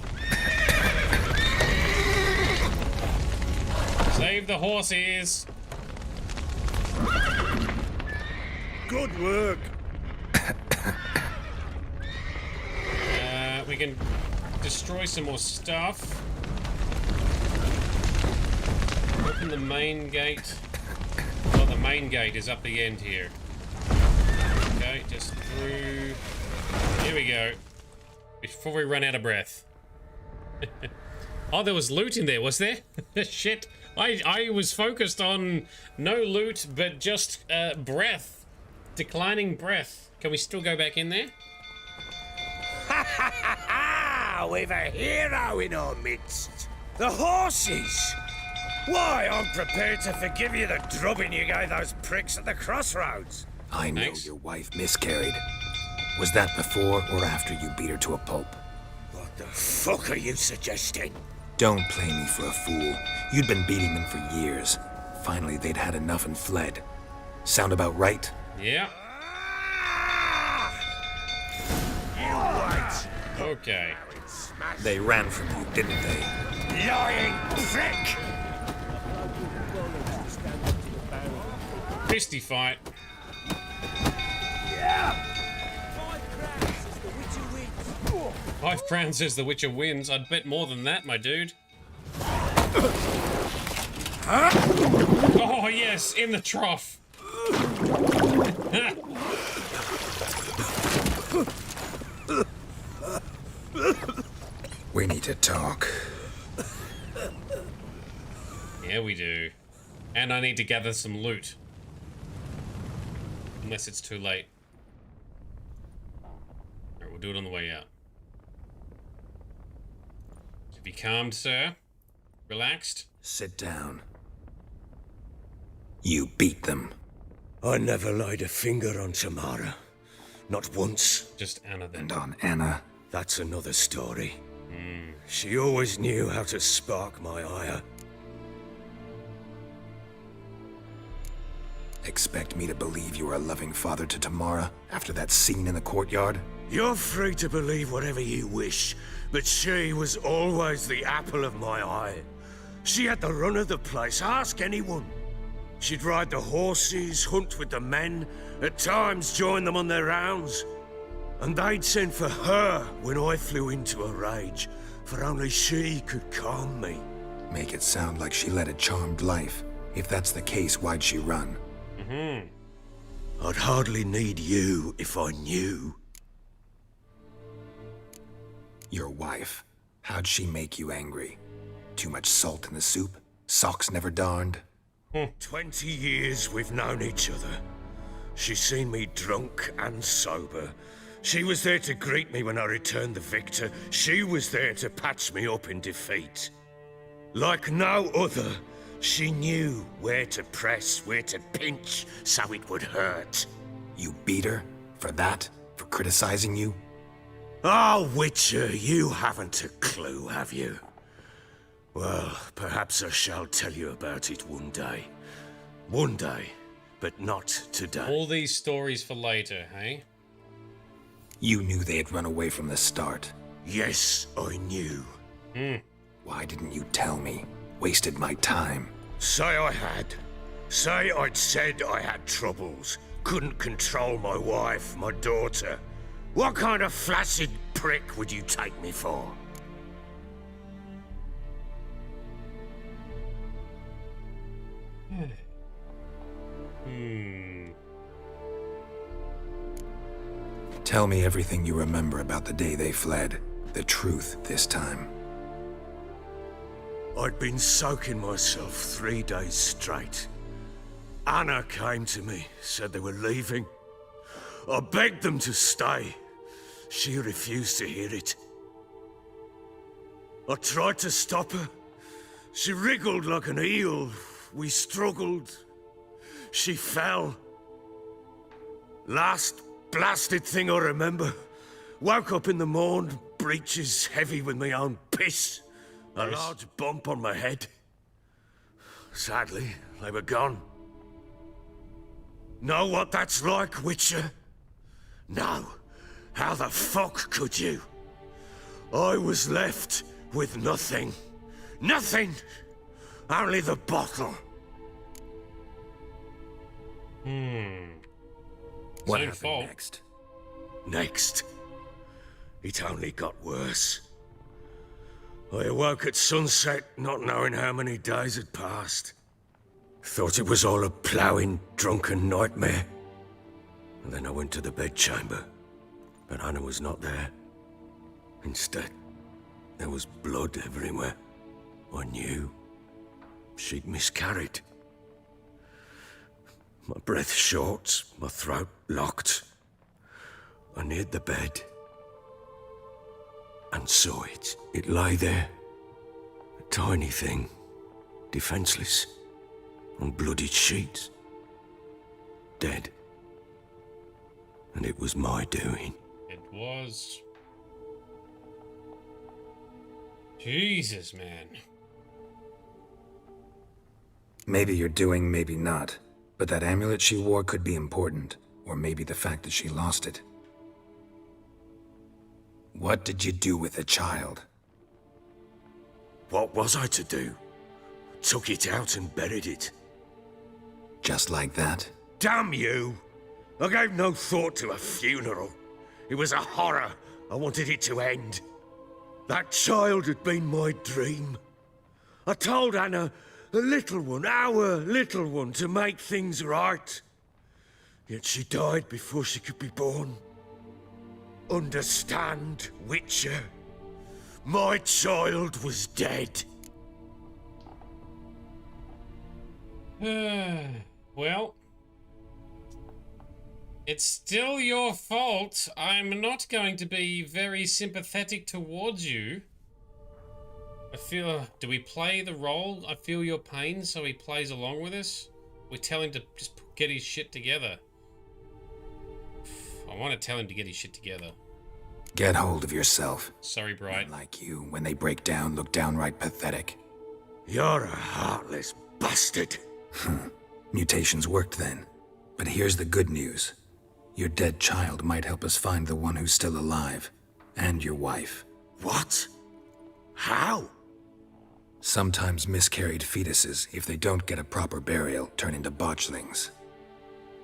Save the horses! Good work! We can destroy some more stuff. Open the main gate. Well, the main gate is up the end here. Okay, just through. Here we go. Before we run out of breath. Oh, there was loot in there, was there? Shit. I was focused on no loot, but just breath. Declining breath. Can we still go back in there? Ha ha ha ha! We've a hero in our midst. The horses! Why, I'm prepared to forgive you the drubbing you gave those pricks at the crossroads. I know your wife miscarried. Was that before or after you beat her to a pulp? What the fuck are you suggesting? Don't play me for a fool. You'd been beating them for years. Finally, they'd had enough and fled. Sound about right? Yeah. Okay. They ran from you, didn't they? Lying prick! Fisty fight. Yeah. 5 crowns says the Witcher wins. I'd bet more than that, my dude. Oh, yes, in the trough. We need to talk. Yeah, we do. And I need to gather some loot. Unless it's too late. Alright, we'll do it on the way out. Be calmed, sir. Relaxed. Sit down. You beat them. I never laid a finger on Tamara. Not once. Just Anna then. And on Anna? That's another story. She always knew how to spark my ire. Expect me to believe you were a loving father to Tamara after that scene in the courtyard? You're free to believe whatever you wish, but she was always the apple of my eye. She had the run of the place, ask anyone. She'd ride the horses, hunt with the men, at times join them on their rounds. And they'd send for her when I flew into a rage, for only she could calm me. Make it sound like she led a charmed life. If that's the case, why'd she run? I'd hardly need you if I knew. Your wife. How'd she make you angry? Too much salt in the soup? Socks never darned? 20 years we've known each other. She's seen me drunk and sober. She was there to greet me when I returned the victor. She was there to patch me up in defeat. Like no other, she knew where to press, where to pinch, so it would hurt. You beat her? For that? For criticizing you? Oh, Witcher, you haven't a clue, have you? Well, perhaps I shall tell you about it one day. One day, but not today. All these stories for later, hey? You knew they had run away from the start. Yes, I knew. Why didn't you tell me? Wasted my time. Say I had. Say I'd said I had troubles. couldn't control my wife, my daughter, what kind of flaccid prick would you take me for? Tell me everything you remember about the day they fled. The truth this time. I'd been soaking myself 3 days straight. Anna came to me, said they were leaving. I begged them to stay. She refused to hear it. I tried to stop her. She wriggled like an eel. We struggled. She fell. Last blasted thing I remember. Woke up in the morn, breeches heavy with my own piss. A large bump on my head. Sadly, they were gone. Know what that's like, Witcher? No. How the fuck could you? I was left with nothing. Nothing! Only the bottle. What happened next? Next? It only got worse. I awoke at sunset, not knowing how many days had passed. Thought it was all a ploughing, drunken nightmare. And then I went to the bedchamber, but Anna was not there. Instead, there was blood everywhere. I knew she'd miscarried. My breath short, my throat locked. I neared the bed and saw it. It lay there, a tiny thing, defenseless, on bloodied sheets, dead. And it was my doing. It was. Jesus, man. Maybe you're doing, maybe not. But that amulet she wore could be important. Or maybe the fact that she lost it. What did you do with the child? What was I to do? Took it out and buried it. Just like that? Damn you! I gave no thought to a funeral. It was a horror. I wanted it to end. That child had been my dream. I told Anna, the little one, our little one, to make things right. Yet she died before she could be born. Understand, Witcher? My child was dead. Well, it's still your fault. I'm not going to be very sympathetic towards you. I feel... Do we play the role? I feel your pain, so he plays along with us? We tell him to just get his shit together. I want to tell him to get his shit together. Get hold of yourself. Sorry, Bright. Men like you, when they break down, look downright pathetic. You're a heartless bastard. Mutations worked then. But here's the good news. Your dead child might help us find the one who's still alive. And your wife. What? How? Sometimes miscarried fetuses, if they don't get a proper burial, turn into botchlings.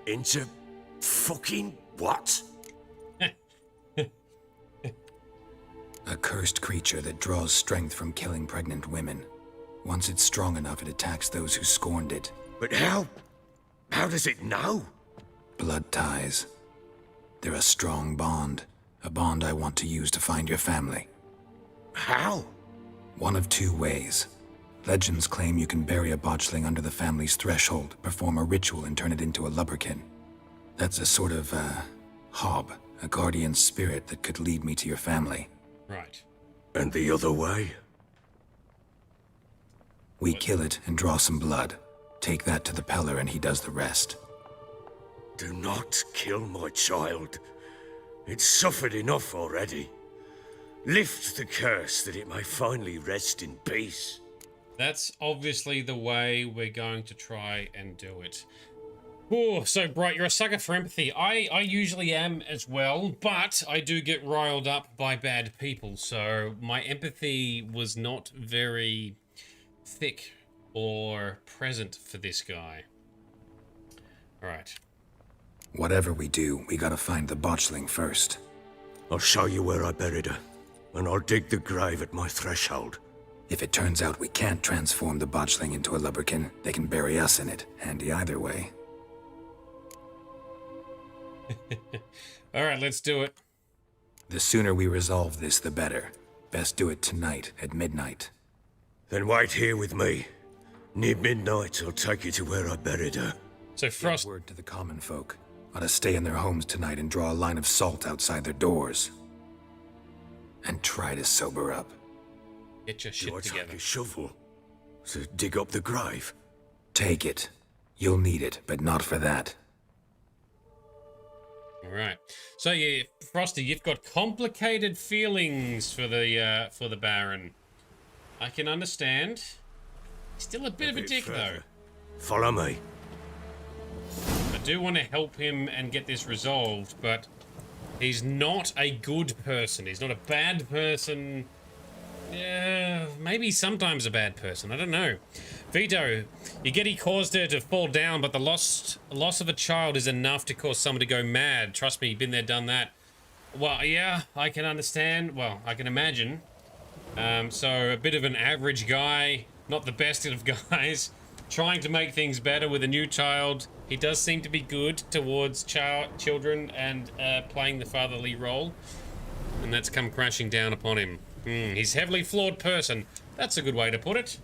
Into fucking what? A cursed creature that draws strength from killing pregnant women. Once it's strong enough, it attacks those who scorned it. But how? How does it know? Blood ties. They're a strong bond. A bond I want to use to find your family. How? One of two ways. Legends claim you can bury a botchling under the family's threshold, perform a ritual, and turn it into a lubberkin. That's a sort of, hob, a guardian spirit that could lead me to your family. Right. And the other way? We kill it and draw some blood. Take that to the Peller and he does the rest. Do not kill my child. It's suffered enough already. Lift the curse that it may finally rest in peace. That's obviously the way we're going to try and do it. Oh, so Bright, you're a sucker for empathy. I usually am as well, but I do get riled up by bad people, so my empathy was not very thick or present for this guy. Alright. Whatever we do, we gotta find the botchling first. I'll show you where I buried her, and I'll dig the grave at my threshold. If it turns out we can't transform the botchling into a lubberkin, they can bury us in it. Handy either way. Alright, let's do it. The sooner we resolve this, the better. Best do it tonight, at midnight. Then wait here with me. Near midnight, I'll take you to where I buried her. So Frost... Get word to the common folk. Ought to stay in their homes tonight and draw a line of salt outside their doors. And try to sober up. Get your shit together. Take a shovel to dig up the grave? Take it. You'll need it, but not for that. Alright. So yeah, Frosty, you've got complicated feelings for the Baron. I can understand. He's still a bit of a dick though. Follow me. I do want to help him and get this resolved, but he's not a good person. He's not a bad person. Yeah, maybe sometimes a bad person. I don't know. Vito, you get he caused her to fall down, but the loss of a child is enough to cause someone to go mad. Trust me, been there, done that. Well, yeah, I can understand. Well, I can imagine. So a bit of an average guy, not the best of guys, trying to make things better with a new child. He does seem to be good towards children and playing the fatherly role, and that's come crashing down upon him. He's a heavily flawed person. That's a good way to put it.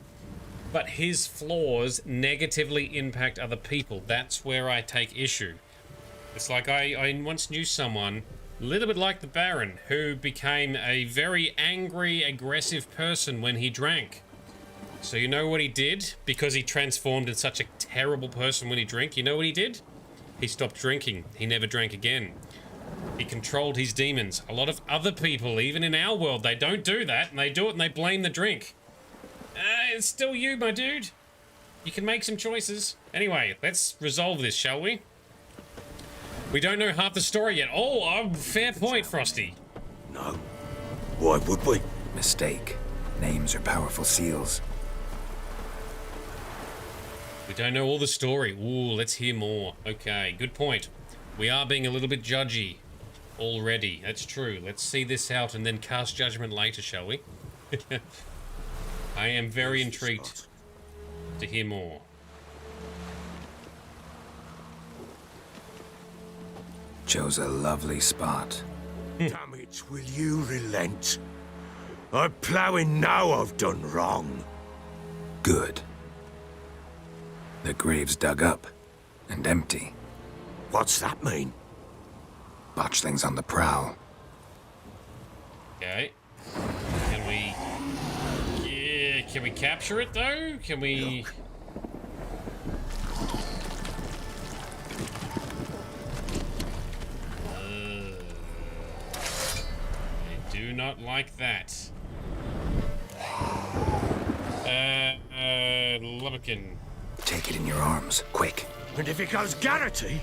But his flaws negatively impact other people. That's where I take issue. It's like I once knew someone, a little bit like the Baron, who became a very angry, aggressive person when he drank. So you know what he did? Because he transformed into such a terrible person when he drank, you know what he did? He stopped drinking. He never drank again. He controlled his demons. A lot of other people, even in our world, they don't do that, and they do it and they blame the drink. It's still you, my dude. You can make some choices. Anyway, let's resolve this, shall we? We don't know half the story yet. Oh, fair point, Frosty. No. Why would we? Mistake. Names are powerful seals. We don't know all the story. Ooh, let's hear more. Okay, good point. We are being a little bit judgy already. That's true. Let's see this out and then cast judgment later, shall we? I am very intrigued to hear more. Chose a lovely spot. Damn it, will you relent? I'm ploughing now I've done wrong. Good. The grave's dug up and empty. What's that mean? Botchling's on the prowl. Okay. Can we... Yeah, can we capture it, though? Can we... Look. I do not like that. Lubberkin. Take it in your arms, quick. And if it goes Garrity,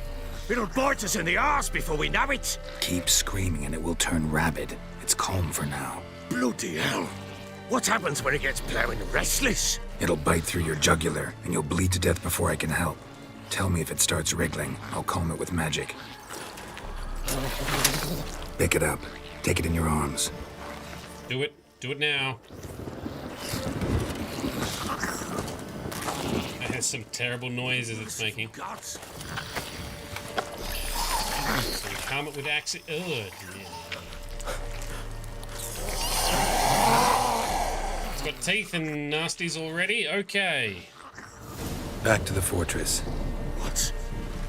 it'll bite us in the arse before we know it. Keep screaming and it will turn rabid. It's calm for now. Bloody hell. What happens when it gets plowing restless? It'll bite through your jugular and you'll bleed to death before I can help. Tell me if it starts wriggling. I'll calm it with magic. Pick it up. Take it in your arms. Do it. Do it now. That has some terrible noises it's making. So we calm it with axe. Ugh, dear. It's got teeth and nasties already. Okay. Back to the fortress. What?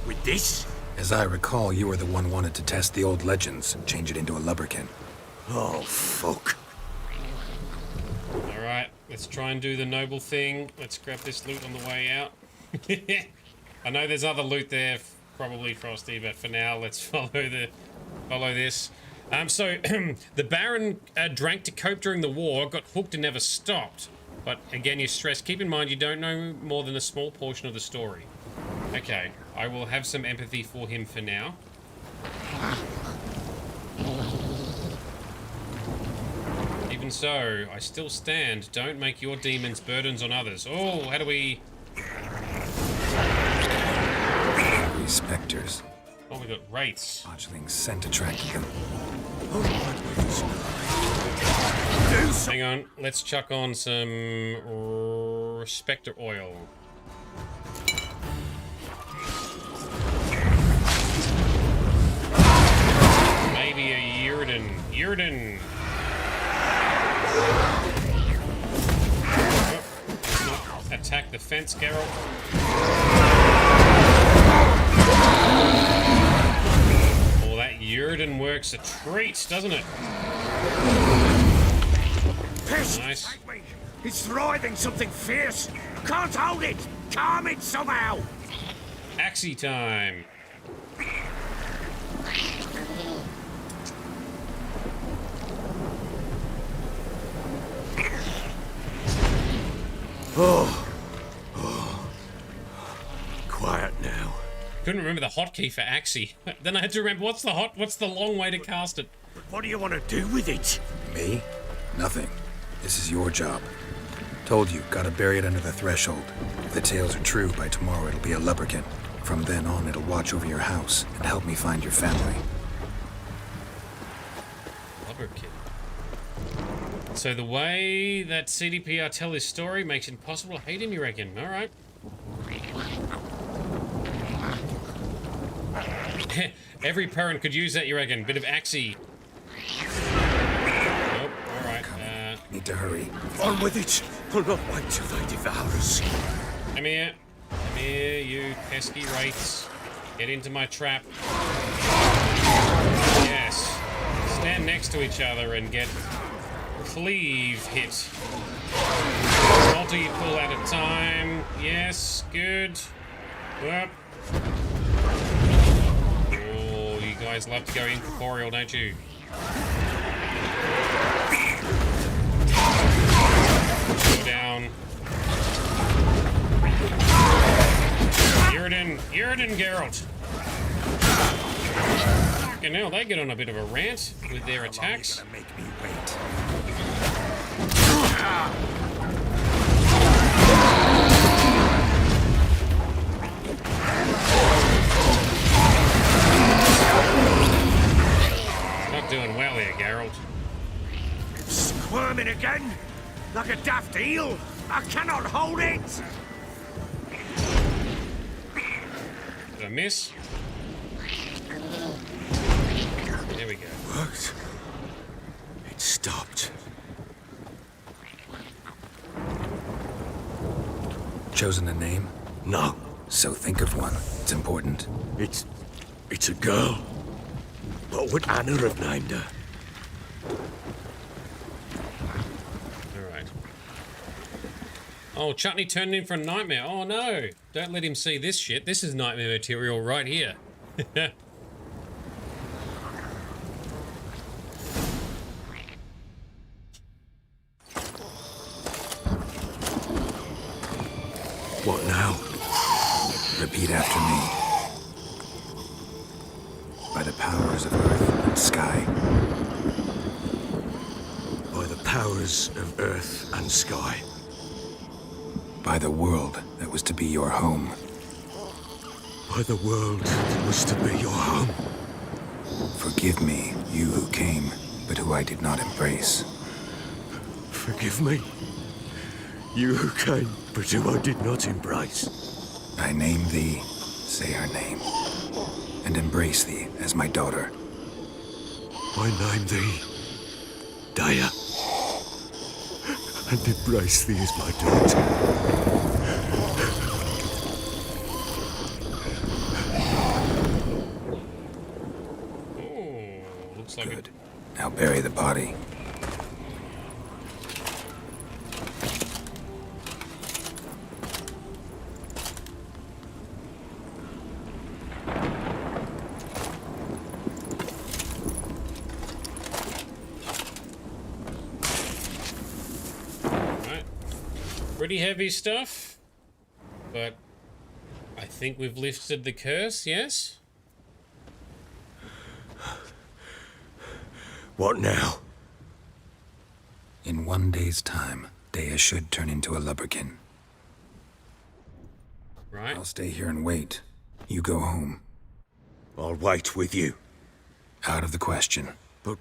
With this? As I recall, you were the one wanted to test the old legends and change it into a lubberkin. Oh, fuck. Alright, let's try and do the noble thing. Let's grab this loot on the way out. I know there's other loot there, probably, Frosty, but for now, let's follow this. So, the Baron drank to cope during the war, got hooked and never stopped. But again, you stress, keep in mind you don't know more than a small portion of the story. Okay, I will have some empathy for him for now. Even so, I still stand. Don't make your demons burdens on others. Oh, how do we... Spectres. Oh, we got wraiths. Botchling scent attracted them. Hang on, let's chuck on some Spectre oil. Maybe a Yrden. Oh, attack the fence, Geralt. Oh, that Yrden works a treat, doesn't it? Piss! Nice. It's thriving something fierce. Can't hold it. Calm it somehow. Axie time. Oh. Quiet now. Couldn't remember the hotkey for Axie. Then I had to remember what's the long way to cast it. What do you want to do with it? Me? Nothing. This is your job. Told you, gotta bury it under the threshold. If the tales are true, by tomorrow it'll be a lubberkin. From then on, it'll watch over your house and help me find your family. Lubberkin. So the way that CDPR tell his story makes it impossible to hate him, you reckon? Alright. Every parent could use that, you reckon? Bit of Axie. Nope, alright. Need to hurry. On with it. I'll not wait till they devour us. Come here. Come here, you pesky wraiths. Get into my trap. Yes. Stand next to each other and get cleave hit. Multi-pull at a time. Yes, good. Up. Oh, you guys love to go incorporeal, don't you? Go down. Yrden, Geralt. Fucking hell, they get on a bit of a rant with their attacks. Make me wait. Not doing well here, Geralt. Squirming again? Like a daft eel? I cannot hold it! Did I miss? There we go. Worked. It stopped. Chosen a name? No. So think of one. It's important. It's a girl. What would Anna have named her? Alright. Oh, Chutney turned in for a nightmare. Oh no! Don't let him see this shit. This is nightmare material right here. What now? Repeat after me. By the powers of earth and sky. By the powers of earth and sky. By the world that was to be your home. By the world that was to be your home. Forgive me, you who came, but who I did not embrace. Forgive me, you who came, but who I did not embrace. I name thee, say her name, and embrace thee as my daughter. I name thee, Daya, and embrace thee as my daughter. Looks like good. Now bury the body. Pretty heavy stuff, but I think we've lifted the curse, yes? What now? In 1 day's time, Daya should turn into a lubberkin. Right. I'll stay here and wait. You go home. I'll wait with you. Out of the question. But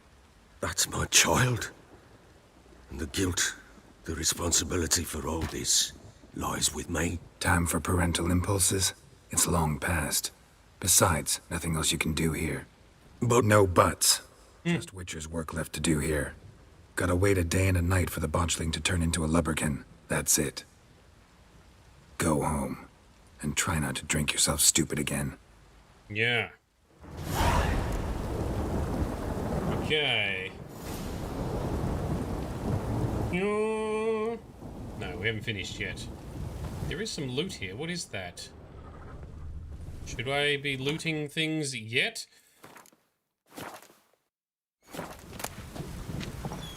that's my child. And the guilt, the responsibility for all this lies with me. Time for parental impulses? It's long past. Besides, nothing else you can do here. But... No buts. Just Witcher's work left to do here. Gotta wait a day and a night for the botchling to turn into a lubberkin. That's it. Go home. And try not to drink yourself stupid again. Yeah. Okay. No, we haven't finished yet. There is some loot here. What is that? Should I be looting things yet?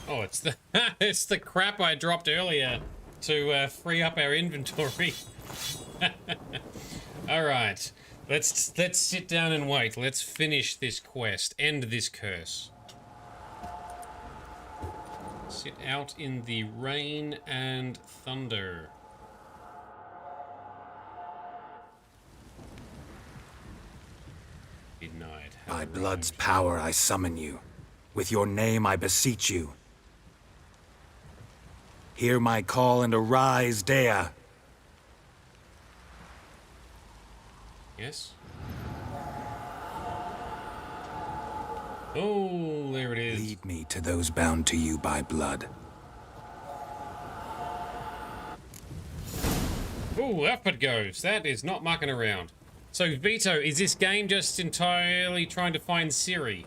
Oh, it's the it's the crap I dropped earlier to free up our inventory. All right, let's sit down and wait. Let's finish this quest. End this curse. Sit out in the rain and thunder. Midnight. By blood's power I summon you. With your name I beseech you. Hear my call and arise, Dea. Yes? Oh, there it is. Lead me to those bound to you by blood. Oh, up it goes. That is not mucking around. So, Vito, is this game just entirely trying to find Ciri?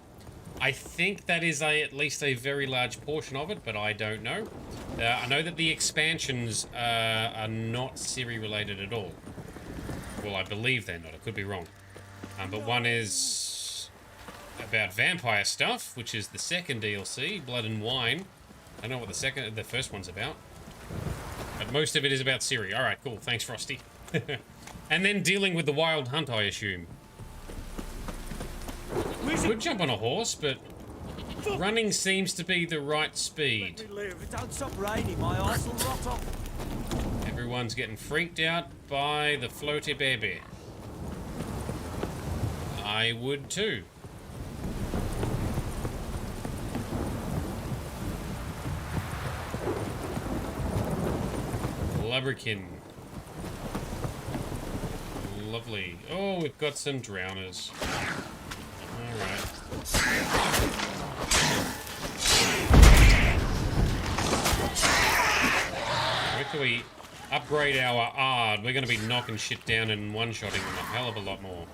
I think that is at least a very large portion of it, but I don't know. I know that the expansions are not Ciri related at all. Well, I believe they're not. I could be wrong. But one is about vampire stuff, which is the second DLC, Blood and Wine. I don't know what the first one's about. But most of it is about Ciri. All right, cool. Thanks, Frosty. And then dealing with the wild hunt, I assume. Could jump on a horse, but running seems to be the right speed. Everyone's getting freaked out by the floaty baby. I would too. Lubberkin. Lovely. Oh, we've got some drowners. Alright. Where can we upgrade our ARD? We're going to be knocking shit down and one-shotting them a hell of a lot more.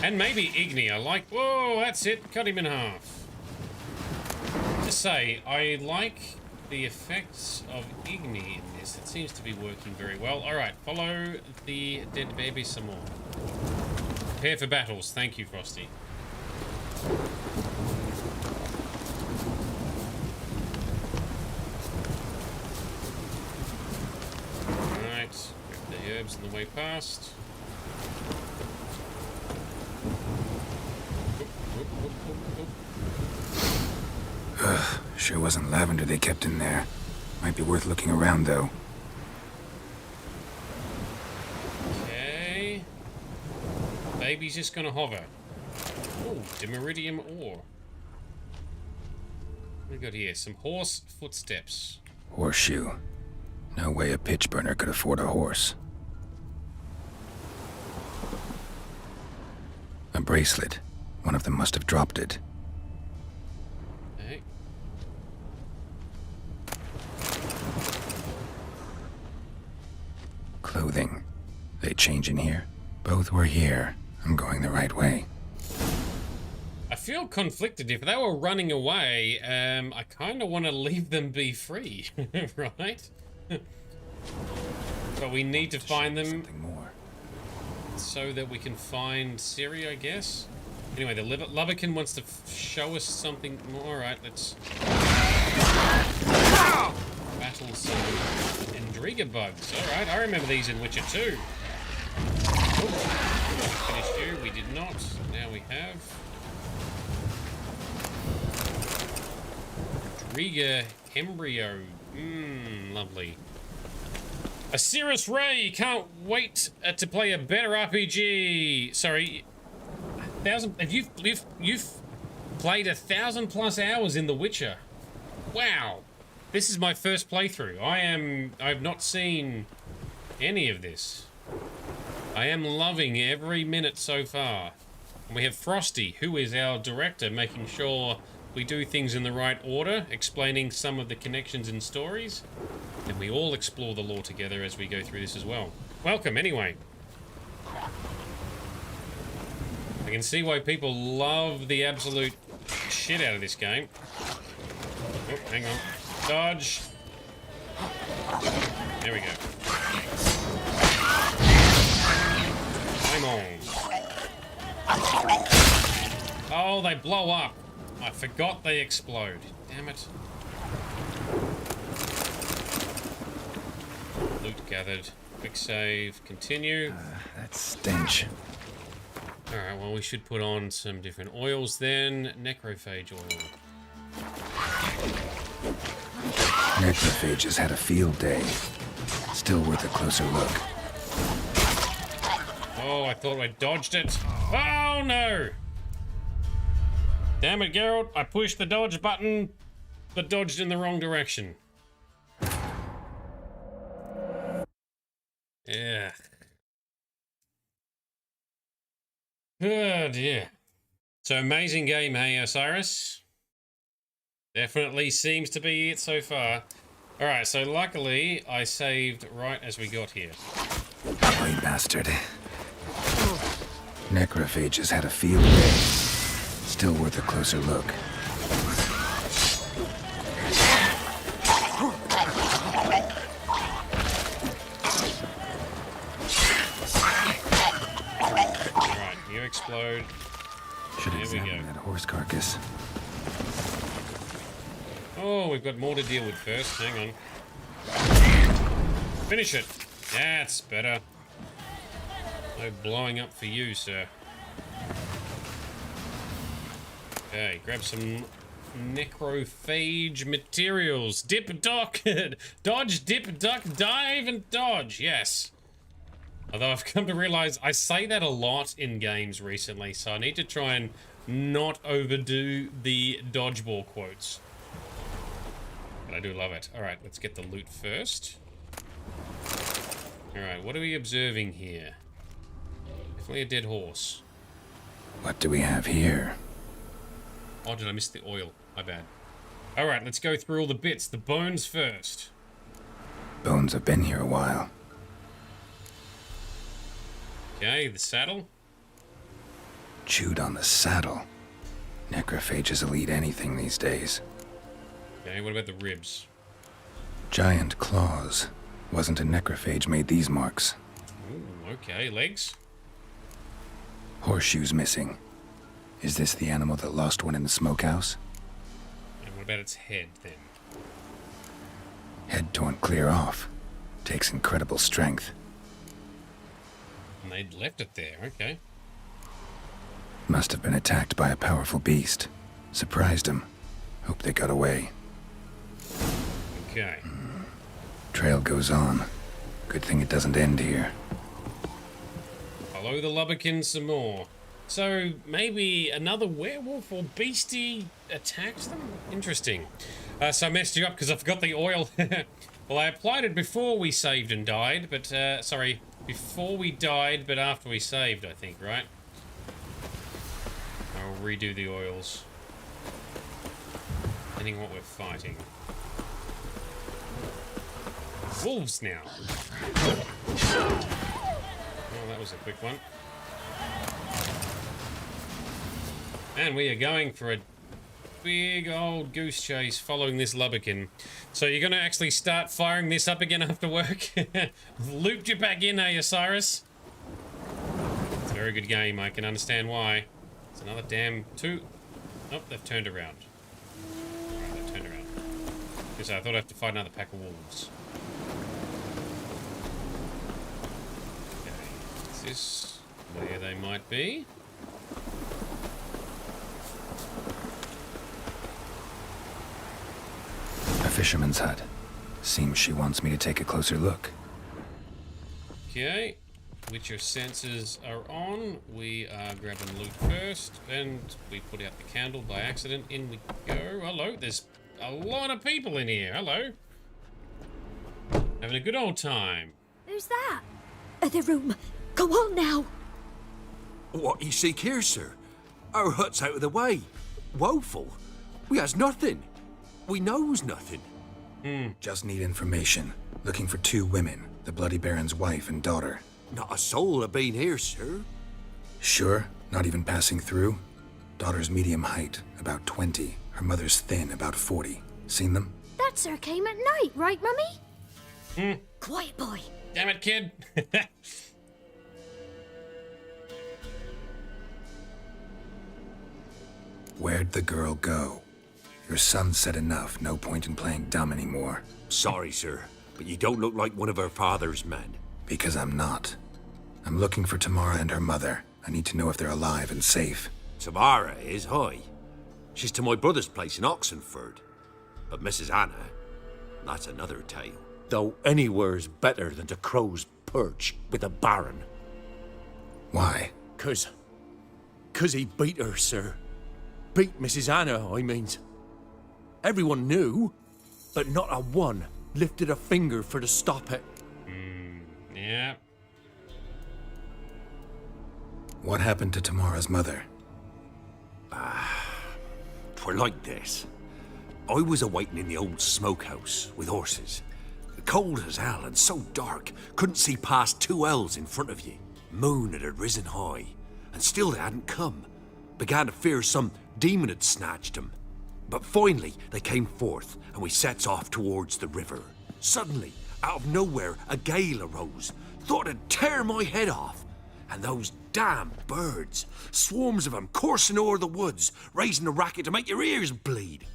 And maybe Igni. Whoa, that's it. Cut him in half. To say, I like the effects of Igni in this. It seems to be working very well. Alright, follow the dead baby some more. Prepare for battles. Thank you, Frosty. Alright, grab the herbs on the way past. Sure wasn't lavender they kept in there. Might be worth looking around, though. Okay. Baby's just gonna hover. Oh, Demiridium ore. What we got here? Some horse footsteps. Horseshoe. No way a pitch burner could afford a horse. A bracelet. One of them must have dropped it. Okay. Clothing. They change in here? Both were here. I'm going the right way. I feel conflicted. If they were running away, I kind of want to leave them be free, right? But we need to find them so that we can find Ciri, I guess. Anyway, the Lubberkin wants to show us something more. All right, let's battle some Endriga bugs. All right, I remember these in Witcher 2. Finished you. We did not. Now we have. Endriga embryo. Lovely. Osiris Ray, can't wait to play a better RPG. Sorry. If you've played 1,000+ hours in The Witcher. Wow. This is my first playthrough. I've not seen any of this. I am loving every minute so far. And we have Frosty, who is our director, making sure we do things in the right order, explaining some of the connections in stories, and we all explore the lore together as we go through this as well. Welcome, anyway. I can see why people love the absolute shit out of this game. Oh, hang on. Dodge. There we go. Come on. Oh, they blow up. I forgot they explode. Damn it. Loot gathered. Quick save. Continue. That stench. Alright, well, we should put on some different oils then. Necrophage oil. Necrophages had a field day. Still worth a closer look. Oh, I thought I dodged it. Oh, no! Damn it, Geralt. I pushed the dodge button, but dodged in the wrong direction. Yeah. Oh, dear. So, amazing game, hey, Osiris? Definitely seems to be it so far. Alright, so luckily, I saved right as we got here. Boy, bastard. Necrophages had a field day. Still worth a closer look. Alright, you explode. Should There we examine go. that horse carcass. Oh, we've got more to deal with first. Hang on. Finish it. That's better. No blowing up for you, sir. Okay, grab some necrophage materials. Dip, duck, dodge, dip, duck, dive, and dodge. Yes. Although I've come to realize I say that a lot in games recently, so I need to try and not overdo the dodgeball quotes. But I do love it. Alright, let's get the loot first. Alright, what are we observing here? Definitely a dead horse. What do we have here? Oh, did I miss the oil? My bad. Alright, let's go through all the bits. The bones first. Bones have been here a while. Okay, the saddle. Chewed on the saddle. Necrophages will eat anything these days. Okay, what about the ribs? Giant claws. Wasn't a necrophage made these marks. Ooh, okay, legs. Horseshoes missing. Is this the animal that lost one in the smokehouse? And what about its head, then? Head torn clear off. Takes incredible strength. And they'd left it there, okay. Must have been attacked by a powerful beast. Surprised him. Hope they got away. Okay. Trail goes on. Good thing it doesn't end here. Follow the lubberkin some more. So, maybe another werewolf or beastie attacked them? Interesting. So I messed you up because I forgot the oil. Well, I applied it before we saved and died, but, sorry, before we died, but after we saved, I think, right? I'll redo the oils. Depending on what we're fighting. Wolves now. Oh, that was a quick one. And we are going for a big old goose chase following this lubberkin. So you're going to actually start firing this up again after work? Looped you back in, eh, Osiris? It's a very good game. I can understand why. It's another damn two. Oh, they've turned around. Right, they've turned around. Because I thought I'd have to fight another pack of wolves. Okay. Is this where they might be? A fisherman's hut. Seems she wants me to take a closer look. Okay. Witcher senses are on. We are grabbing loot first, and we put out the candle by accident. In we go. Hello, there's a lot of people in here. Hello. Having a good old time. Who's that? The room. Go on now. What you seek here, sir? Our hut's out of the way. Woeful. We has nothing. We knows nothing. Just need information. Looking for 2 women, the Bloody Baron's wife and daughter. Not a soul have been here, sir. Sure? Not even passing through? Daughter's medium height, about 20. Her mother's thin, about 40. Seen them? That sir came at night, right, Mummy? Quiet boy. Damn it, kid. Where'd the girl go? Your son said enough. No point in playing dumb anymore. Sorry, sir, but you don't look like one of her father's men. Because I'm not. I'm looking for Tamara and her mother. I need to know if they're alive and safe. Tamara is, hi. She's to my brother's place in Oxenford. But Mrs. Anna, that's another tale. Though anywhere's better than to Crow's Perch with a baron. Why? 'Cause he beat her, sir. Beat Mrs. Anna, I means. Everyone knew, but not a one lifted a finger for to stop it. Yeah. What happened to Tamara's mother? 'Twere like this. I was awaiting in the old smokehouse with horses. Cold as hell and so dark, couldn't see past 2 ells in front of you. Moon had risen high, and still they hadn't come. Began to fear some demon had snatched them. But finally they came forth, and we sets off towards the river. Suddenly, out of nowhere, a gale arose. Thought it'd tear my head off. And those damn birds, swarms of them coursing o'er the woods, raising a racket to make your ears bleed.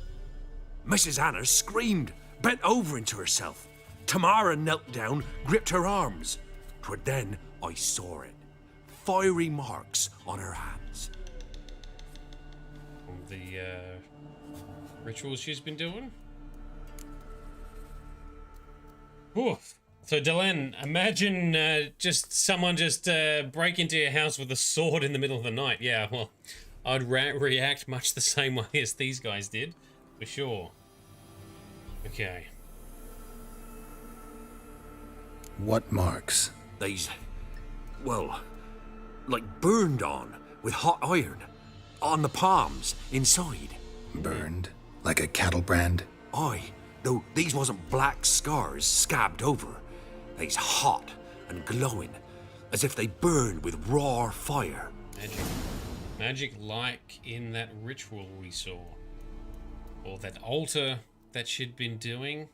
Mrs. Anna screamed, bent over into herself. Tamara knelt down, gripped her arms. 'Twere then I saw it. Fiery marks on her hands. The rituals she's been doing? Oof. So Delenn, imagine just someone just break into your house with a sword in the middle of the night. Yeah, well, I'd react much the same way as these guys did, for sure. Okay. What marks? These, well, like burned on with hot iron. On the palms, inside. Burned? Like a cattle brand? Aye, though these wasn't black scars scabbed over. They's hot and glowing, as if they burned with raw fire. Magic like in that ritual we saw. Or that altar that she'd been doing.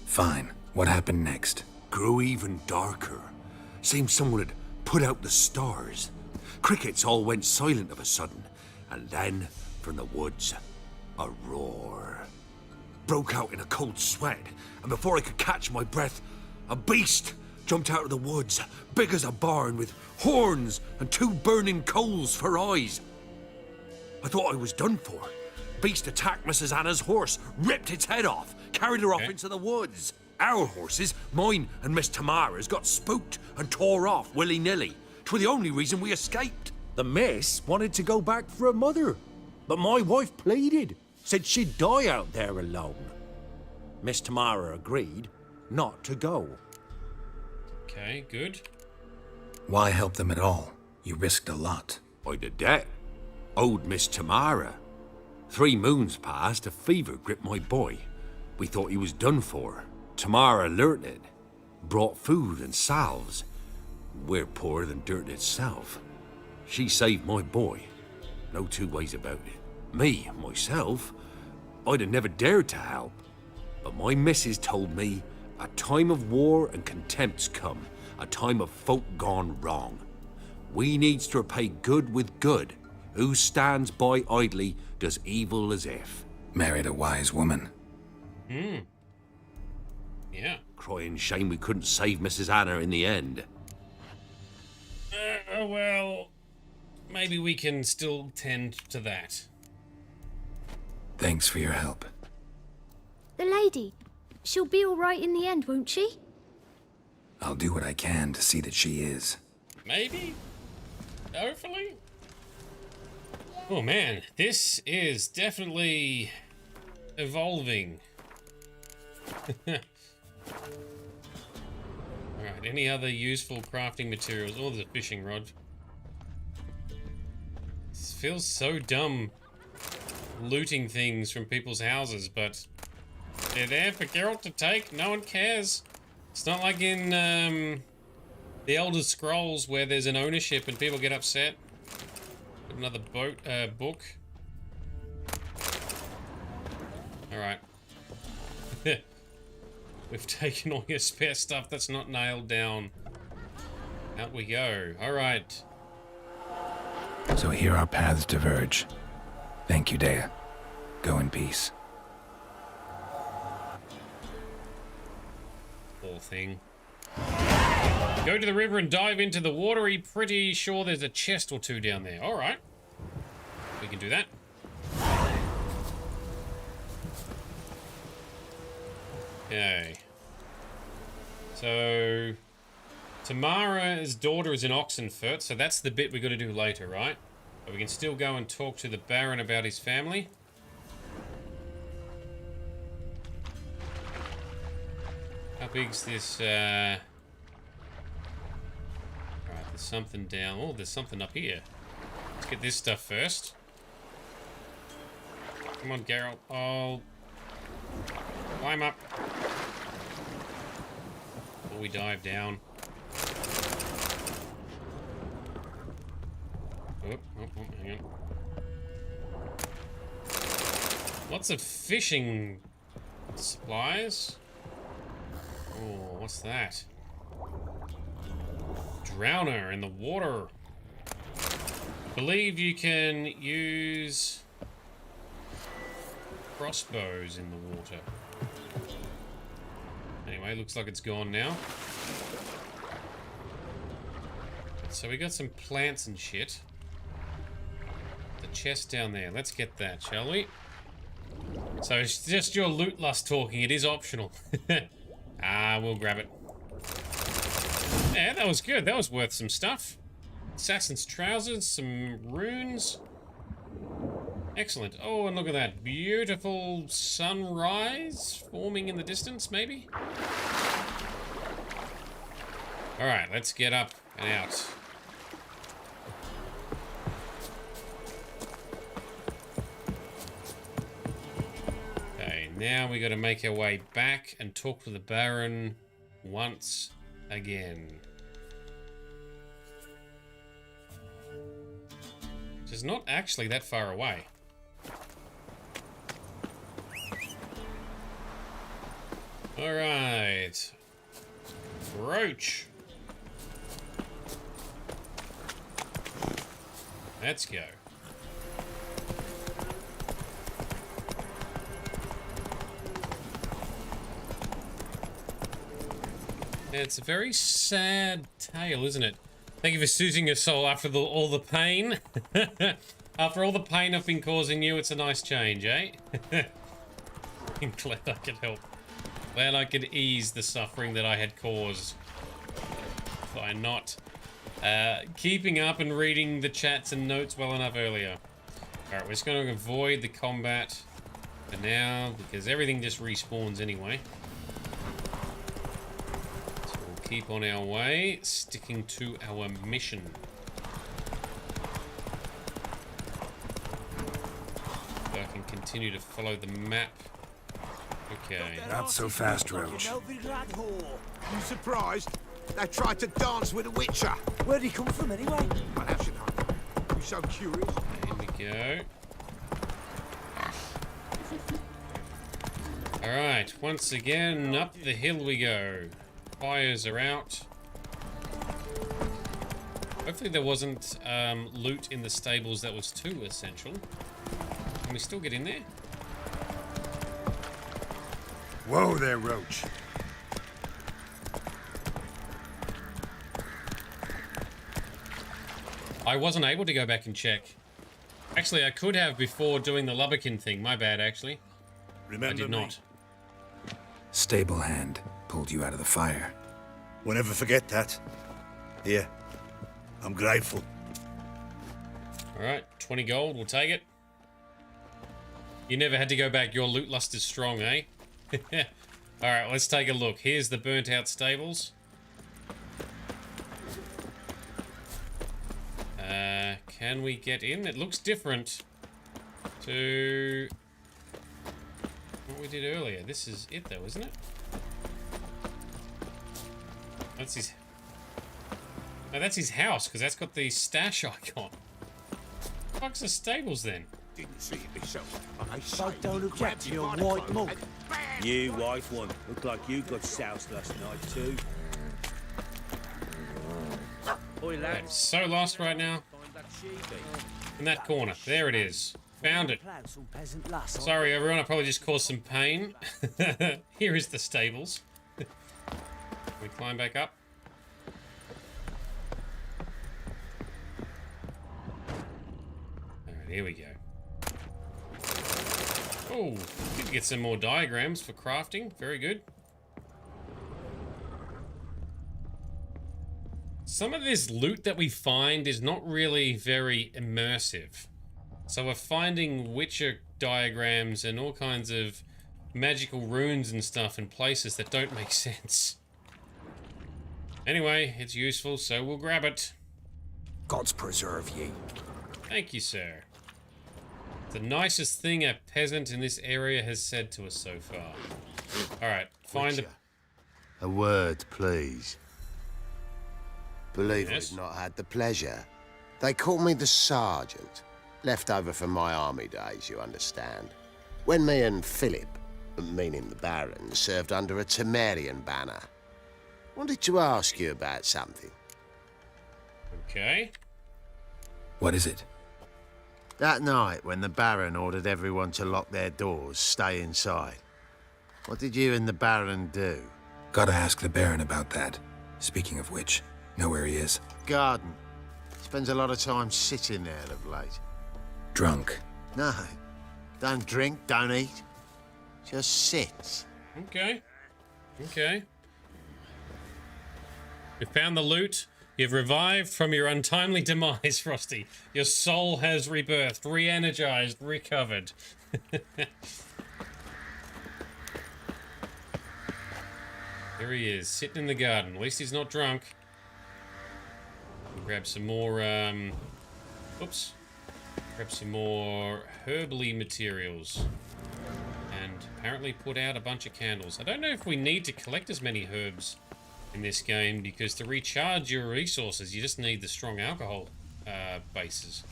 Fine. What happened next? Grew even darker. Seemed someone had put out the stars. Crickets all went silent of a sudden, and then, from the woods, a roar. Broke out in a cold sweat, and before I could catch my breath, a beast jumped out of the woods, big as a barn, with horns and 2 burning coals for eyes. I thought I was done for. Beast attacked Mrs. Anna's horse, ripped its head off, carried her off into the woods. Our horses, mine and Miss Tamara's, got spooked and tore off willy-nilly. 'Twere the only reason we escaped. The miss wanted to go back for her mother, but my wife pleaded, said she'd die out there alone. Miss Tamara agreed not to go. Okay, good. Why help them at all? You risked a lot. I'd a debt. Owed Miss Tamara. 3 moons passed, a fever gripped my boy. We thought he was done for. Tamara learnt it. Brought food and salves. We're poorer than dirt itself. She saved my boy. No 2 ways about it. Me, myself, I'd have never dared to help. But my missus told me a time of war and contempt's come. A time of folk gone wrong. We needs to repay good with good. Who stands by idly does evil as if. Married a wise woman. Yeah. Crying shame we couldn't save Mrs. Anna in the end. Well, maybe we can still tend to that. Thanks for your help. The lady. She'll be all right in the end, won't she? I'll do what I can to see that she is. Maybe? Hopefully? Oh man, this is definitely evolving. Alright, any other useful crafting materials? Oh, there's a fishing rod. This feels so dumb looting things from people's houses, but they're there for Geralt to take. No one cares. It's not like in the Elder Scrolls where there's an ownership and people get upset. Another book. Alright. We've taken all your spare stuff that's not nailed down. Out we go. Alright. So here our paths diverge. Thank you, Dea. Go in peace. Poor thing. Go to the river and dive into the watery. Pretty sure there's a chest or two down there. Alright. We can do that. Okay. So Tamara's daughter is in Oxenfurt, so that's the bit we got to do later, right? But we can still go and talk to the Baron about his family. How big's this? Alright, there's something down. Oh, there's something up here. Let's get this stuff first. Come on, Geralt. I'll climb up. Before we dive down. Oh, hang on. Lots of fishing supplies. Oh, what's that? Drowner in the water. Believe you can use crossbows in the water. Anyway, looks like it's gone now. So we got some plants and shit. The chest down there. Let's get that, shall we? So it's just your loot lust talking. It is optional. We'll grab it. Yeah, that was good. That was worth some stuff. Assassin's trousers, some runes. Excellent. Oh, and look at that. Beautiful sunrise forming in the distance, maybe? Alright, let's get up and out. Okay, now we got to make our way back and talk to the Baron once again. Which is not actually that far away. Alright. Roach. Let's go. It's a very sad tale, isn't it? Thank you for soothing your soul after all the pain. After all the pain I've been causing you, it's a nice change, eh? I'm glad I could help. Glad I could ease the suffering that I had caused by not keeping up and reading the chats and notes well enough earlier. Alright, we're just going to avoid the combat for now, because everything just respawns anyway. So we'll keep on our way, sticking to our mission. So I can continue to follow the map. Okay. Not so fast, Roach. You surprised? They tried to dance with a witcher. Where'd he come from, anyway? Well, how should I? You so curious? Here we go. Alright, once again, up the hill we go. Fires are out. Hopefully there wasn't loot in the stables that was too essential. Can we still get in there? Whoa there, Roach. I wasn't able to go back and check. Actually, I could have before doing the Lubberkin thing. My bad, actually. Remember I did not. Stable hand pulled you out of the fire. Won't ever forget that. Here, I'm grateful. Alright, 20 gold, we'll take it. You never had to go back, your loot lust is strong, eh? Alright, let's take a look. Here's the burnt out stables. Can we get in? It looks different to what we did earlier. This is it though, isn't it? That's his... No, that's his house, because that's got the stash icon. What the fuck's the stables then? Didn't see it myself. I don't object to your white mug. You white one. Look like you got soused last night too. Oi, lads. I'm so lost right now. In that corner. There it is. Found it. Sorry everyone, I probably just caused some pain. Here is the stables. We climb back up. Alright, here we go. Oh, did get some more diagrams for crafting. Very good. Some of this loot that we find is not really very immersive. So we're finding Witcher diagrams and all kinds of magical runes and stuff in places that don't make sense. Anyway, it's useful, so we'll grab it. Gods preserve ye. Thank you, sir. The nicest thing a peasant in this area has said to us so far. Alright, find the... A word, please. Believe Yes? we've not had the pleasure. They call me the Sergeant. Left over from my army days, you understand. When me and Philip, meaning the Baron, served under a Temerian banner. Wanted to ask you about something. Okay. What is it? That night, when the Baron ordered everyone to lock their doors, stay inside. What did you and the Baron do? Gotta ask the Baron about that. Speaking of which, know where he is? Garden. Spends a lot of time sitting there of late. Drunk. No. Don't drink, don't eat. Just sits. Okay. Okay. You found the loot. You've revived from your untimely demise, Frosty. Your soul has rebirthed, re-energized, recovered. There he is, sitting in the garden. At least he's not drunk. We'll grab some more, oops. Grab some more herbally materials. And apparently put out a bunch of candles. I don't know if we need to collect as many herbs in this game, because to recharge your resources, you just need the strong alcohol bases.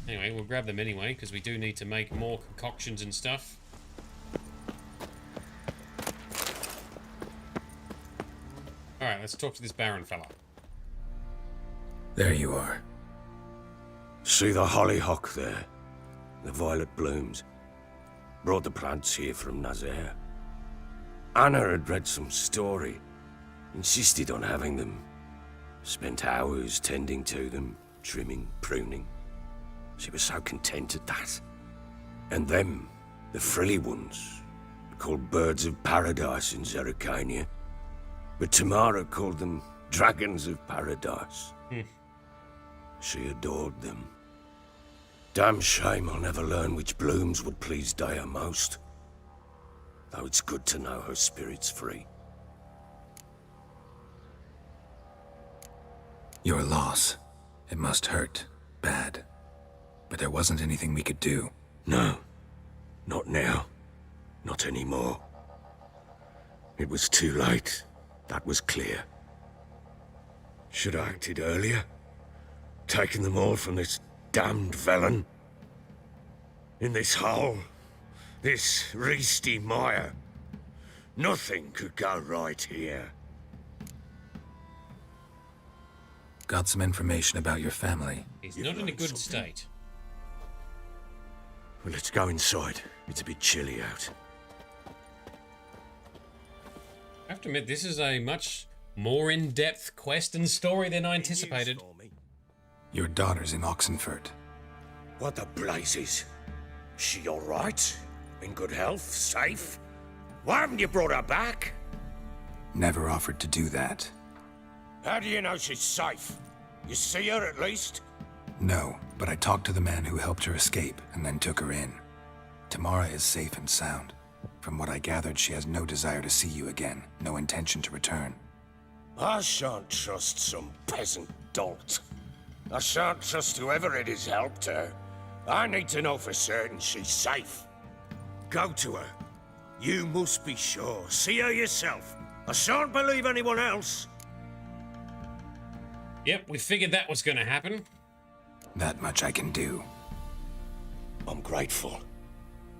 Anyway, we'll grab them anyway, because we do need to make more concoctions and stuff. Alright, let's talk to this Baron fella. There you are. See the hollyhock there? The violet blooms. Brought the plants here from Nazaire. Anna had read some story. Insisted on having them. Spent hours tending to them, trimming, pruning. She was so content at that. And them, the frilly ones, called birds of paradise in Zerrikania. But Tamara called them dragons of paradise. She adored them. Damn shame I'll never learn which blooms would please Dea most. Though it's good to know her spirit's free. Your loss. It must hurt. Bad. But there wasn't anything we could do. No. Not now. Not anymore. It was too late. That was clear. Should have acted earlier. Taken them all from this damned Velen. In this hole. This reesty mire. Nothing could go right here. Got some information about your family. He's not in a good state. Well, let's go inside. It's a bit chilly out. I have to admit, this is a much more in-depth quest and story than I anticipated. Your daughter's in Oxenfurt. What the blazes? She all right? In good health? Safe? Why haven't you brought her back? Never offered to do that. How do you know she's safe? You see her at least? No, but I talked to the man who helped her escape and then took her in. Tamara is safe and sound. From what I gathered, she has no desire to see you again, no intention to return. I shan't trust some peasant dolt. I shan't trust whoever it is helped her. I need to know for certain she's safe. Go to her. You must be sure. See her yourself. I shan't believe anyone else. Yep, we figured that was going to happen. That much I can do. I'm grateful.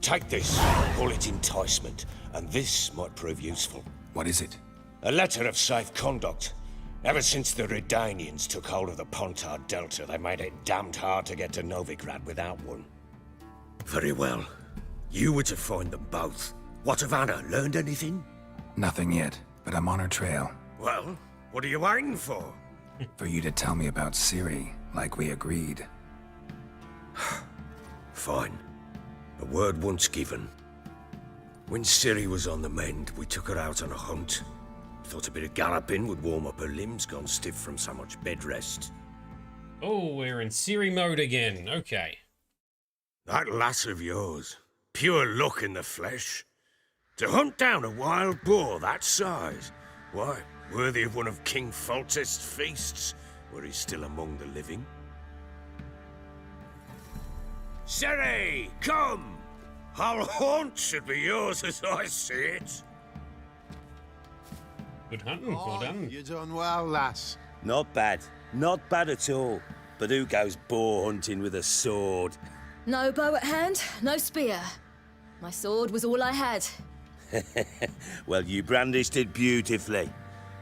Take this, call it enticement, and this might prove useful. What is it? A letter of safe conduct. Ever since the Redanians took hold of the Pontard Delta, they made it damned hard to get to Novigrad without one. Very well. You were to find them both. What of Anna? Learned anything? Nothing yet, but I'm on her trail. Well, what are you waiting for? For you to tell me about Ciri, like we agreed. Fine. A word once given. When Ciri was on the mend, we took her out on a hunt. Thought a bit of galloping would warm up her limbs, gone stiff from so much bed rest. Oh, we're in Ciri mode again. Okay. That lass of yours. Pure luck in the flesh. To hunt down a wild boar that size. Why, worthy of one of King Foltest's feasts, were he still among the living. Ciri, come! Our haunt should be yours as I see it. Good hunting, well done. You done well, lass. Not bad. Not bad at all. But who goes boar hunting with a sword? No bow at hand, no spear. My sword was all I had. Well, you brandished it beautifully.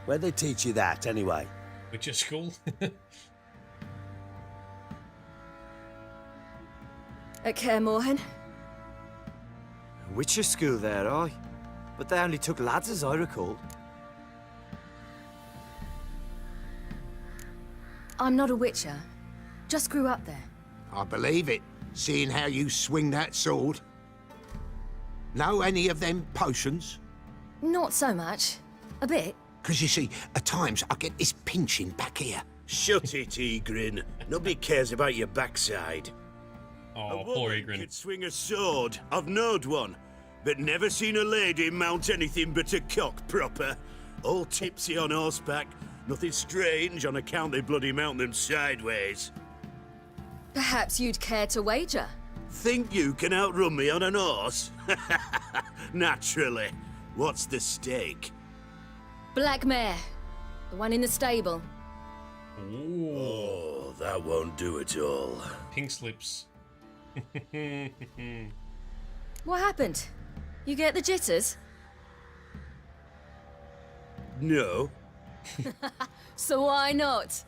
Where'd they teach you that, anyway? Witcher school? At Kaer Morhen. Witcher school there, aye. But they only took lads, as I recall. I'm not a witcher. Just grew up there. I believe it, seeing how you swing that sword. Know any of them potions? Not so much. A bit. Because you see, at times I get this pinching back here. Shut it, Egrin. Nobody cares about your backside. Oh, a poor woman Egrin. could swing a sword. I've knowed one. But never seen a lady mount anything but a cock proper. All tipsy on horseback. Nothing strange on account they bloody mount them sideways. Perhaps you'd care to wager? Think you can outrun me on an horse? Naturally. What's the stake? Black mare. The one in the stable. Ooh. Oh, that won't do it all. Pink slips. What happened? You get the jitters? No. So why not?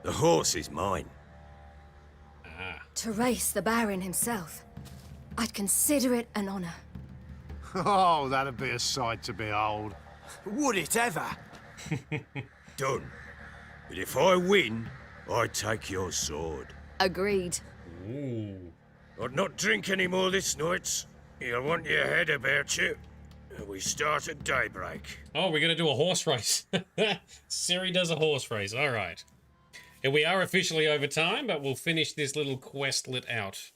The horse is mine. To race the Baron himself. I'd consider it an honor. Oh, that'd be a sight to behold. Would it ever? Done. But if I win, I take your sword. Agreed. Ooh. I'd not drink any more this night. You'll want your head about you. We start at daybreak. Oh, we're going to do a horse race. Ciri does a horse race. All right. And we are officially over time, but we'll finish this little questlet out.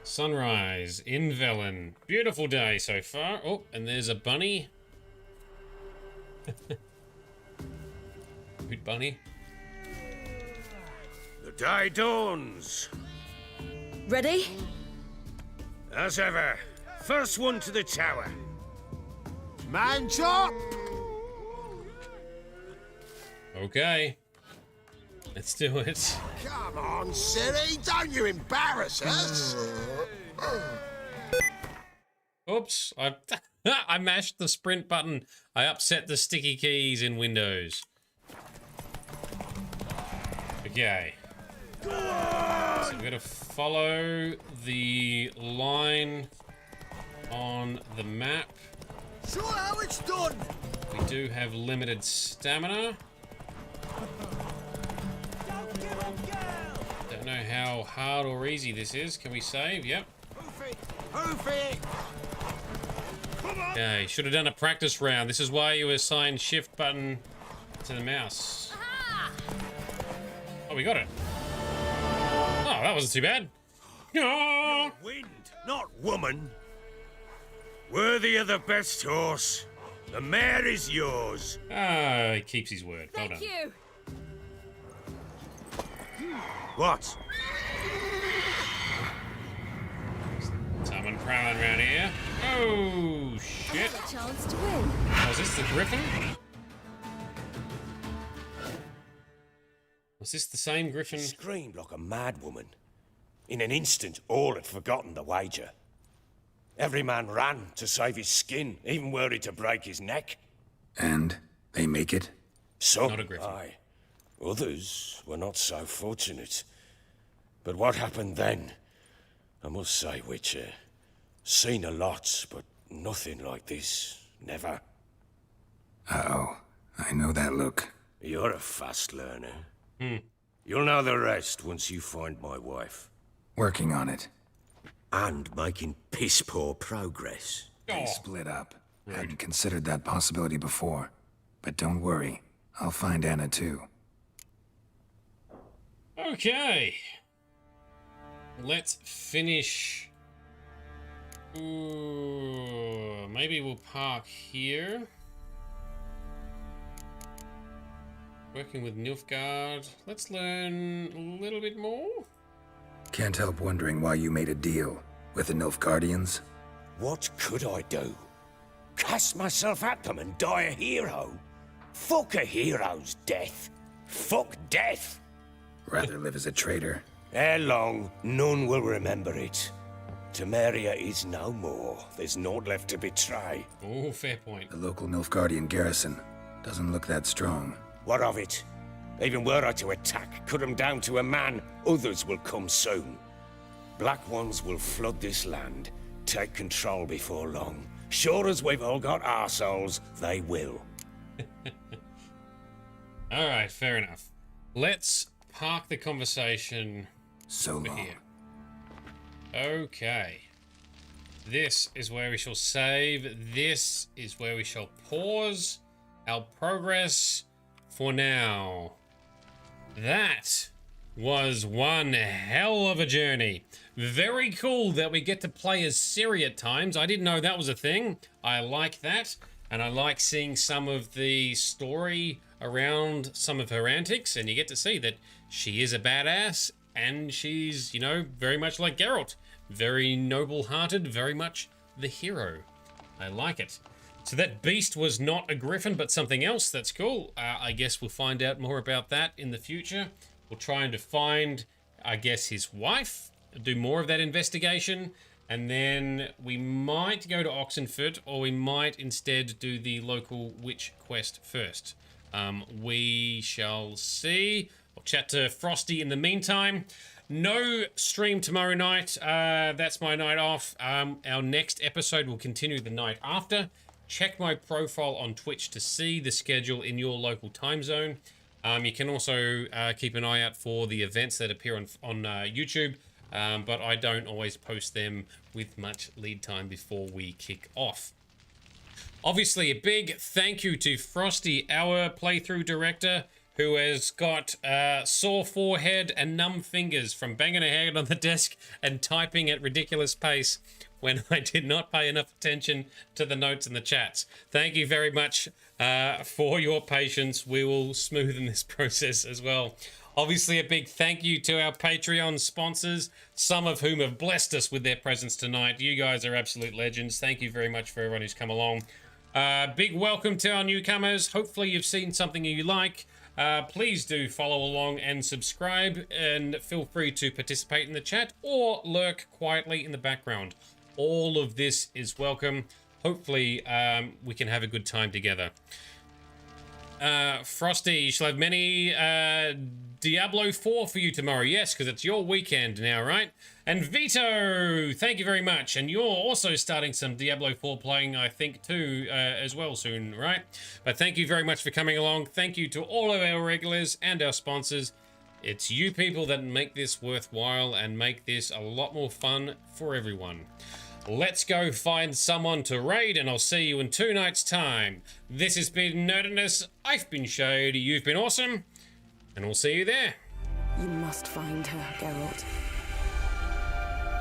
Sunrise in Velen. Beautiful day so far. Oh, and there's a bunny. Good bunny. The day dawns. Ready? As ever. First one to the tower. Man chop! Okay. Let's do it. Come on, Ciri, don't you embarrass us! Oops. I mashed the sprint button. I upset the sticky keys in Windows. Okay. So we're going to follow the line on the map. Show how it's done! We do have limited stamina. Don't know how hard or easy this is. Can we save? Yep. Hoof it! Okay, should have done a practice round. This is why you assign shift button to the mouse. Oh, we got it. Oh, that wasn't too bad. You're wind, not woman. Worthy of the best horse. The mare is yours. Ah, he keeps his word. Well done. Thank you. What? Someone prowling around here. Oh, shit. A chance to win. Oh, is this the Griffin? Was this the same Griffin? She screamed like a mad woman. In an instant, all had forgotten the wager. Every man ran to save his skin, even worried to break his neck. And they make it? Some, Not a Griffin. aye. Others were not so fortunate. But what happened then? I must say, Witcher, seen a lot, but nothing like this. Never. Uh-oh. I know that look. You're a fast learner. You'll know the rest once you find my wife. Working on it. And making piss-poor progress. They split up. Hadn't considered that possibility before. But don't worry. I'll find Anna too. Okay. Let's finish. Ooh, maybe we'll park here. Working with Nilfgaard. Let's learn a little bit more. Can't help wondering why you made a deal with the Nilfgaardians. What could I do? Cast myself at them and die a hero? Fuck a hero's death. Fuck death. Rather live as a traitor. Ere long, none will remember it. Temeria is no more. There's naught left to betray. Oh, fair point. The local Nilfgaardian garrison doesn't look that strong. What of it? Even were I to attack, cut them down to a man, others will come soon. Black ones will flood this land, take control before long. Sure as we've all got arseholes, they will. Alright, fair enough. Let's park the conversation so long. Here. Okay. This is where we shall save. This is where we shall pause our progress for now. That was one hell of a journey. Very cool that we get to play as Ciri at times. I didn't know that was a thing. I like that. And I like seeing some of the story around some of her antics. And you get to see that she is a badass. And she's, you know, very much like Geralt. Very noble-hearted, very much the hero. I like it. So that beast was not a griffin, but something else. That's cool. I guess we'll find out more about that in the future. We'll try and find, I guess, his wife. Do more of that investigation. And then we might go to Oxenfurt, or we might instead do the local witch quest first. We shall see. We'll chat to Frosty in the meantime. No stream tomorrow night. That's my night off. Our next episode will continue the night after. Check my profile on Twitch to see the schedule in your local time zone. You can also keep an eye out for the events that appear on YouTube, but I don't always post them with much lead time before we kick off. Obviously, a big thank you to Frosty, our playthrough director, who has got sore forehead and numb fingers from banging her head on the desk and typing at ridiculous pace when I did not pay enough attention to the notes and the chats. Thank you very much for your patience. We will smoothen this process as well. Obviously, a big thank you to our Patreon sponsors, some of whom have blessed us with their presence tonight. You guys are absolute legends. Thank you very much for everyone who's come along. Big welcome to our newcomers. Hopefully you've seen something you like. Please do follow along and subscribe, and feel free to participate in the chat or lurk quietly in the background. All of this is welcome. Hopefully we can have a good time together. Frosty, you shall have many Diablo 4 for you tomorrow. Yes, because it's your weekend now, right? And Vito, thank you very much. And you're also starting some Diablo 4 playing, I think, too, as well soon, right? But thank you very much for coming along. Thank you to all of our regulars and our sponsors. It's you people that make this worthwhile and make this a lot more fun for everyone. let's go find someone to raid, and I'll see you in 2 nights' time. This has been Nerdiness. I've been Shade. You've been awesome. And we'll see you there. You must find her, Geralt.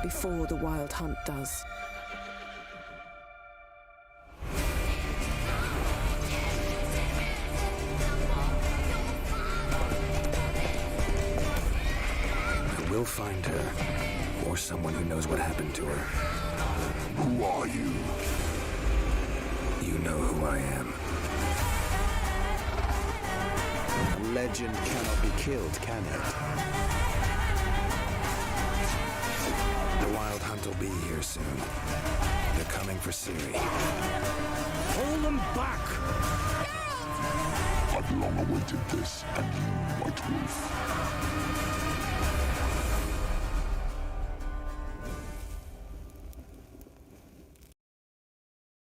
Before the Wild Hunt does. I will find her, or someone who knows what happened to her. Who are you? You know who I am. A legend cannot be killed, can it? The Wild Hunt will be here soon. They're coming for Ciri. Pull them back! I've long awaited this, and you, White Wolf,